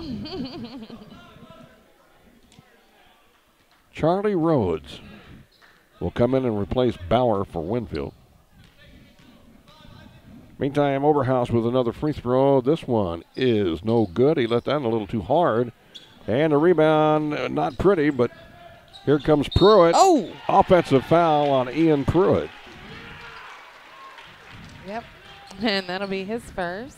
Charlie Rhodes will come in and replace Bauer for Winfield. Meantime, Oberhaus with another free throw. This one is no good. He let that in a little too hard. And a rebound, not pretty, but here comes Pruitt. Oh! Offensive foul on Ian Pruitt. Yep. And that'll be his first.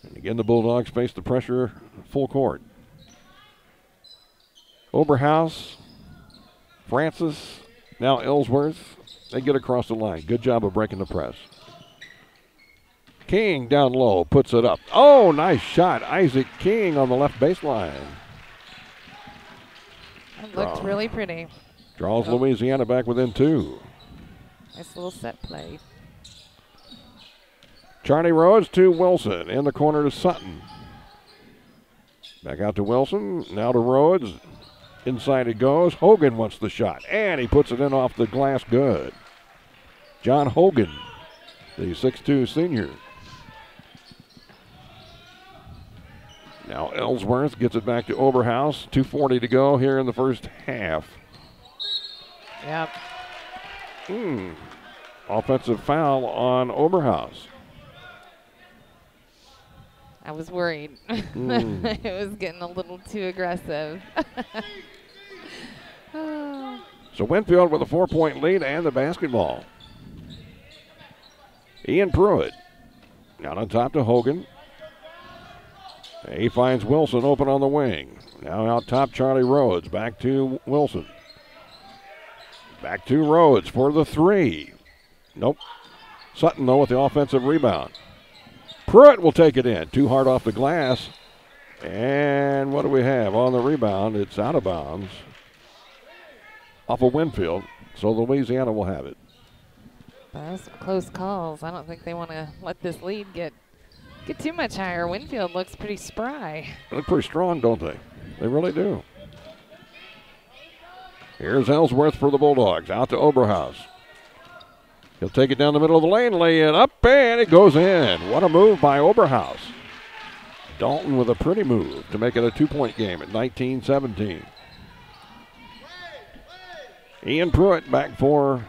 And again, the Bulldogs face the pressure full court. Oberhaus, Francis, now Ellsworth. They get across the line. Good job of breaking the press. King down low, puts it up. Oh, nice shot. Isaac King on the left baseline. That looked really pretty. Draws Louisiana back within 2. Nice little set play. Charlie Rhodes to Wilson. In the corner to Sutton. Back out to Wilson. Now to Rhodes. Inside it goes. Hogan wants the shot. And he puts it in off the glass good. John Hogan, the 6'2 senior. Now Ellsworth gets it back to Oberhaus. 2:40 to go here in the first half. Yep. Offensive foul on Oberhaus. I was worried. It was getting a little too aggressive. So Winfield with a 4-point lead and the basketball. Ian Pruitt out on top to Hogan. He finds Wilson open on the wing. Now out top, Charlie Rhodes. Back to Wilson. Back to Rhodes for the 3. Nope. Sutton, though, with the offensive rebound. Pruitt will take it in. Too hard off the glass. And what do we have on the rebound? It's out of bounds. Off of Winfield. So Louisiana will have it. Those some close calls. I don't think they want to let this lead get too much higher. Winfield looks pretty spry. They look pretty strong, don't they? They really do. Here's Ellsworth for the Bulldogs. Out to Oberhaus. He'll take it down the middle of the lane, lay it up, and it goes in. What a move by Oberhaus. Dalton with a pretty move to make it a 2-point game at 19-17. Ian Pruitt back for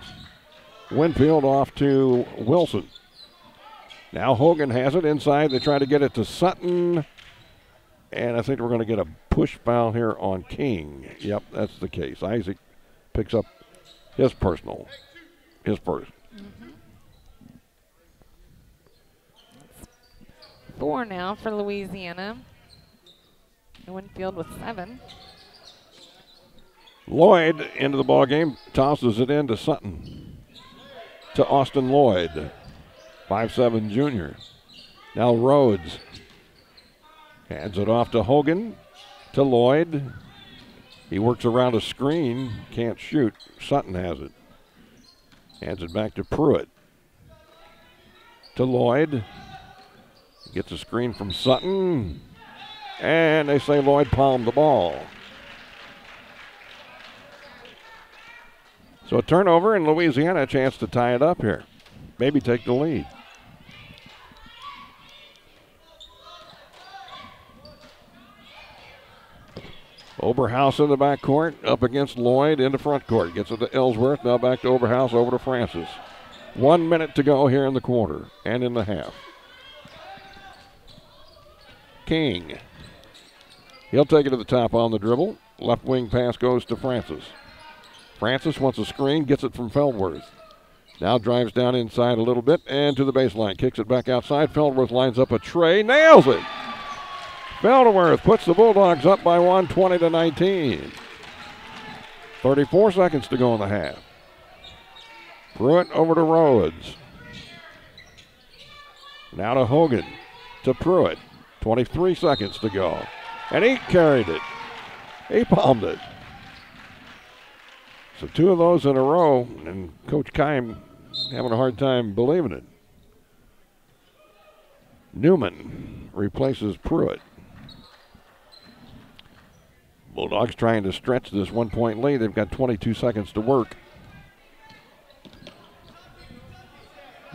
Winfield, off to Wilson. Now Hogan has it inside. They try to get it to Sutton. And I think we're going to get a push foul here on King. Yep, that's the case. Isaac picks up his first. 4 now for Louisiana. Winfield with 7. Lloyd into the ball game, tosses it in to Sutton. To Austin Lloyd, 5'7" junior. Now Rhodes hands it off to Hogan, to Lloyd. He works around a screen, can't shoot. Sutton has it. Hands it back to Pruitt. To Lloyd. Gets a screen from Sutton. And they say Lloyd palmed the ball. So a turnover, and Louisiana a chance to tie it up here. Maybe take the lead. Oberhaus in the backcourt, up against Lloyd in the front court. Gets it to Ellsworth, now back to Oberhaus, over to Francis. 1 minute to go here in the quarter and in the half. King. He'll take it to the top on the dribble. Left wing pass goes to Francis. Francis wants a screen, gets it from Feldworth. Now drives down inside a little bit and to the baseline. Kicks it back outside. Feldworth lines up a tray, nails it. Feldworth puts the Bulldogs up by 1, 20-19. 34 seconds to go in the half. Pruitt over to Rhodes. Now to Hogan. To Pruitt. 23 seconds to go. And he carried it. He palmed it. So 2 of those in a row, and Coach Keim having a hard time believing it. Newman replaces Pruitt. Bulldogs trying to stretch this 1-point lead. They've got 22 seconds to work.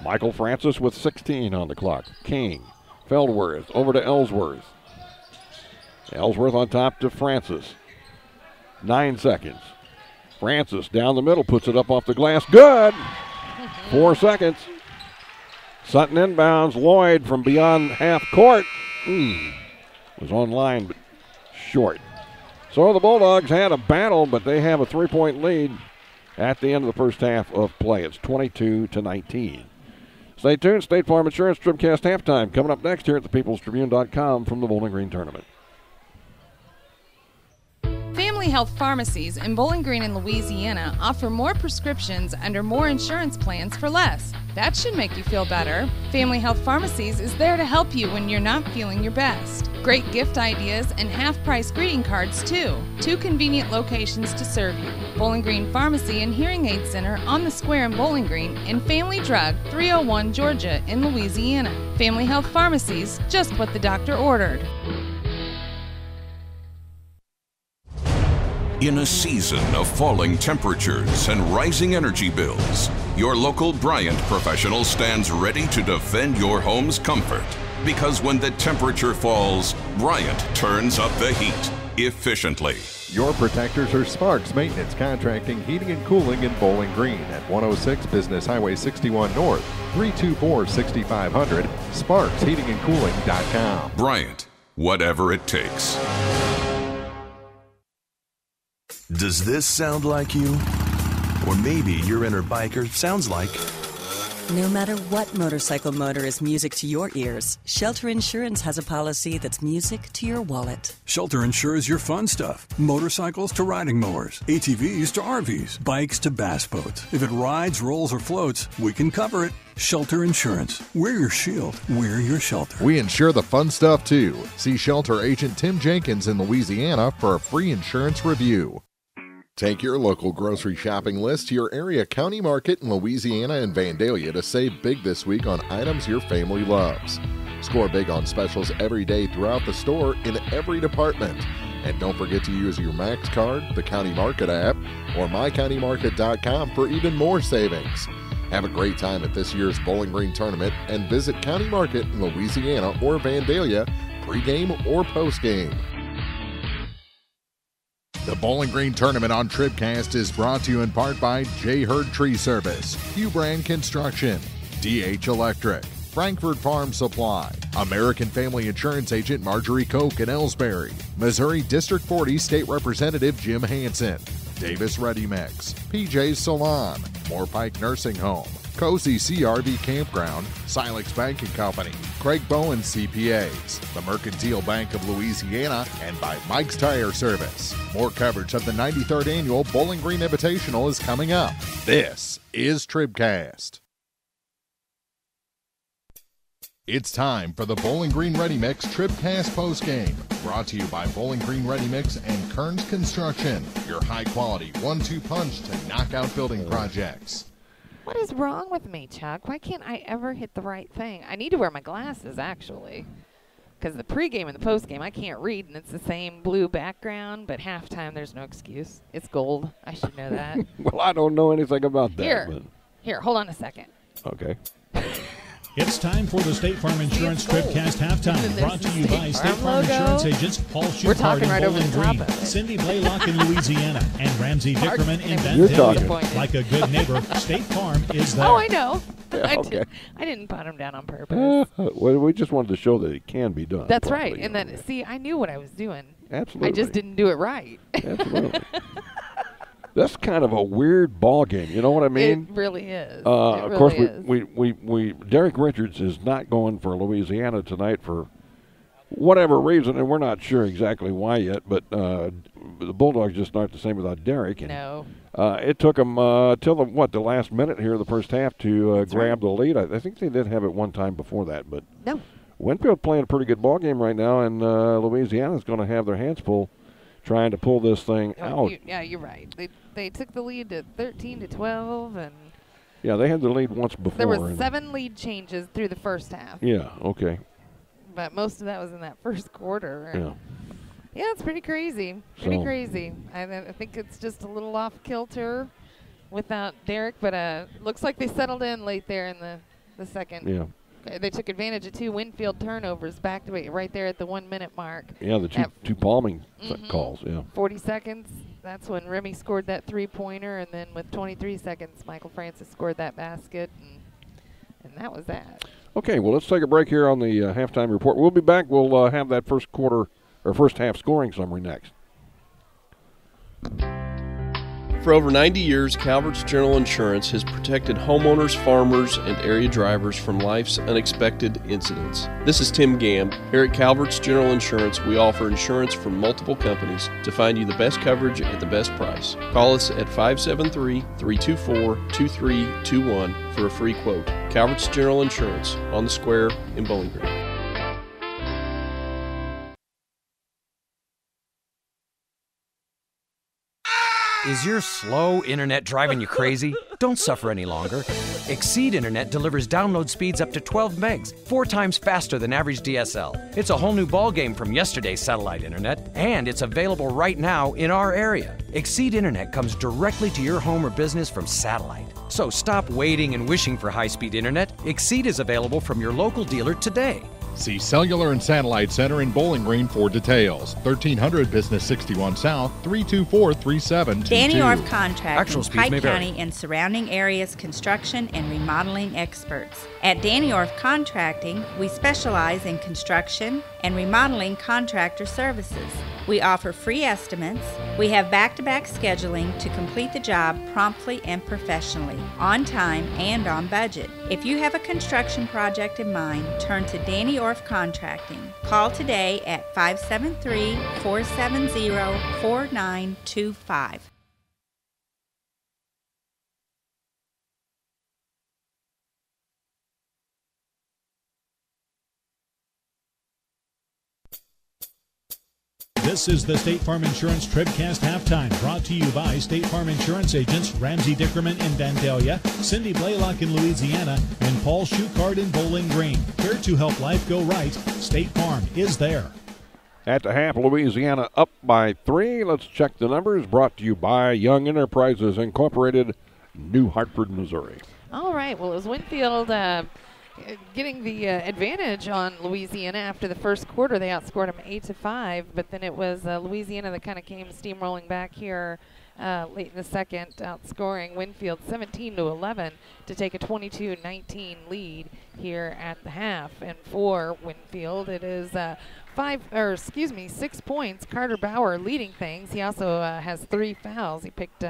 Michael Francis with 16 on the clock. King, Feldworth, over to Ellsworth. Ellsworth on top to Francis. 9 seconds. Francis down the middle, puts it up off the glass. Good! 4 seconds. Sutton inbounds. Lloyd from beyond half court. Was on line, but short. So the Bulldogs had a battle, but they have a 3-point lead at the end of the first half of play. It's 22-19. Stay tuned. State Farm Insurance TribCast halftime coming up next here at thepeoplestribune.com from the Bowling Green Tournament. Family Health Pharmacies in Bowling Green and Louisiana offer more prescriptions under more insurance plans for less. That should make you feel better. Family Health Pharmacies is there to help you when you're not feeling your best. Great gift ideas and half-price greeting cards, too. 2 convenient locations to serve you. Bowling Green Pharmacy and Hearing Aid Center on the Square in Bowling Green, and Family Drug, 301 Georgia in Louisiana. Family Health Pharmacies, just what the doctor ordered. In a season of falling temperatures and rising energy bills, your local Bryant professional stands ready to defend your home's comfort. Because when the temperature falls, Bryant turns up the heat efficiently. Your protectors are Sparks Maintenance Contracting, Heating and Cooling in Bowling Green at 106 Business Highway 61 North, 324-6500, sparksheatingandcooling.com. Bryant, whatever it takes. Does this sound like you? Or maybe your inner biker sounds like... No matter what motorcycle motor is music to your ears, Shelter Insurance has a policy that's music to your wallet. Shelter insures your fun stuff. Motorcycles to riding mowers, ATVs to RVs, bikes to bass boats. If it rides, rolls, or floats, we can cover it. Shelter Insurance. We're your shield. We're your shelter. We insure the fun stuff, too. See Shelter Agent Tim Jenkins in Louisiana for a free insurance review. Take your local grocery shopping list to your area county market in Louisiana and Vandalia to save big this week on items your family loves. Score big on specials every day throughout the store in every department. And don't forget to use your Max card, the County Market app, or mycountymarket.com for even more savings. Have a great time at this year's Bowling Green Tournament and visit County Market in Louisiana or Vandalia pregame or postgame. The Bowling Green Tournament on TribCast is brought to you in part by J. Hurd Tree Service, Hugh Brand Construction, DH Electric, Frankfurt Farm Supply, American Family Insurance Agent Marjorie Koch in Ellsbury, Missouri District 40 State Representative Jim Hansen, Davis Ready Mix, PJ's Salon, Moore Pike Nursing Home, Cozy CRV Campground, Silex Banking Company, Craig Bowen CPAs, the Mercantile Bank of Louisiana, and by Mike's Tire Service. More coverage of the 93rd Annual Bowling Green Invitational is coming up. This is TribCast. It's time for the Bowling Green Ready Mix TribCast Postgame, brought to you by Bowling Green Ready Mix and Kearns Construction, your high-quality 1-2 punch to knock out building projects. What is wrong with me, Chuck? Why can't I ever hit the right thing? I need to wear my glasses, actually, because the pregame and the postgame, I can't read, and it's the same blue background, but halftime, there's no excuse. It's gold. I should know that. Well, I don't know anything about that. Here, hold on a second. Okay. It's time for the State Farm Insurance TribCast Halftime, brought to you by State Farm Insurance agents Paul Schuchard in Bowling Green, Cindy Blaylock in Louisiana, and Ramsey Dickerman in Vandalia. Like a good neighbor, State Farm is there. Oh, I know. Yeah, okay. I didn't put him down on purpose. Well, we just wanted to show that it can be done. That's right. And then, see, I knew what I was doing. Absolutely. I just didn't do it right. Absolutely. That's kind of a weird ball game. You know what I mean? It really is. Of course, we Derek Richards is not going for Louisiana tonight for whatever reason, and we're not sure exactly why yet. But the Bulldogs just aren't the same without Derek. And, no. It took them till the last minute here of the first half to grab the lead. I think they did have it one time before that, but no. Winfield playing a pretty good ball game right now, and Louisiana's going to have their hands full trying to pull this thing out. You're right. They took the lead to 13-12, and yeah, they had the lead once before. There were 7 lead changes through the first half. Yeah, okay. But most of that was in that first quarter. Yeah. Yeah, it's pretty crazy. Pretty crazy. I think it's just a little off kilter without Derek, but looks like they settled in late there in the second. Yeah. They took advantage of 2 Winfield turnovers back to right there at the 1-minute mark. Yeah, the two palming calls, yeah. 40 seconds, that's when Remy scored that 3-pointer, and then with 23 seconds, Michael Francis scored that basket, and that was that. Okay, well, let's take a break here on the halftime report. We'll be back. We'll have that first half scoring summary next. For over 90 years, Calvert's General Insurance has protected homeowners, farmers, and area drivers from life's unexpected incidents. This is Tim Gamb. Here at Calvert's General Insurance, we offer insurance from multiple companies to find you the best coverage at the best price. Call us at 573-324-2321 for a free quote. Calvert's General Insurance on the Square in Bowling Green. Is your slow internet driving you crazy? Don't suffer any longer. Exceed Internet delivers download speeds up to 12 megs, 4 times faster than average DSL. It's a whole new ballgame from yesterday's satellite internet, and it's available right now in our area. Exceed Internet comes directly to your home or business from satellite. So stop waiting and wishing for high-speed internet. Exceed is available from your local dealer today. See Cellular and Satellite Center in Bowling Green for details. 1300 Business 61 South, 324-3722. Danny Orff Contracting, Actual speeds Pike may vary. County and surrounding areas construction and remodeling experts. At Danny Orff Contracting, we specialize in construction and remodeling contractor services. We offer free estimates. We have back-to-back scheduling to complete the job promptly and professionally, on time and on budget. If you have a construction project in mind, turn to Danny Orff Contracting. Call today at 573-470-4925. This is the State Farm Insurance TribCast Halftime, brought to you by State Farm Insurance agents Ramsey Dickerman in Vandalia, Cindy Blaylock in Louisiana, and Paul Schuchard in Bowling Green. Here to help life go right, State Farm is there. At the half, Louisiana up by 3. Let's check the numbers. Brought to you by Young Enterprises Incorporated, New Hartford, Missouri. All right. Well, it was Winfield getting the advantage on Louisiana after the first quarter. They outscored them 8-5, but then it was Louisiana that kind of came steamrolling back here late in the second, outscoring Winfield 17-11 to take a 22-19 lead here at the half. And for Winfield, it is 6 points. Carter Bauer leading things. He also has 3 fouls. He picked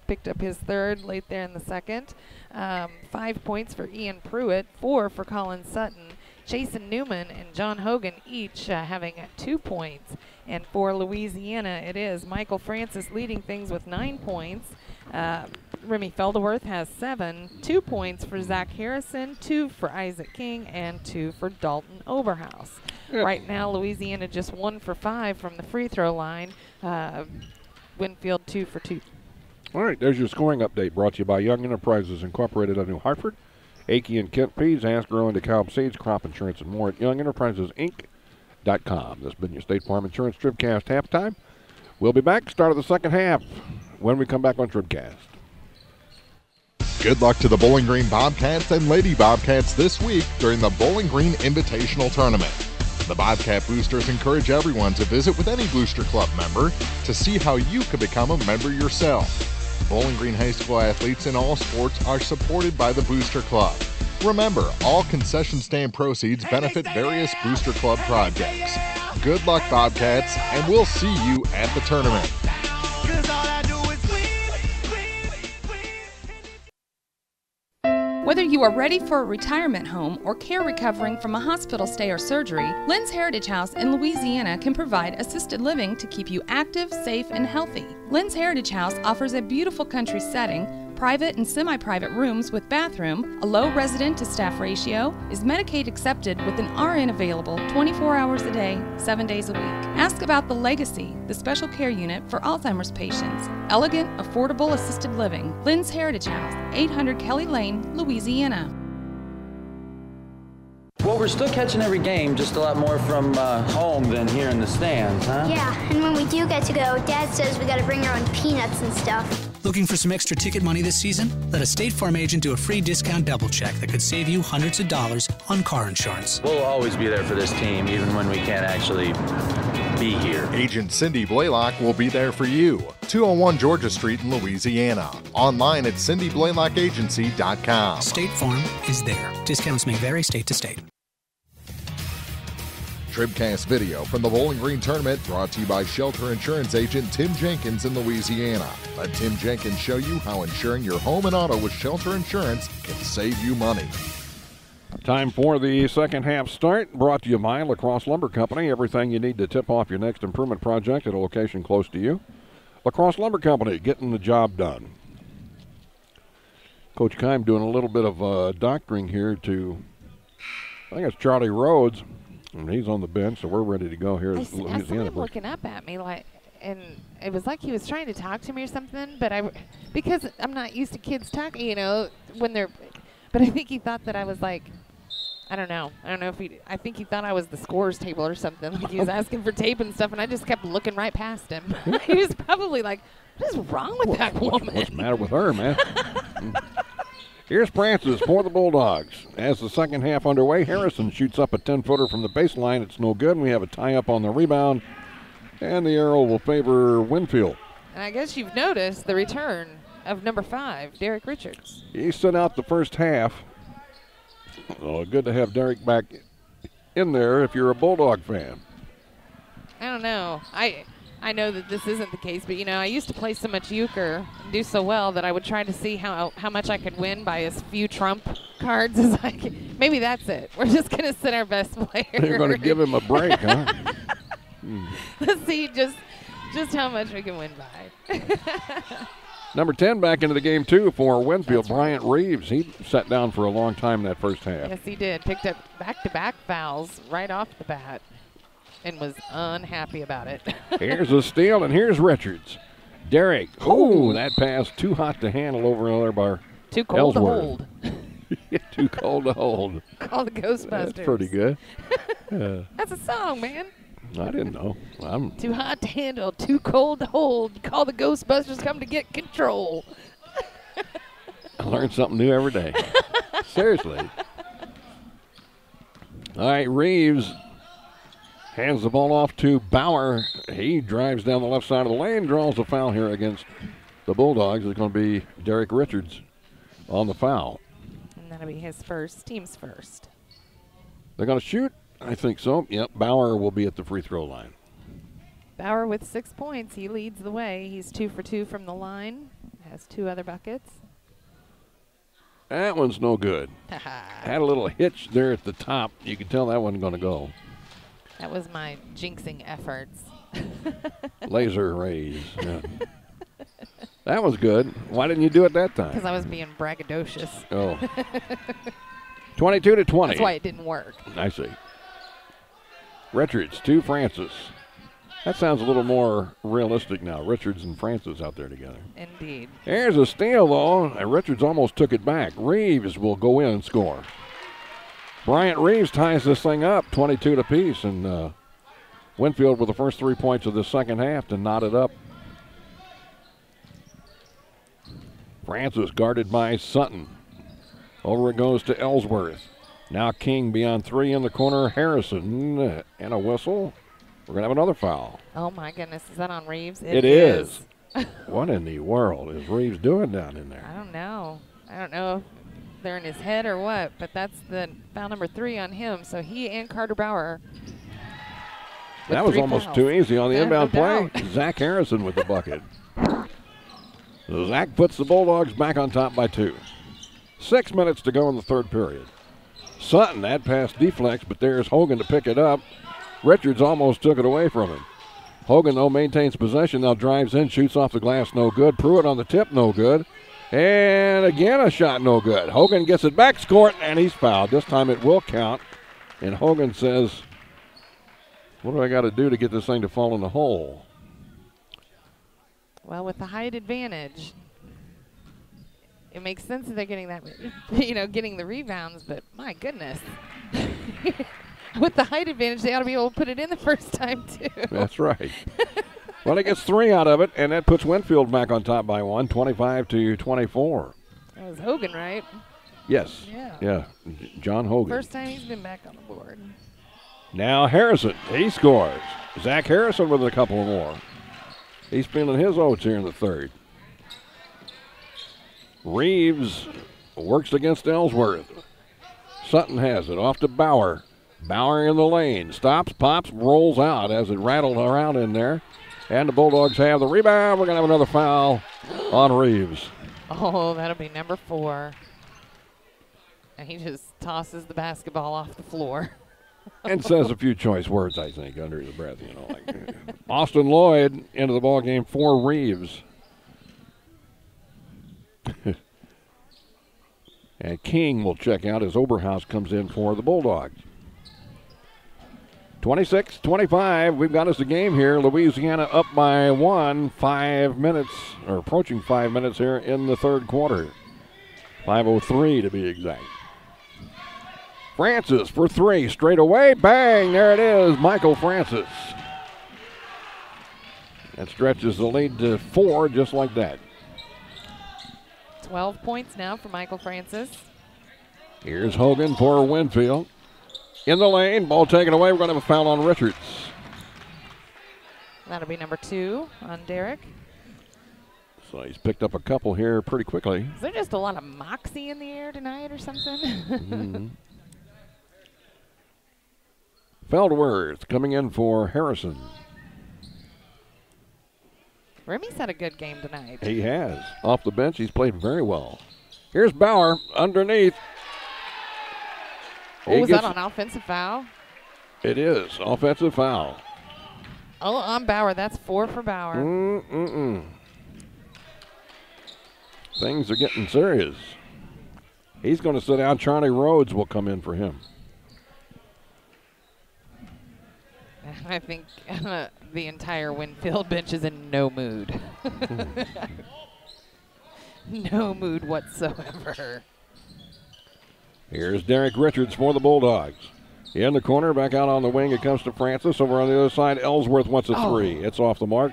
picked up his third late there in the second. 5 points for Ian Pruitt, 4 for Colin Sutton. Jason Newman and John Hogan each having 2 points. And for Louisiana, it is Michael Francis leading things with 9 points. Remy Felderworth has 7. 2 points for Zach Harrison, 2 for Isaac King, and 2 for Dalton Oberhaus. Yeah. Right now, Louisiana just 1 for 5 from the free throw line. Winfield 2 for 2. All right, there's your scoring update brought to you by Young Enterprises Incorporated of New Hartford. Akey and Kent Peas, Ask Grow and DeKalb Seeds, crop insurance, and more at YoungEnterprisesInc.com. This has been your State Farm Insurance TribCast halftime. We'll be back, start of the second half, when we come back on TribCast. Good luck to the Bowling Green Bobcats and Lady Bobcats this week during the Bowling Green Invitational Tournament. The Bobcat Boosters encourage everyone to visit with any Booster Club member to see how you could become a member yourself. Bowling Green High School athletes in all sports are supported by the Booster Club. Remember, all concession stand proceeds benefit various Booster Club projects. Good luck, Bobcats, and we'll see you at the tournament. Whether you are ready for a retirement home or care recovering from a hospital stay or surgery, Lynn's Heritage House in Louisiana can provide assisted living to keep you active, safe, and healthy. Lynn's Heritage House offers a beautiful country setting, private and semi-private rooms with bathroom, a low resident-to-staff ratio, is Medicaid accepted with an RN available 24 hours a day, 7 days a week. Ask about the Legacy, the special care unit for Alzheimer's patients. Elegant, affordable assisted living. Lynn's Heritage House, 800 Kelly Lane, Louisiana. Well, we're still catching every game, just a lot more from home than here in the stands, huh? Yeah, and when we do get to go, Dad says we gotta bring our own peanuts and stuff. Looking for some extra ticket money this season? Let a State Farm agent do a free discount double check that could save you hundreds of dollars on car insurance. We'll always be there for this team, even when we can't actually be here. Agent Cindy Blaylock will be there for you. 201 Georgia Street in Louisiana. Online at cindyblaylockagency.com. State Farm is there. Discounts may vary state to state. TribCast video from the Bowling Green Tournament brought to you by Shelter Insurance Agent Tim Jenkins in Louisiana. Let Tim Jenkins show you how insuring your home and auto with Shelter Insurance can save you money. Time for the second half start, brought to you by La Crosse Lumber Company. Everything you need to tip off your next improvement project at a location close to you. La Crosse Lumber Company, getting the job done. Coach Keim doing a little bit of doctoring here to, I think it's Charlie Rhodes. And he's on the bench, so we're ready to go here. I saw him looking up at me, and it was like he was trying to talk to me or something. But because I'm not used to kids talking, when they're. But I think he thought that I was like, I don't know if I think he thought I was the scores table or something. Like he was asking for tape and stuff, and I just kept looking right past him. He was probably like, "What is wrong with that woman? What's the matter with her, man?" Here's Francis for the Bulldogs. As the second half underway, Harrison shoots up a 10-footer from the baseline. It's no good. We have a tie-up on the rebound, and the arrow will favor Winfield. And I guess you've noticed the return of number 5, Derek Richards. He stood out the first half. Oh, good to have Derek back in there if you're a Bulldog fan. I don't know. I know that this isn't the case, but, I used to play so much euchre and do so well that I would try to see how much I could win by as few trump cards as I could. Maybe that's it. We're just going to sit our best player. You're going to give him a break, huh? Let's see just how much we can win by. Number 10 back into the game, too, for Winfield, Bryant Reeves. He sat down for a long time in that first half. Yes, he did. Picked up back-to-back fouls right off the bat. And was unhappy about it. Here's a steal, and here's Richards. Derek. Oh, that pass too hot to handle over there by Too cold Ellsworth. to hold. Too cold to hold. Call the Ghostbusters. That's pretty good. That's a song, man. I didn't know. Too hot to handle, too cold to hold. Call the Ghostbusters, come to get control. I learn something new every day. Seriously. All right, Reeves hands the ball off to Bauer. He drives down the left side of the lane, draws a foul here against the Bulldogs. It's going to be Derek Richards on the foul. And that'll be his team's first. They're going to shoot? I think so. Yep, Bauer will be at the free throw line. Bauer with 6 points. He leads the way. He's 2 for 2 from the line. has 2 other buckets. That one's no good. Had a little hitch there at the top. You could tell that wasn't going to go. That was my jinxing efforts. Laser rays. Yeah. That was good. Why didn't you do it that time? Because I was being braggadocious. Oh. 22-20. That's why it didn't work. I see. Richards to Francis. That sounds a little more realistic now. Richards and Francis out there together. Indeed. There's a steal, though. And Richards almost took it back. Reeves will go in and score. Bryant Reeves ties this thing up 22 apiece. And Winfield with the first 3 points of the second half to knot it up. Francis guarded by Sutton. Over it goes to Ellsworth. Now King beyond 3 in the corner. Harrison and a whistle. We're going to have another foul. Oh, my goodness. Is that on Reeves? It is. What in the world is Reeves doing down in there? I don't know. I don't know if they're in his head or what, but that's the foul number 3 on him. So he and Carter Bauer. That was almost fouls. too easy on the inbound No play. Zach Harrison with the bucket. So Zach puts the Bulldogs back on top by 2. 6 minutes to go in the third period. Sutton, that pass deflects, but there's Hogan to pick it up. Richards almost took it away from him. Hogan, though, maintains possession. Now drives in, shoots off the glass, no good. Pruitt on the tip, no good. And again, a shot, no good. Hogan gets it back, scored, and he's fouled. This time it will count. And Hogan says, what do I got to do to get this thing to fall in the hole? Well, with the height advantage, it makes sense that they're getting that, getting the rebounds, but my goodness. With the height advantage, they ought to be able to put it in the first time, too. That's right. Well, he gets 3 out of it, and that puts Winfield back on top by 1, 25-24. That was Hogan, right? Yes. Yeah. John Hogan. First time he's been back on the board. Now Harrison, he scores. Zach Harrison with a couple more. He's feeling his oats here in the third. Reeves works against Ellsworth. Sutton has it off to Bauer. Bauer in the lane. Stops, pops, rolls out as it rattled around in there. And the Bulldogs have the rebound. We're going to have another foul on Reeves. Oh, that'll be number 4. And he just tosses the basketball off the floor. And says a few choice words, I think, under his breath. Like Austin Lloyd into the ball game for Reeves. And King will check out as Oberhaus comes in for the Bulldogs. 26-25. We've got us a game here. Louisiana up by 1. 5 minutes, or approaching 5 minutes here in the third quarter. 5:03 to be exact. Francis for 3. Straight away. Bang. There it is. Michael Francis. That stretches the lead to 4 just like that. 12 points now for Michael Francis. Here's Hogan for Winfield. In the lane, ball taken away. We're going to have a foul on Richards. That'll be number 2 on Derek. So he's picked up a couple here pretty quickly. Is there just a lot of moxie in the air tonight or something? Mm-hmm. Feldworth coming in for Harrison. Remy's had a good game tonight. He has. Off the bench, he's played very well. Here's Bauer underneath. Oh, is that on offensive foul? It is. Offensive foul. Oh, on Bauer. That's 4 for Bauer. Things are getting serious. He's going to sit down. Charlie Rhodes will come in for him. I think the entire Winfield bench is in no mood. No mood whatsoever. Here's Derek Richards for the Bulldogs. In the corner, back out on the wing. It comes to Francis. Over on the other side, Ellsworth wants a 3. It's off the mark.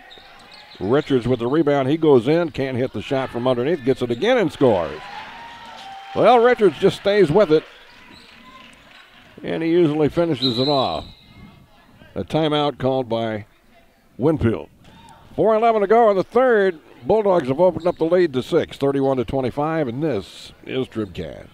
Richards with the rebound. He goes in. Can't hit the shot from underneath. Gets it again and scores. Well, Richards just stays with it. And he usually finishes it off. A timeout called by Winfield. 4:11 to go in the third. Bulldogs have opened up the lead to 6, 31-25, and this is TribCast.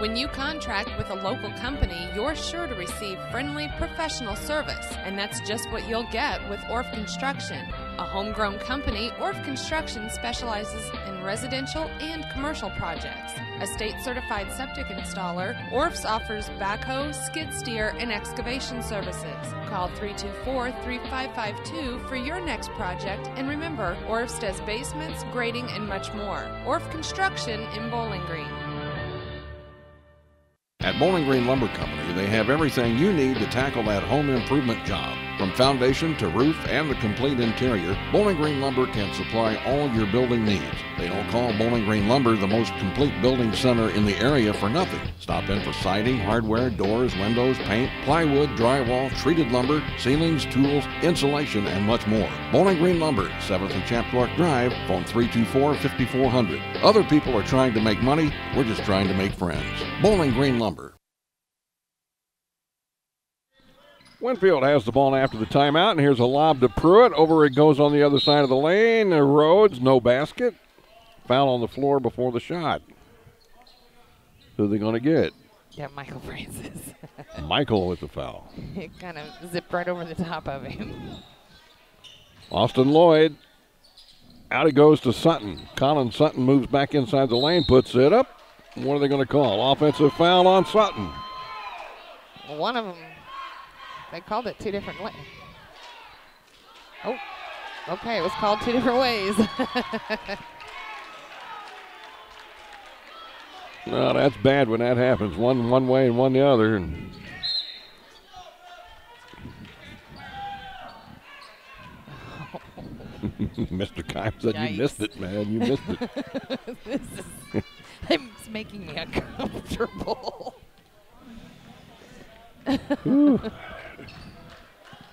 When you contract with a local company, you're sure to receive friendly, professional service, and that's just what you'll get with Orff Construction. A homegrown company, Orff Construction specializes in residential and commercial projects. A state-certified septic installer, Orff's offers backhoe, skid steer, and excavation services. Call 324-3552 for your next project, and remember, Orff's does basements, grading, and much more. Orff Construction in Bowling Green. At Bowling Green Lumber Company, they have everything you need to tackle that home improvement job. From foundation to roof and the complete interior, Bowling Green Lumber can supply all your building needs. They don't call Bowling Green Lumber the most complete building center in the area for nothing. Stop in for siding, hardware, doors, windows, paint, plywood, drywall, treated lumber, ceilings, tools, insulation, and much more. Bowling Green Lumber, 7th and Chapdelaine Drive, phone 324-5400. Other people are trying to make money, we're just trying to make friends. Bowling Green Lumber. Winfield has the ball after the timeout, and here's a lob to Pruitt. Over it goes on the other side of the lane. Rhodes, no basket. Foul on the floor before the shot. Who are they going to get? Yeah, Michael Francis. Michael with the foul. It kind of zipped right over the top of him. Austin Lloyd. Out it goes to Sutton. Colin Sutton moves back inside the lane, puts it up. What are they going to call? Offensive foul on Sutton. One of them. They called it two different ways. Oh, okay, it was called two different ways. No, that's bad when that happens. One way and one the other. And Mr. Kime said, Yikes. You missed it, man. You missed it. It's making me uncomfortable.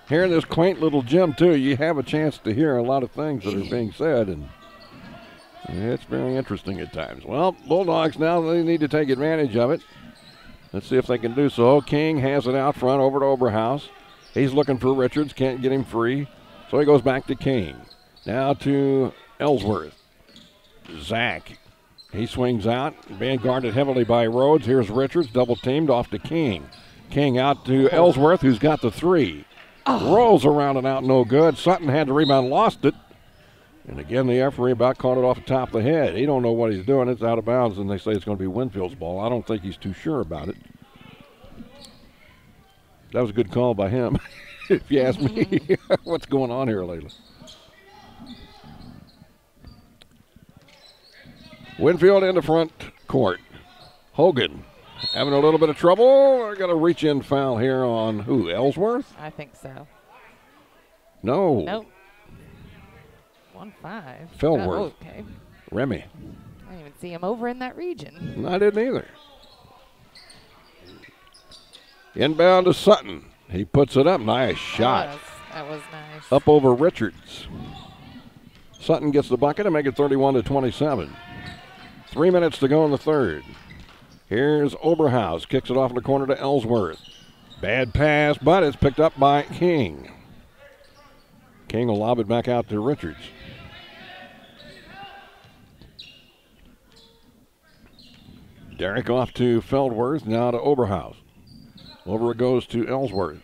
Here in this quaint little gym, too, you have a chance to hear a lot of things that are being said, and it's very interesting at times. Well, Bulldogs now, they need to take advantage of it. Let's see if they can do so. King has it out front over to Oberhaus. He's looking for Richards, can't get him free, so he goes back to King. Now to Ellsworth. Zach, he swings out, being guarded heavily by Rhodes. Here's Richards, double teamed off to King. King out to Ellsworth, who's got the three. Rolls around and out, no good. Sutton had the rebound, lost it. And again, the referee about caught it off the top of the head. He don't know what he's doing. It's out of bounds, and they say it's going to be Winfield's ball. I don't think he's too sure about it. That was a good call by him, if you ask me. What's going on here lately? Winfield in the front court. Hogan having a little bit of trouble. They're going to reach in foul here on who? Ellsworth? I think so. No. Nope. 1-5. Feldworth. Oh, okay. Remy. I didn't even see him over in that region. I didn't either. Inbound to Sutton. He puts it up. Nice shot. That was nice. Up over Richards. Sutton gets the bucket and make it 31-27. 3 minutes to go in the third. Here's Oberhaus. Kicks it off in the corner to Ellsworth. Bad pass, but it's picked up by King. King will lob it back out to Richards. Derrick off to Feldworth, now to Oberhaus. Over it goes to Ellsworth.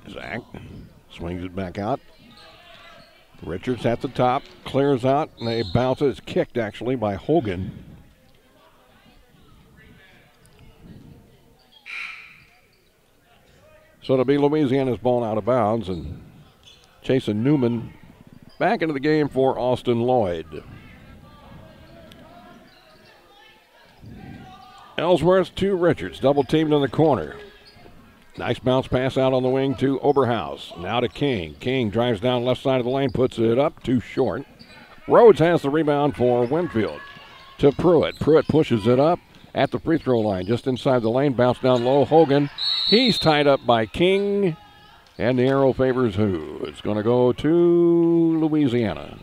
Zach swings it back out. Richards at the top, clears out, and they bounce it. It's kicked, actually, by Hogan. So it'll be Louisiana's ball out of bounds, and Chasen Newman back into the game for Austin Lloyd. Ellsworth to Richards, double teamed in the corner. Nice bounce pass out on the wing to Oberhaus. Now to King. King drives down left side of the lane, puts it up, too short. Rhodes has the rebound for Winfield. To Pruitt. Pruitt pushes it up at the free throw line, just inside the lane, bounce down low. Hogan, he's tied up by King, and the arrow favors who? It's going to go to Louisiana.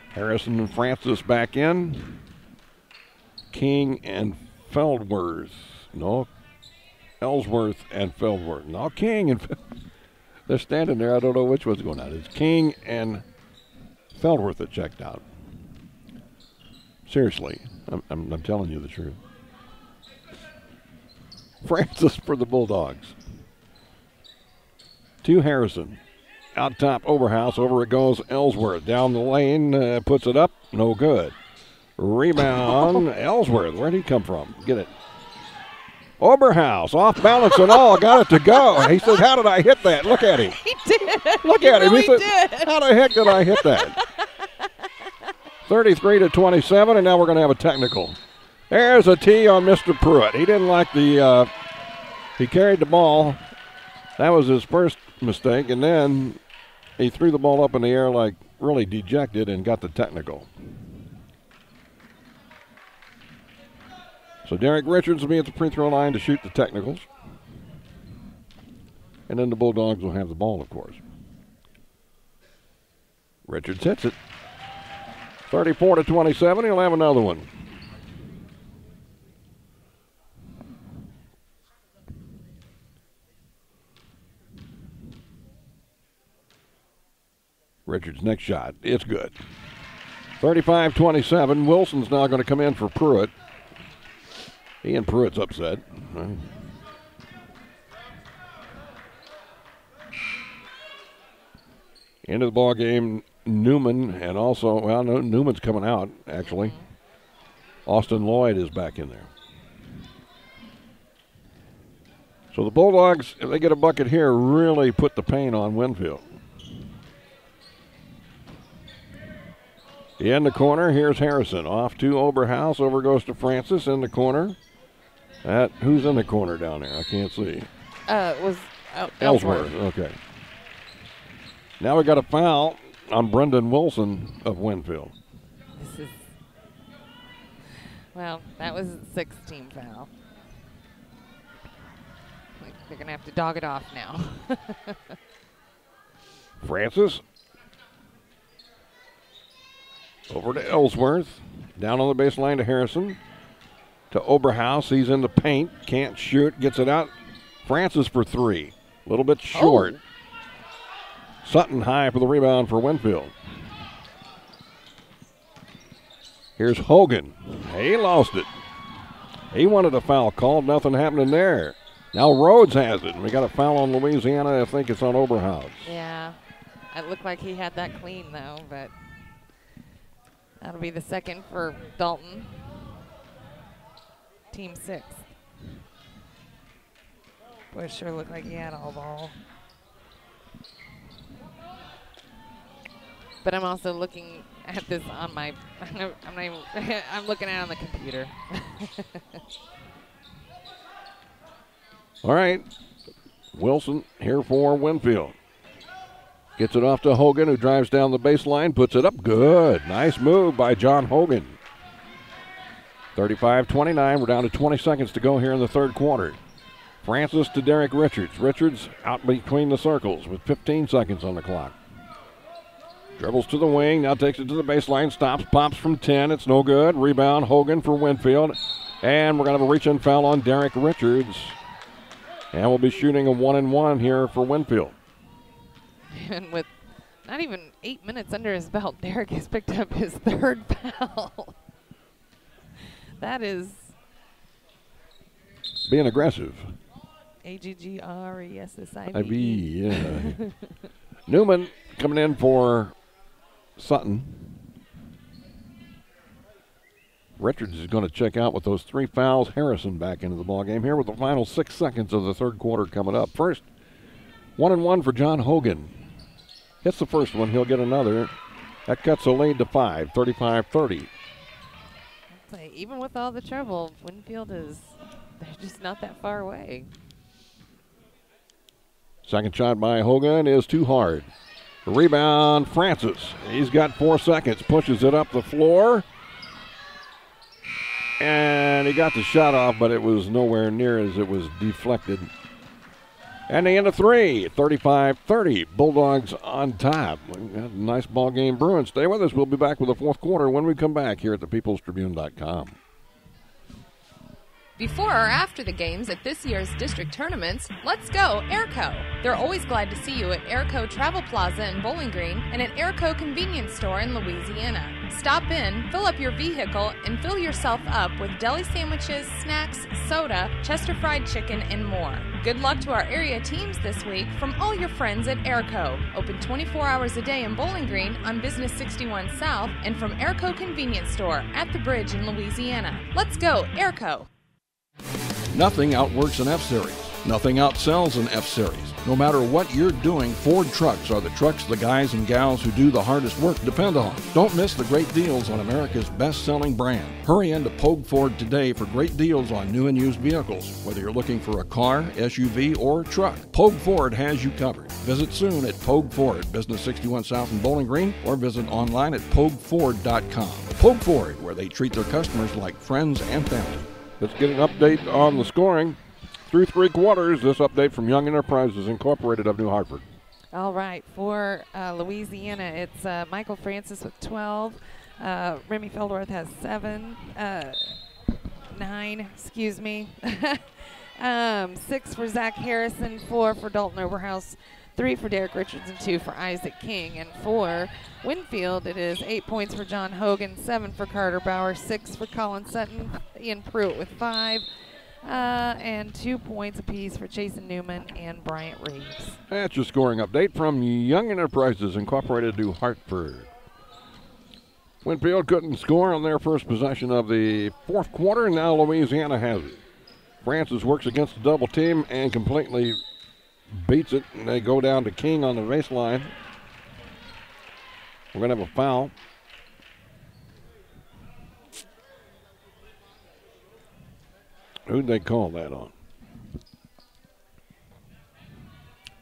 Harrison and Francis back in. King and Feldworth. No. Ellsworth and Feldworth. No, King and they're standing there. I don't know which one's going out. It's King and Feldworth that checked out. Seriously, I'm telling you the truth. Francis for the Bulldogs. to Harrison. Out top, Oberhaus. Over it goes Ellsworth. Down the lane, puts it up. No good. Rebound, Ellsworth. Where'd he come from? Get it. Oberhaus, off balance and all, got it to go. He said, how did I hit that? Look at him. He did. Look at him. He said, how the heck did I hit that? 33-27, and now we're going to have a technical. There's a tee on Mr. Pruitt. He didn't like the, he carried the ball. That was his first mistake, and then he threw the ball up in the air like really dejected and got the technical. So Derek Richards will be at the free throw line to shoot the technicals. And then the Bulldogs will have the ball, of course. Richards hits it. 34-27, he'll have another one. Richards' next shot, it's good. 35-27, Wilson's now going to come in for Pruitt. Ian Pruitt's upset. Right. Into the ball game, Newman, and also, well, no, Newman's coming out, actually. Austin Lloyd is back in there. So the Bulldogs, if they get a bucket here, really put the pain on Winfield. In the corner, here's Harrison. Off to Oberhaus. Over goes to Francis in the corner. Who's in the corner down there? I can't see. It was Ellsworth. Okay. Now we got a foul on Brendan Wilson of Winfield. This is, well, that was a 6-team foul. They're going to have to dog it off now. Francis. Over to Ellsworth. Down on the baseline to Harrison. To Oberhaus. He's in the paint. Can't shoot. Gets it out. Francis for three. A little bit short. Oh. Sutton high for the rebound for Winfield. Here's Hogan. He lost it. He wanted a foul called. Nothing happening there. Now Rhodes has it. We got a foul on Louisiana. I think it's on Oberhaus. Yeah. It looked like he had that clean, though, but that'll be the second for Dalton. Team 6. Boy, it sure looked like he had all ball. But I'm also looking at this on my, I'm looking at it on the computer. All right. Wilson here for Winfield. Gets it off to Hogan, who drives down the baseline, puts it up. Good. Nice move by John Hogan. 35-29. We're down to 20 seconds to go here in the third quarter. Francis to Derek Richards. Richards out between the circles with 15 seconds on the clock. Dribbles to the wing, now takes it to the baseline, stops, pops from 10. It's no good. Rebound, Hogan for Winfield. And we're going to have a reach-in foul on Derek Richards. And we'll be shooting a 1-and-1 here for Winfield. And with not even 8 minutes under his belt, Derek has picked up his third foul. That is being aggressive. AGGRESSIV. Yeah. Newman coming in for Sutton. Richards is going to check out with those 3 fouls. Harrison back into the ballgame here with the final 6 seconds of the third quarter coming up. First, 1-and-1 for John Hogan. Hits the first one, he'll get another. That cuts the lead to 5, 35-30. Even with all the trouble, Winfield they're just not that far away. Second shot by Hogan is too hard. Rebound, Francis. He's got 4 seconds, pushes it up the floor. And he got the shot off, but it was nowhere near as it was deflected. And the end of 3, 35-30. Bulldogs on top. A nice ball game brewing. Stay with us. We'll be back with the fourth quarter when we come back here at thepeoplestribune.com. Before or after the games at this year's district tournaments, let's go Airco. They're always glad to see you at Airco Travel Plaza in Bowling Green and at Airco Convenience Store in Louisiana. Stop in, fill up your vehicle, and fill yourself up with deli sandwiches, snacks, soda, Chester fried chicken, and more. Good luck to our area teams this week from all your friends at Airco. Open 24 hours a day in Bowling Green on Business 61 South and from Airco Convenience Store at the Bridge in Louisiana. Let's go, Airco! Nothing outworks an F-Series. Nothing outsells an F-Series. No matter what you're doing, Ford trucks are the trucks the guys and gals who do the hardest work depend on. Don't miss the great deals on America's best-selling brand. Hurry into Pogue Ford today for great deals on new and used vehicles. Whether you're looking for a car, SUV, or truck, Pogue Ford has you covered. Visit soon at Pogue Ford, Business 61 South in Bowling Green, or visit online at PogueFord.com. Pogue Ford, where they treat their customers like friends and family. Let's get an update on the scoring. Through 3 quarters, this update from Young Enterprises Incorporated of New Hartford. All right, for Louisiana, it's Michael Francis with 12. Remy Feldworth has 9, excuse me. 6 for Zach Harrison, 4 for Dalton Oberhaus, 3 for Derek Richards, and 2 for Isaac King. And for Winfield, it is 8 points for John Hogan, 7 for Carter Bauer, 6 for Colin Sutton, Ian Pruitt with 5. And 2 points apiece for Jason Newman and Bryant Reeves. That's your scoring update from Young Enterprises Incorporated, New Hartford. Winfield couldn't score on their first possession of the 4th quarter, and now Louisiana has it. Francis works against the double team and completely beats it, and they go down to King on the baseline. We're going to have a foul. Who'd they call that on?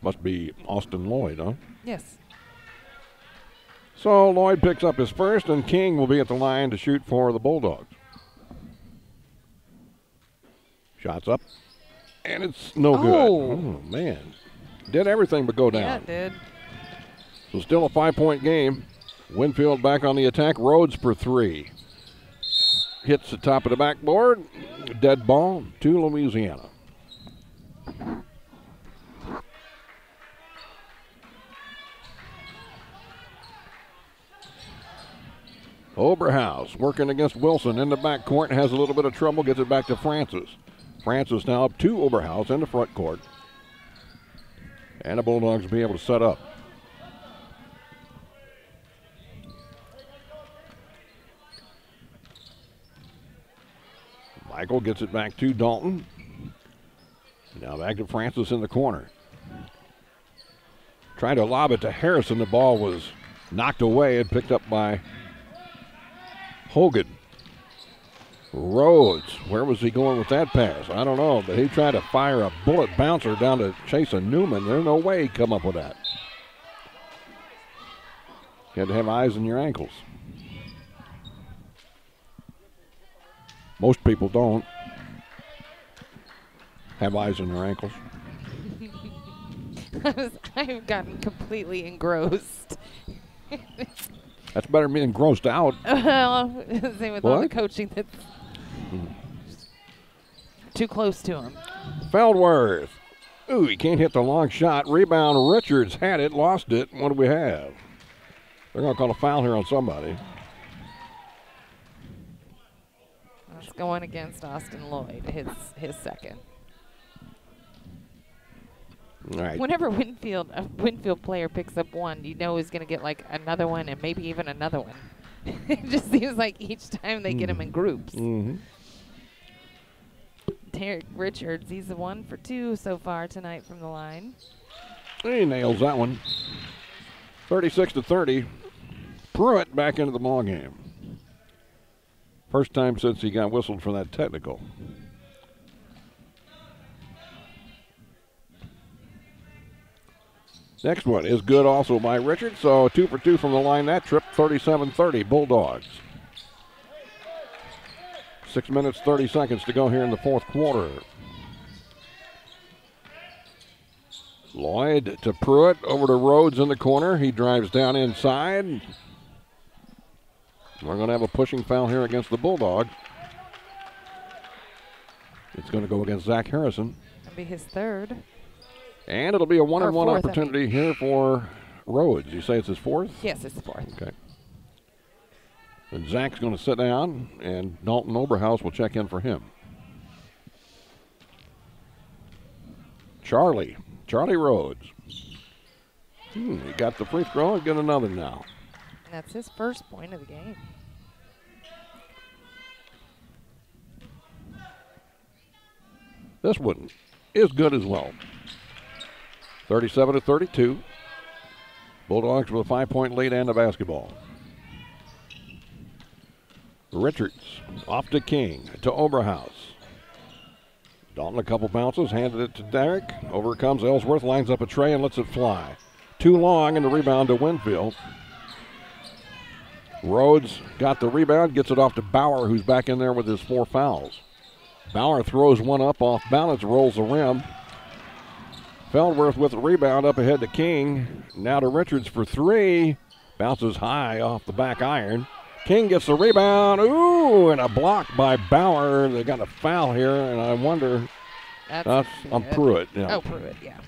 Must be Austin Lloyd, huh? Yes. So Lloyd picks up his first, and King will be at the line to shoot for the Bulldogs. Shots up, and it's no good. Oh, man. Did everything but go down. Yeah, it did. So still a 5-point game. Winfield back on the attack. Rhodes for 3. Hits the top of the backboard. Dead ball to Louisiana. Oberhaus working against Wilson in the backcourt. Has a little bit of trouble. Gets it back to Francis. Francis now up to Oberhaus in the front court. And the Bulldogs will be able to set up. Michael gets it back to Dalton. Now back to Francis in the corner. Trying to lob it to Harrison. The ball was knocked away and picked up by Hogan. Rhodes, where was he going with that pass? I don't know, but he tried to fire a bullet bouncer down to Chasen Newman. There's no way he'd come up with that. You had to have eyes in your ankles. Most people don't have eyes in their ankles. I've gotten completely engrossed. That's better than being grossed out. Well, same with all the coaching that's too close to him. Feldworth. Ooh, he can't hit the long shot. Rebound, Richards had it, lost it. What do we have? They're going to call a foul here on somebody. That's going against Austin Lloyd, his second. All right. Whenever a Winfield player picks up one, you know he's going to get like another one and maybe even another one. It just seems like each time they get him in groups. Mm-hmm. Derek Richards, he's the 1 for 2 so far tonight from the line. He nails that one. 36-30. Pruitt back into the ball game. First time since he got whistled for that technical. Next one is good also by Richards. So 2 for 2 from the line that trip. 37-30 Bulldogs. 6 minutes, 30 seconds to go here in the 4th quarter. Lloyd to Pruitt, over to Rhodes in the corner. He drives down inside. We're going to have a pushing foul here against the Bulldogs. It's going to go against Zach Harrison. That'll be his third. And it'll be a 1-and-1 fourth, opportunity here for Rhodes. You say it's his fourth? Yes, it's fourth. Okay. And Zach's going to sit down, and Dalton Oberhaus will check in for him. Charlie Rhodes. He got the free throw and get another now. And that's his first point of the game. This one is good as well. 37-32. Bulldogs with a 5-point lead and the basketball. Richards off to King, to Oberhaus. Dalton a couple bounces, handed it to Derrick. Over comes Ellsworth, lines up a tray and lets it fly. Too long, and the rebound to Winfield. Rhodes got the rebound, gets it off to Bauer, who's back in there with his 4 fouls. Bauer throws one up off balance, rolls the rim. Feldworth with the rebound up ahead to King. Now to Richards for 3. Bounces high off the back iron. King gets the rebound. Ooh, and a block by Bauer. They got a foul here, and I wonder. That's on Pruitt. Yeah. Oh, Pruitt, yeah.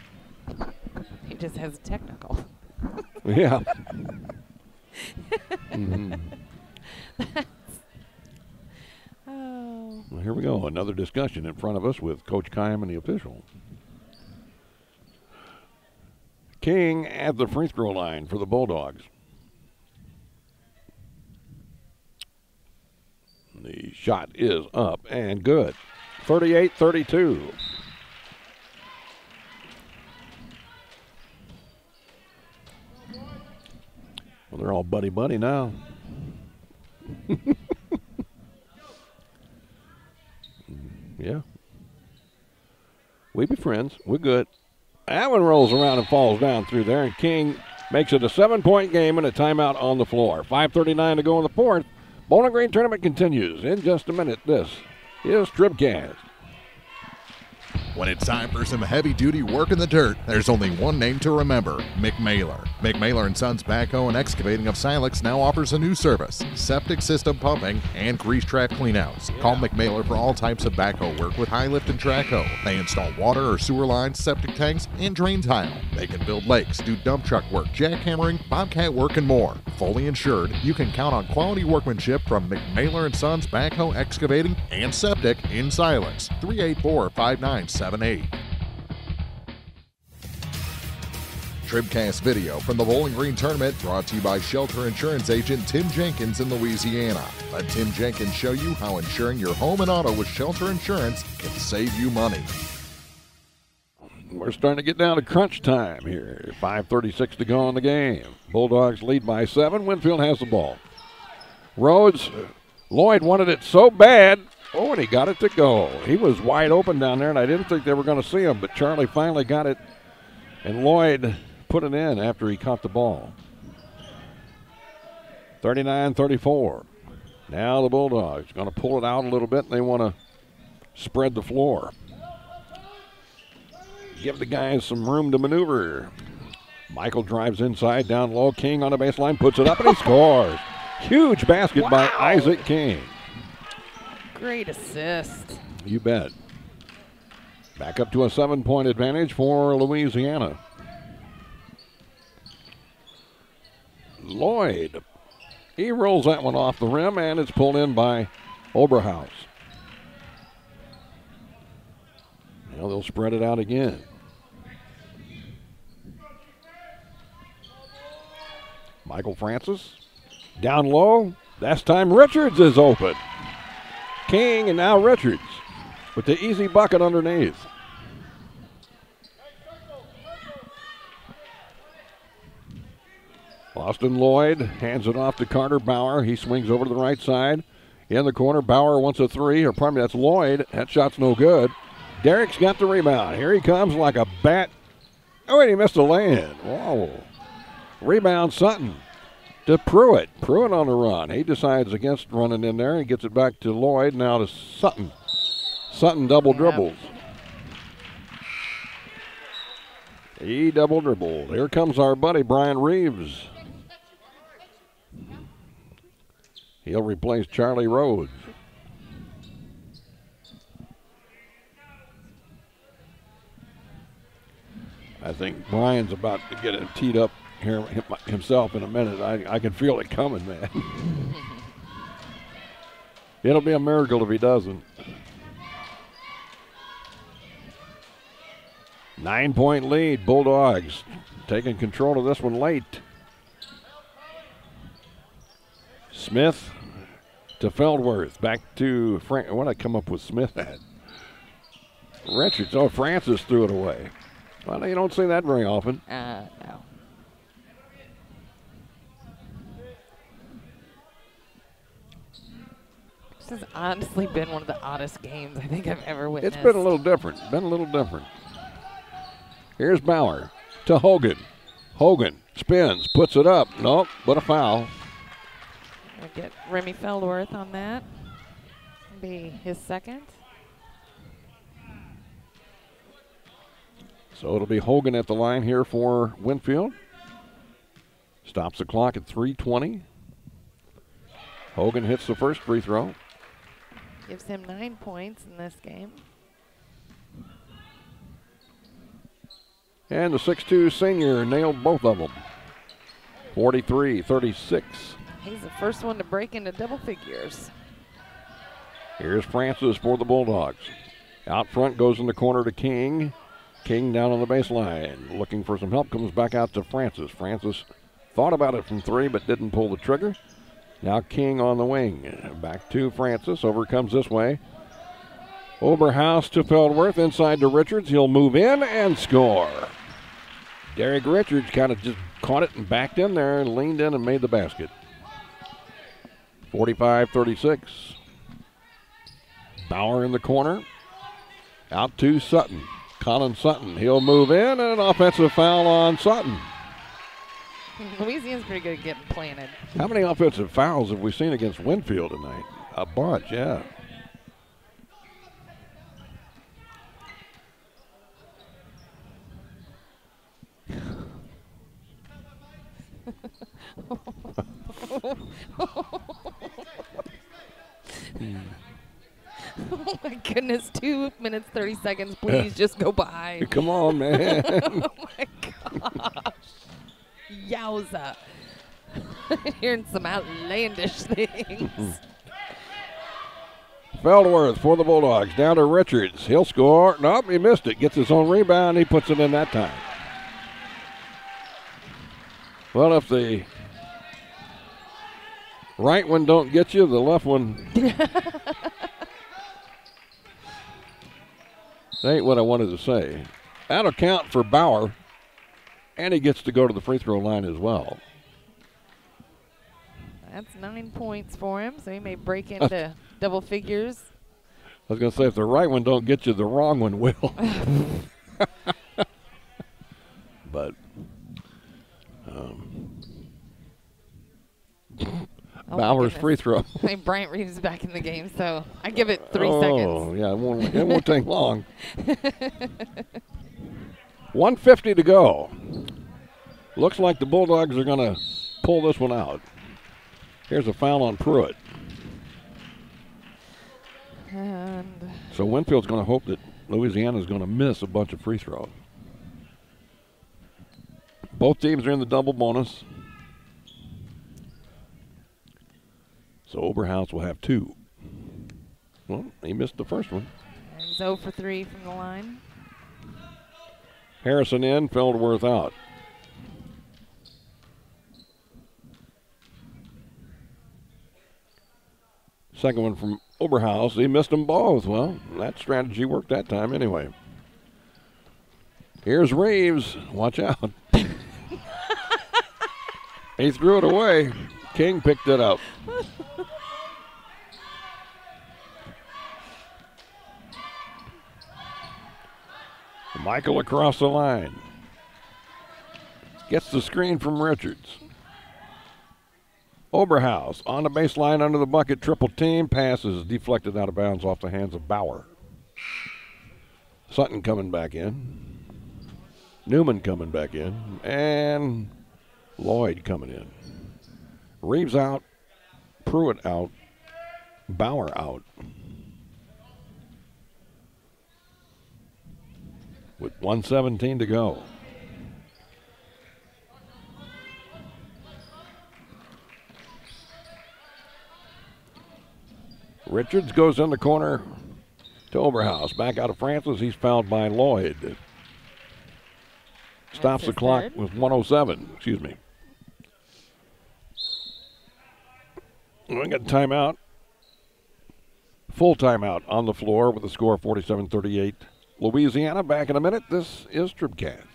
He just has a technical. Yeah. Mm-hmm. Oh. Well, here we go. Another discussion in front of us with Coach Kime and the official. King at the free throw line for the Bulldogs. The shot is up and good. 38-32. Well, they're all buddy-buddy now. Yeah. We be friends. We're good. That one rolls around and falls down through there, and King makes it a 7-point game and a timeout on the floor. 5:39 to go in the fourth. Bowling Green tournament continues in just a minute. This is TribCast. When it's time for some heavy-duty work in the dirt, there's only one name to remember, McMailer. McMailer & Sons Backhoe and Excavating of Silex now offers a new service, septic system pumping and grease trap cleanouts. Call McMailer for all types of backhoe work with high lift and track hoe. They install water or sewer lines, septic tanks, and drain tile. They can build lakes, do dump truck work, jackhammering, bobcat work, and more. Fully insured, you can count on quality workmanship from McMailer & Sons Backhoe, Excavating, and Septic in Silex. 384-5978. TribCast video from the Bowling Green Tournament brought to you by Shelter Insurance agent Tim Jenkins in Louisiana. Let Tim Jenkins show you how insuring your home and auto with Shelter Insurance can save you money. We're starting to get down to crunch time here. 5:36 to go in the game. Bulldogs lead by 7. Winfield has the ball. Rhodes, Lloyd wanted it so bad. Oh, and he got it to go. He was wide open down there, and I didn't think they were going to see him, but Charlie finally got it, and Lloyd put it in after he caught the ball. 39-34. Now the Bulldogs going to pull it out a little bit, and they want to spread the floor. Give the guys some room to maneuver. Michael drives inside, down low. King on the baseline, puts it up, and he scores. Huge basket by Isaac King. Great assist. You bet. Back up to a 7-point advantage for Louisiana. Lloyd. He rolls that one off the rim, and it's pulled in by Oberhaus. Now they'll spread it out again. Michael Francis. Down low. This time Richards is open. King and now Richards with the easy bucket underneath. Austin Lloyd hands it off to Carter Bauer. He swings over to the right side. In the corner, Bauer wants a 3, or pardon me, that's Lloyd. That shot's no good. Derrick's got the rebound. Here he comes like a bat. Oh, and he missed a lay-in. Whoa. Rebound Sutton to Pruitt. Pruitt on the run. He decides against running in there and gets it back to Lloyd. Now to Sutton. Sutton double dribbles. He double dribbled. Here comes our buddy Brian Reeves. He'll replace Charlie Rhodes. I think Brian's about to get it teed up here himself in a minute. I can feel it coming, man. It'll be a miracle if he doesn't. 9-point lead, Bulldogs taking control of this one late. Smith to Feldworth, back to Frank. What did I come up with Smith at? Richards, oh, Francis threw it away. Well, you don't see that very often. No. This has honestly been one of the oddest games I think I've ever witnessed. It's been a little different. Here's Bauer to Hogan. Hogan spins, puts it up. Nope, but a foul. I'll get Remy Feldworth on that. Be his second. So it'll be Hogan at the line here for Winfield. Stops the clock at 3:20. Hogan hits the first free throw. Gives him 9 points in this game. And the 6'2 senior nailed both of them. 43-36. He's the first one to break into double figures. Here's Francis for the Bulldogs. Out front goes in the corner to King. King down on the baseline. Looking for some help. Comes back out to Francis. Francis thought about it from three but didn't pull the trigger. Now King on the wing. Back to Francis. Over comes this way. Oberhaus to Feldworth. Inside to Richards. He'll move in and score. Derek Richards kind of just caught it and backed in there and leaned in and made the basket. 45-36. Bauer in the corner. Out to Sutton. Colin Sutton. He'll move in and an offensive foul on Sutton. Louisiana's pretty good at getting planted. How many offensive fouls have we seen against Winfield tonight? A bunch, yeah. Oh my goodness, 2 minutes, 30 seconds. Please just go by. Come on, man. Oh my gosh. Yowza. Hearing some outlandish things. Feldworth for the Bulldogs. Down to Richards. He'll score. Nope, he missed it. Gets his own rebound. He puts it in that time. Well, if the right one don't get you, the left one. That ain't what I wanted to say. That'll count for Bauer, and he gets to go to the free throw line as well. That's 9 points for him, so he may break into double figures. I was going to say, if the right one don't get you, the wrong one will. But Bauer's free throw. I think Bryant Reeves is back in the game, so I give it 3 seconds. Oh, yeah, it won't take long. 1:50 to go. Looks like the Bulldogs are going to pull this one out. Here's a foul on Pruitt. And so Winfield's going to hope that Louisiana's going to miss a bunch of free throws. Both teams are in the double bonus. So Oberhaus will have 2. Well, he missed the first one. And he's 0 for 3 from the line. Harrison in, Feldworth out. Second one from Oberhaus. He missed them both. Well, that strategy worked that time anyway. Here's Reeves. Watch out. He threw it away. King picked it up. Michael across the line. Gets the screen from Richards. Oberhaus on the baseline under the bucket. Triple team. Passes deflected out of bounds off the hands of Bauer. Sutton coming back in. Newman coming back in. And Lloyd coming in. Reeves out. Pruitt out. Bauer out. With 1:17 to go. Richards goes in the corner to Oberhaus. Back out of Francis. He's fouled by Lloyd. Stops the clock with 1:07. Excuse me. We got a timeout. Full timeout on the floor with a score of 47-38. Louisiana back in a minute. This is TribCast.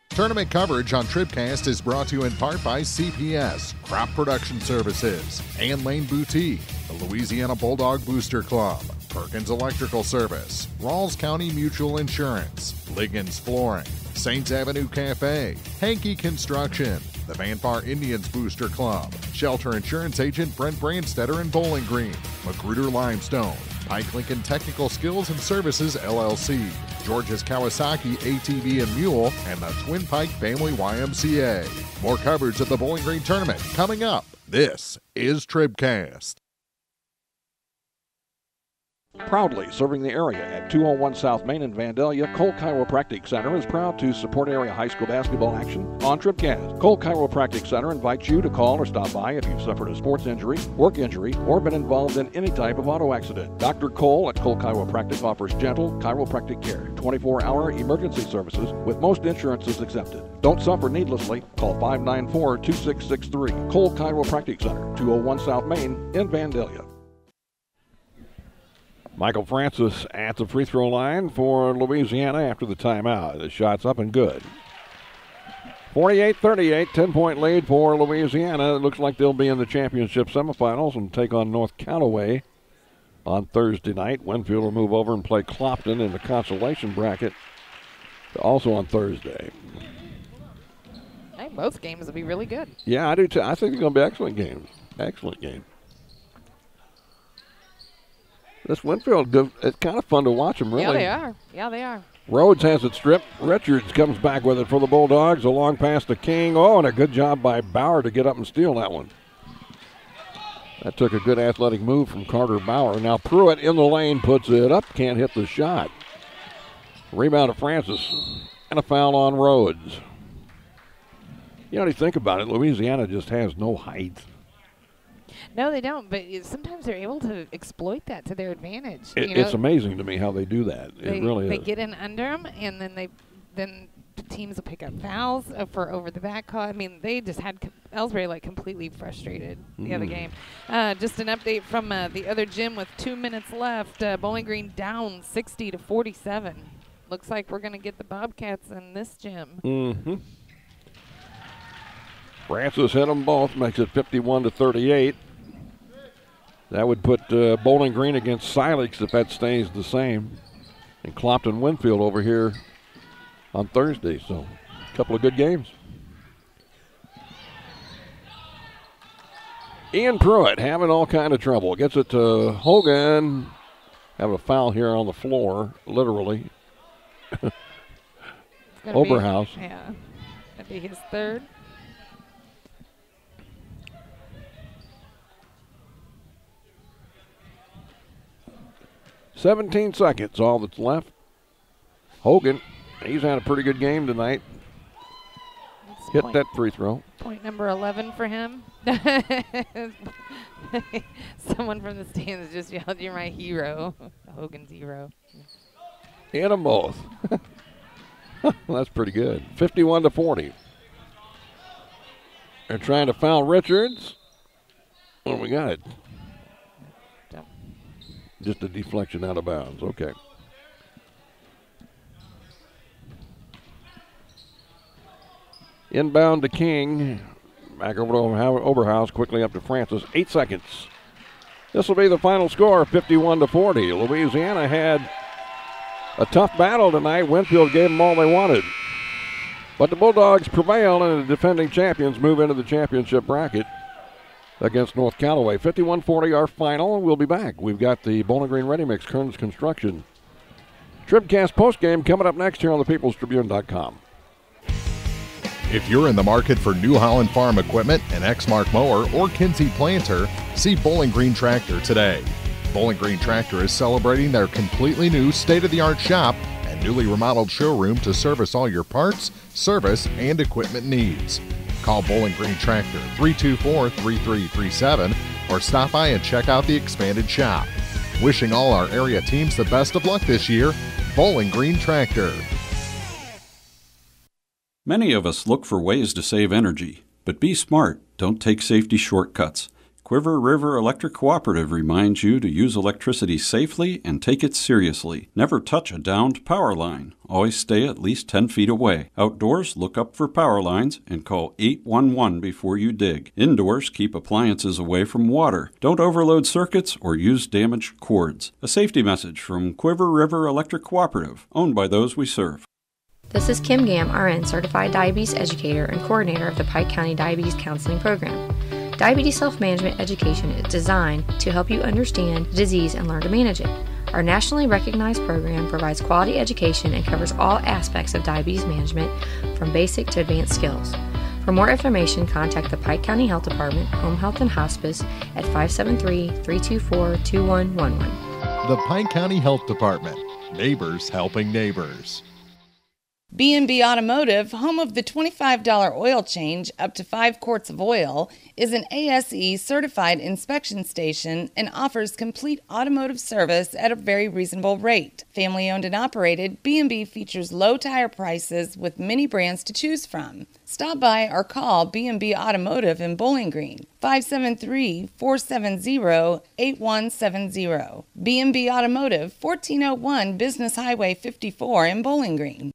Tournament coverage on TribCast is brought to you in part by CPS, Crop Production Services, Ann Lane Boutique, the Louisiana Bulldog Booster Club, Perkins Electrical Service, Rawls County Mutual Insurance, Liggins Flooring, Saints Avenue Cafe, Hankey Construction, the Vanpar Indians Booster Club, Shelter Insurance Agent Brent Brandstetter in Bowling Green, Magruder Limestone, Pike Lincoln Technical Skills and Services LLC, George's Kawasaki ATV and Mule, and the Twin Pike Family YMCA. More coverage of the Bowling Green Tournament coming up. This is TribCast. Proudly serving the area at 201 South Main in Vandalia, Cole Chiropractic Center is proud to support area high school basketball action on TribCast. Cole Chiropractic Center invites you to call or stop by if you've suffered a sports injury, work injury, or been involved in any type of auto accident. Dr. Cole at Cole Chiropractic offers gentle chiropractic care, 24-hour emergency services with most insurances accepted. Don't suffer needlessly. Call 594-2663. Cole Chiropractic Center, 201 South Main in Vandalia. Michael Francis at the free throw line for Louisiana after the timeout. The shot's up and good. 48-38, 10-point lead for Louisiana. It looks like they'll be in the championship semifinals and take on North Callaway on Thursday night. Winfield will move over and play Clopton in the consolation bracket also on Thursday. I think both games will be really good. Yeah, I do too. I think they're going to be excellent games. Excellent game. This Winfield, it's kind of fun to watch them, really. Yeah, they are. Yeah, they are. Rhodes has it stripped. Richards comes back with it for the Bulldogs. A long pass to King. Oh, and a good job by Bauer to get up and steal that one. That took a good athletic move from Carter Bauer. Now Pruitt in the lane puts it up. Can't hit the shot. Rebound to Francis. And a foul on Rhodes. You know, when you think about it, Louisiana just has no height. No, they don't, but sometimes they're able to exploit that to their advantage. It's amazing to me how they do that. It really is. They get in under them, and then the teams will pick up fouls for over the back call. I mean, they just had Ellsbury completely frustrated the other game. Just an update from the other gym with 2 minutes left. Bowling Green down 60-47. Looks like we're going to get the Bobcats in this gym. Mm-hmm. Francis hit them both, makes it 51-38. That would put Bowling Green against Silex if that stays the same. And Clopton Winfield over here on Thursday. So a couple of good games. Ian Pruitt having all kind of trouble. Gets it to Hogan. Have a foul here on the floor, literally. Oberhaus. Yeah, that'd be his third. "17 seconds, all that's left. Hogan, he's had a pretty good game tonight. Hit that free throw. Point number 11 for him. Someone from the stands just yelled, "You're my hero." Hogan's hero. Hit them both. That's pretty good. 51-40. They're trying to foul Richards. Oh, we got it. Just a deflection out of bounds. Okay. Inbound to King. Back over to Oberhaus. Quickly up to Francis. 8 seconds. This will be the final score, 51-40. Louisiana had a tough battle tonight. Winfield gave them all they wanted. But the Bulldogs prevail, and the defending champions move into the championship bracket against North Callaway. 51-40 our final, and we'll be back. We've got the Bowling Green Ready Mix, Kearns Construction. TribCast postgame coming up next here on thepeoplestribune.com. If you're in the market for New Holland Farm equipment, an Exmark mower, or Kinsey planter, see Bowling Green Tractor today. Bowling Green Tractor is celebrating their completely new state-of-the-art shop and newly remodeled showroom to service all your parts, service, and equipment needs. Call Bowling Green Tractor 324-3337 or stop by and check out the expanded shop. Wishing all our area teams the best of luck this year, Bowling Green Tractor. Many of us look for ways to save energy, but be smart. Don't take safety shortcuts. Quiver River Electric Cooperative reminds you to use electricity safely and take it seriously. Never touch a downed power line. Always stay at least 10 feet away. Outdoors, look up for power lines and call 811 before you dig. Indoors, keep appliances away from water. Don't overload circuits or use damaged cords. A safety message from Quiver River Electric Cooperative, owned by those we serve. This is Kim Gam, RN, Certified Diabetes Educator and Coordinator of the Pike County Diabetes Counseling Program. Diabetes self-management education is designed to help you understand the disease and learn to manage it. Our nationally recognized program provides quality education and covers all aspects of diabetes management from basic to advanced skills. For more information, contact the Pike County Health Department, Home Health and Hospice at 573-324-2111. The Pike County Health Department. Neighbors helping neighbors. B&B Automotive, home of the $25 oil change up to 5 quarts of oil, is an ASE certified inspection station and offers complete automotive service at a very reasonable rate. Family owned and operated, B&B features low tire prices with many brands to choose from. Stop by or call B&B Automotive in Bowling Green, 573-470-8170. B&B Automotive, 1401 Business Highway 54 in Bowling Green.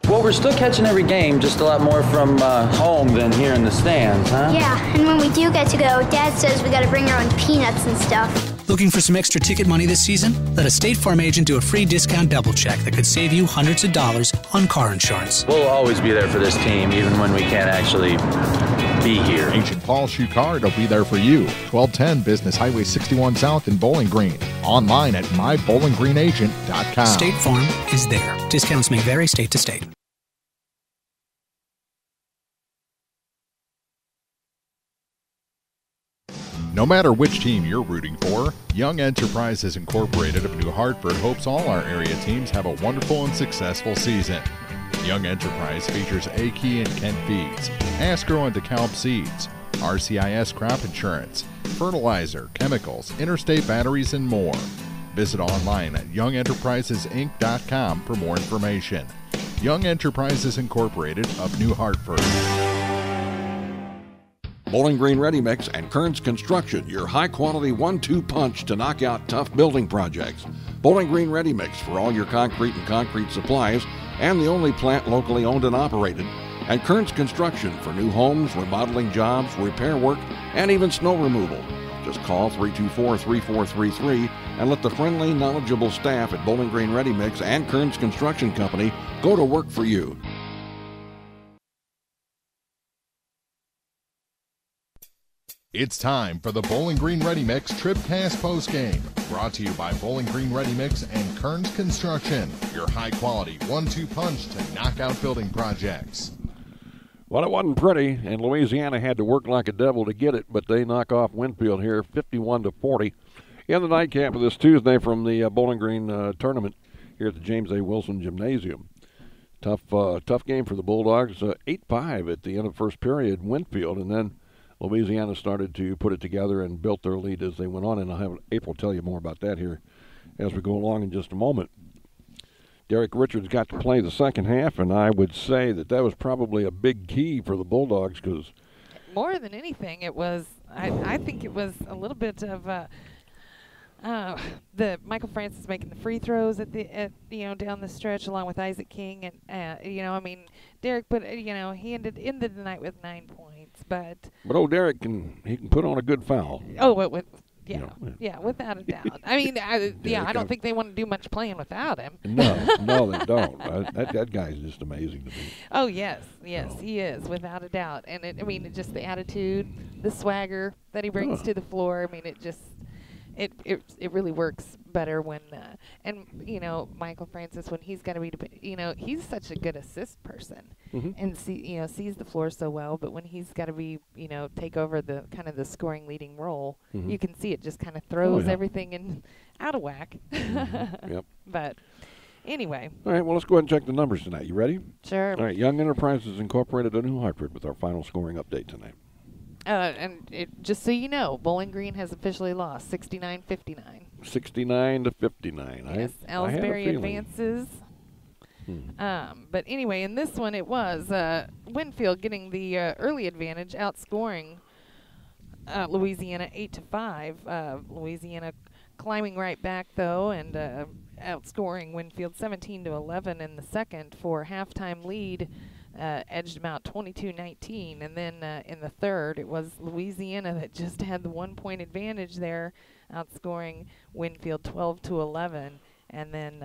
Well, we're still catching every game, just a lot more from home than here in the stands, huh? Yeah, and when we do get to go, Dad says we gotta bring our own peanuts and stuff. Looking for some extra ticket money this season? Let a State Farm agent do a free discount double check that could save you hundreds of dollars on car insurance. We'll always be there for this team, even when we can't actually be here. Agent Paul Schuchard will be there for you. 1210 Business Highway 61 South in Bowling Green. Online at mybowlinggreenagent.com. State Farm is there. Discounts may vary state to state. No matter which team you're rooting for, Young Enterprises Incorporated of New Hartford hopes all our area teams have a wonderful and successful season. Young Enterprise features A-Key and Kent Feeds, Asgrow and DeKalb Seeds, RCIS Crop Insurance, fertilizer, chemicals, interstate batteries, and more. Visit online at youngenterprisesinc.com for more information. Young Enterprises Incorporated of New Hartford. Bowling Green Ready Mix and Kearns Construction, your high-quality 1-2 punch to knock out tough building projects. Bowling Green Ready Mix for all your concrete and concrete supplies, and the only plant locally owned and operated. And Kearns Construction for new homes, remodeling jobs, repair work, and even snow removal. Just call 324-3433 and let the friendly, knowledgeable staff at Bowling Green Ready Mix and Kearns Construction Company go to work for you. It's time for the Bowling Green Ready Mix TribCast Postgame, brought to you by Bowling Green Ready Mix and Kearns Construction, your high-quality 1-2 punch to knock out building projects. Well, it wasn't pretty, and Louisiana had to work like a devil to get it, but they knock off Winfield here 51-40 in the nightcap of this Tuesday from the Bowling Green tournament here at the James A. Wilson Gymnasium. Tough game for the Bulldogs, 8-5 at the end of first period, Winfield, and then Louisiana started to put it together and built their lead as they went on, and I'll have April tell you more about that here as we go along in just a moment. Derek Richards got to play the second half, and I would say that was probably a big key for the Bulldogs because more than anything, it was. I think it was a little bit of the Michael Francis making the free throws at down the stretch along with Isaac King, and Derek, but he ended the night with 9 points. But old Derek can put on a good foul. Oh, without a doubt. I don't think they want to do much playing without him. No, they don't. That guy's just amazing to me. Oh yes, he is without a doubt. And it's just the attitude, the swagger that he brings to the floor. It really works better when Michael Francis, when he's got to be he's such a good assist person and sees the floor so well, but when he's got to be take over the kind of the scoring leading role, you can see it just kind of throws everything in out of whack. Yep. But anyway. All right, well, let's go ahead and check the numbers tonight. You ready? Sure. All right, Young Enterprises Incorporated of New Hartford with our final scoring update tonight. Just so you know, Bowling Green has officially lost 69-59. 69-59. Yes, Ellsbury advances. But anyway, in this one, it was Winfield getting the early advantage, outscoring Louisiana 8-5. Louisiana climbing right back though, and outscoring Winfield 17-11 in the second for halftime lead. Edged them out 22-19, and then in the third, it was Louisiana that just had the 1 point advantage there, outscoring Winfield 12-11, and then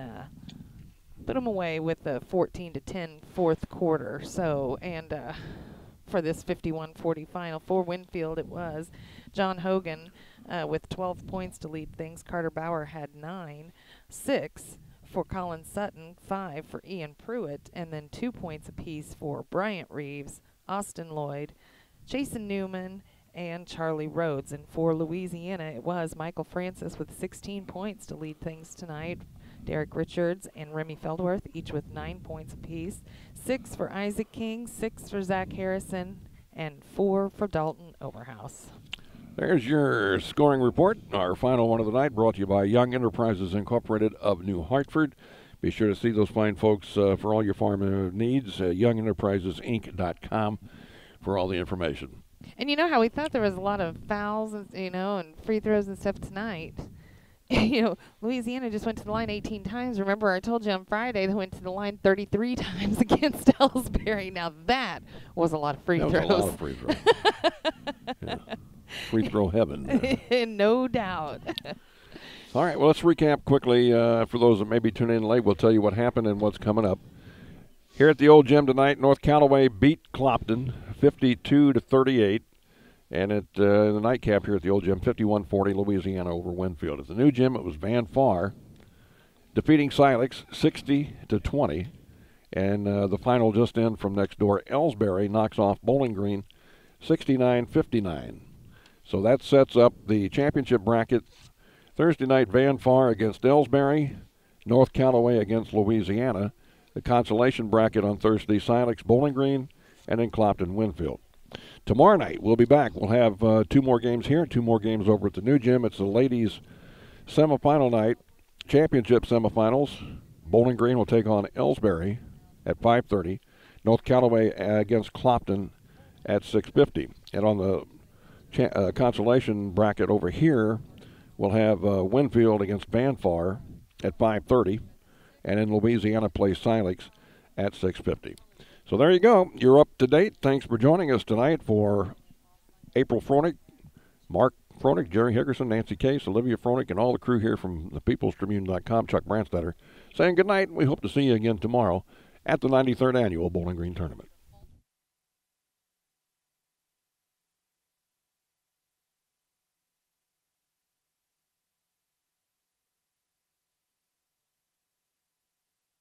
put them away with the 14-10 fourth quarter. So, and for this 51-40 final for Winfield, it was John Hogan with 12 points to lead things. Carter Bauer had 9, 6 for Colin Sutton, 5 for Ian Pruitt, and then 2 points apiece for Bryant Reeves, Austin Lloyd, Jason Newman, and Charlie Rhodes. And for Louisiana, it was Michael Francis with 16 points to lead things tonight. Derek Richards and Remy Feldworth, each with 9 points apiece. 6 for Isaac King, 6 for Zach Harrison, and 4 for Dalton Overhouse. There's your scoring report. Our final one of the night brought to you by Young Enterprises Incorporated of New Hartford. Be sure to see those fine folks for all your farm needs, youngenterprisesinc.com for all the information. And you know how we thought there was a lot of fouls, and free throws and stuff tonight. Louisiana just went to the line 18 times. Remember, I told you on Friday they went to the line 33 times against Ellsbury. Now that was a lot of free throws. That was a lot of free throws. Yeah. Free throw heaven. No doubt. All right, well, let's recap quickly. For those that maybe tune in late, we'll tell you what happened and what's coming up. Here at the Old Gym tonight, North Callaway beat Clopton 52-38. And at the nightcap here at the Old Gym, 51-40, Louisiana over Winfield. At the new gym, it was Van Far defeating Silex 60-20. And the final just in from next door, Ellsbury knocks off Bowling Green 69-59. So that sets up the championship bracket. Thursday night, Van Far against Ellsbury, North Callaway against Louisiana. The consolation bracket on Thursday, Silex, Bowling Green, and then Clopton, Winfield. Tomorrow night, we'll be back. We'll have 2 more games here, 2 more games over at the new gym. It's the ladies' semifinal night, championship semifinals. Bowling Green will take on Ellsbury at 5:30. North Callaway against Clopton at 6:50. And on the consolation bracket over here, we'll have Winfield against Van Far at 5:30, and then Louisiana plays Silex at 6:50. So there you go. You're up to date. Thanks for joining us tonight for April Froelich, Mark Froelich, Jerry Hickerson, Nancy Case, Olivia Froelich, and all the crew here from thepeoplestribune.com, Chuck Branstetter, saying good night. We hope to see you again tomorrow at the 93rd Annual Bowling Green Tournament.